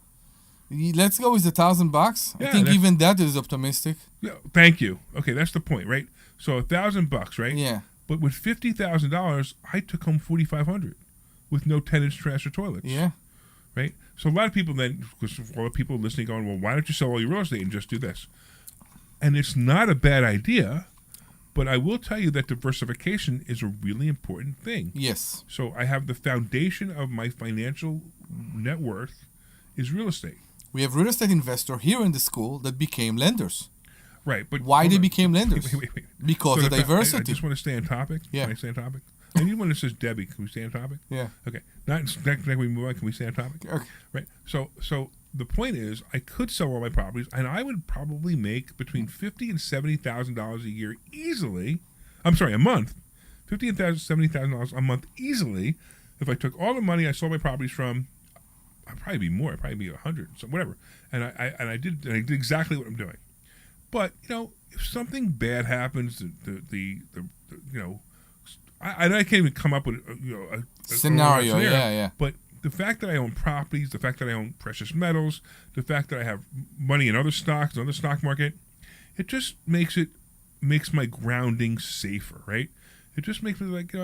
Let's go with $1,000. Yeah, I think that's- even that is optimistic. Yeah, thank you. Okay, that's the point, right? So $1,000, right? Yeah. But with $50,000, I took home $4,500 with no tenants, trash, or toilets. Yeah. Right. So a lot of people then, because a lot of people listening, going, "Well, why don't you sell all your real estate and just do this?" And it's not a bad idea, but I will tell you that diversification is a really important thing. Yes. So I have the foundation of my financial net worth is real estate. We have real estate investor here in the school that became lenders. Right, but why hold they on. became lenders? Wait. Because So of diversity. I just want to stay on topic. Yeah. Can I stay on topic? And even when it says Debbie, can we stay on topic? Yeah. Okay. Not can we move on? Can we stay on topic? Okay. Right. So the point is, I could sell all my properties, and I would probably make between $50,000 and $70,000 a year easily. I'm sorry, a month. $50,000 and $70,000 a month easily. If I took all the money I sold my properties from, I'd probably be more. I'd probably be 100, so whatever. And I did exactly what I'm doing. But if something bad happens, I can't even come up with a scenario. Yeah. But the fact that I own properties, the fact that I own precious metals, the fact that I have money in other stocks, other stock market, it just makes my grounding safer, right? It just makes me like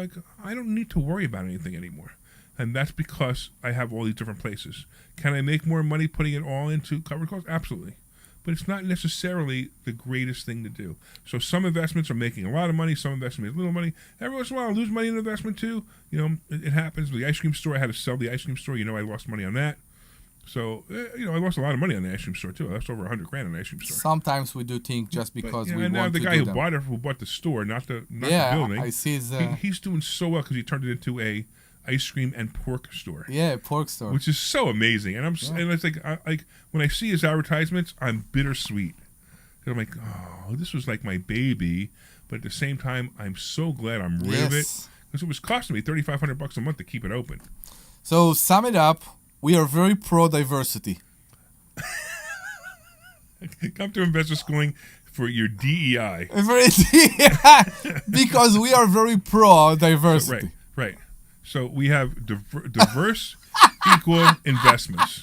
I don't need to worry about anything anymore. And that's because I have all these different places. Can I make more money putting it all into covered calls? Absolutely. But it's not necessarily the greatest thing to do. So some investments are making a lot of money, some investments make little money. Every once in a while I lose money in an investment too. It happens. With the ice cream store, I had to sell the ice cream store. I lost money on that. So, I lost a lot of money on the ice cream store too. I lost over $100,000 on the ice cream store. Sometimes we do think just because we and now want the to guy do who them. bought the store, not the building. I see his, he's doing so well because he turned it into a ice cream and pork store. Yeah, pork store, which is so amazing. And and it's like when I see his advertisements, I'm bittersweet. And I'm like, oh, this was like my baby, but at the same time, I'm so glad I'm rid of it because it was costing me $3,500 a month to keep it open. So sum it up, we are very pro diversity. Come to investor schooling for your DEI. Because we are very pro diversity. Right. So we have diverse, equal investments.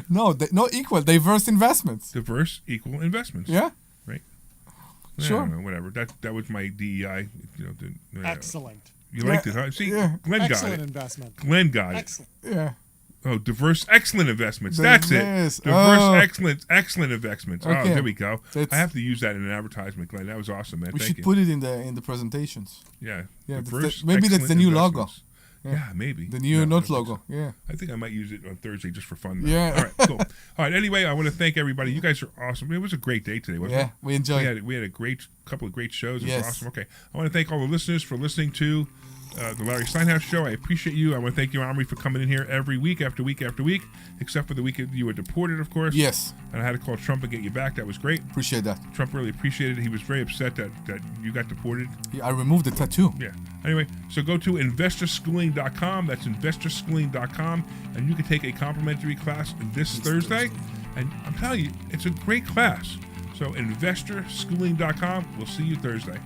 No, not equal. Diverse investments. Diverse, equal investments. Yeah. Right. Sure. I don't know, whatever. That was my DEI. Excellent. You liked it, huh? See, Glenn got Excellent it. investment. Glenn got Excellent. it. Yeah. Oh, diverse, excellent investments. That's it. Diverse, excellent investments. Okay. Oh, there we go. That's, I have to use that in an advertisement, Glenn. That was awesome, man. We Thank should you. put it in the presentations. Yeah. Yeah. Diverse, Maybe that's the new logo. investments. Yeah, maybe. The new note logo. Yeah. I think I might use it on Thursday just for fun. Though. Yeah. All right, cool. All right, anyway, I want to thank everybody. You guys are awesome. It was a great day today, wasn't it? Yeah, we enjoyed it. We had a couple of great shows. It was Yes. awesome. Okay. I want to thank all the listeners for listening to the Larry Steinhouse Show. I appreciate you. I want to thank you, Omri, for coming in here every week after week after week, except for the week you were deported, of course. Yes. And I had to call Trump and get you back. That was great. Appreciate that. Trump really appreciated it. He was very upset that you got deported. Yeah, I removed the tattoo. Yeah. Anyway, so go to investorschooling.com. That's investorschooling.com. And you can take a complimentary class this Thursday. And I'm telling you, it's a great class. So investorschooling.com. We'll see you Thursday.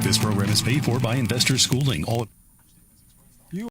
This program is paid for by Investor Schooling. All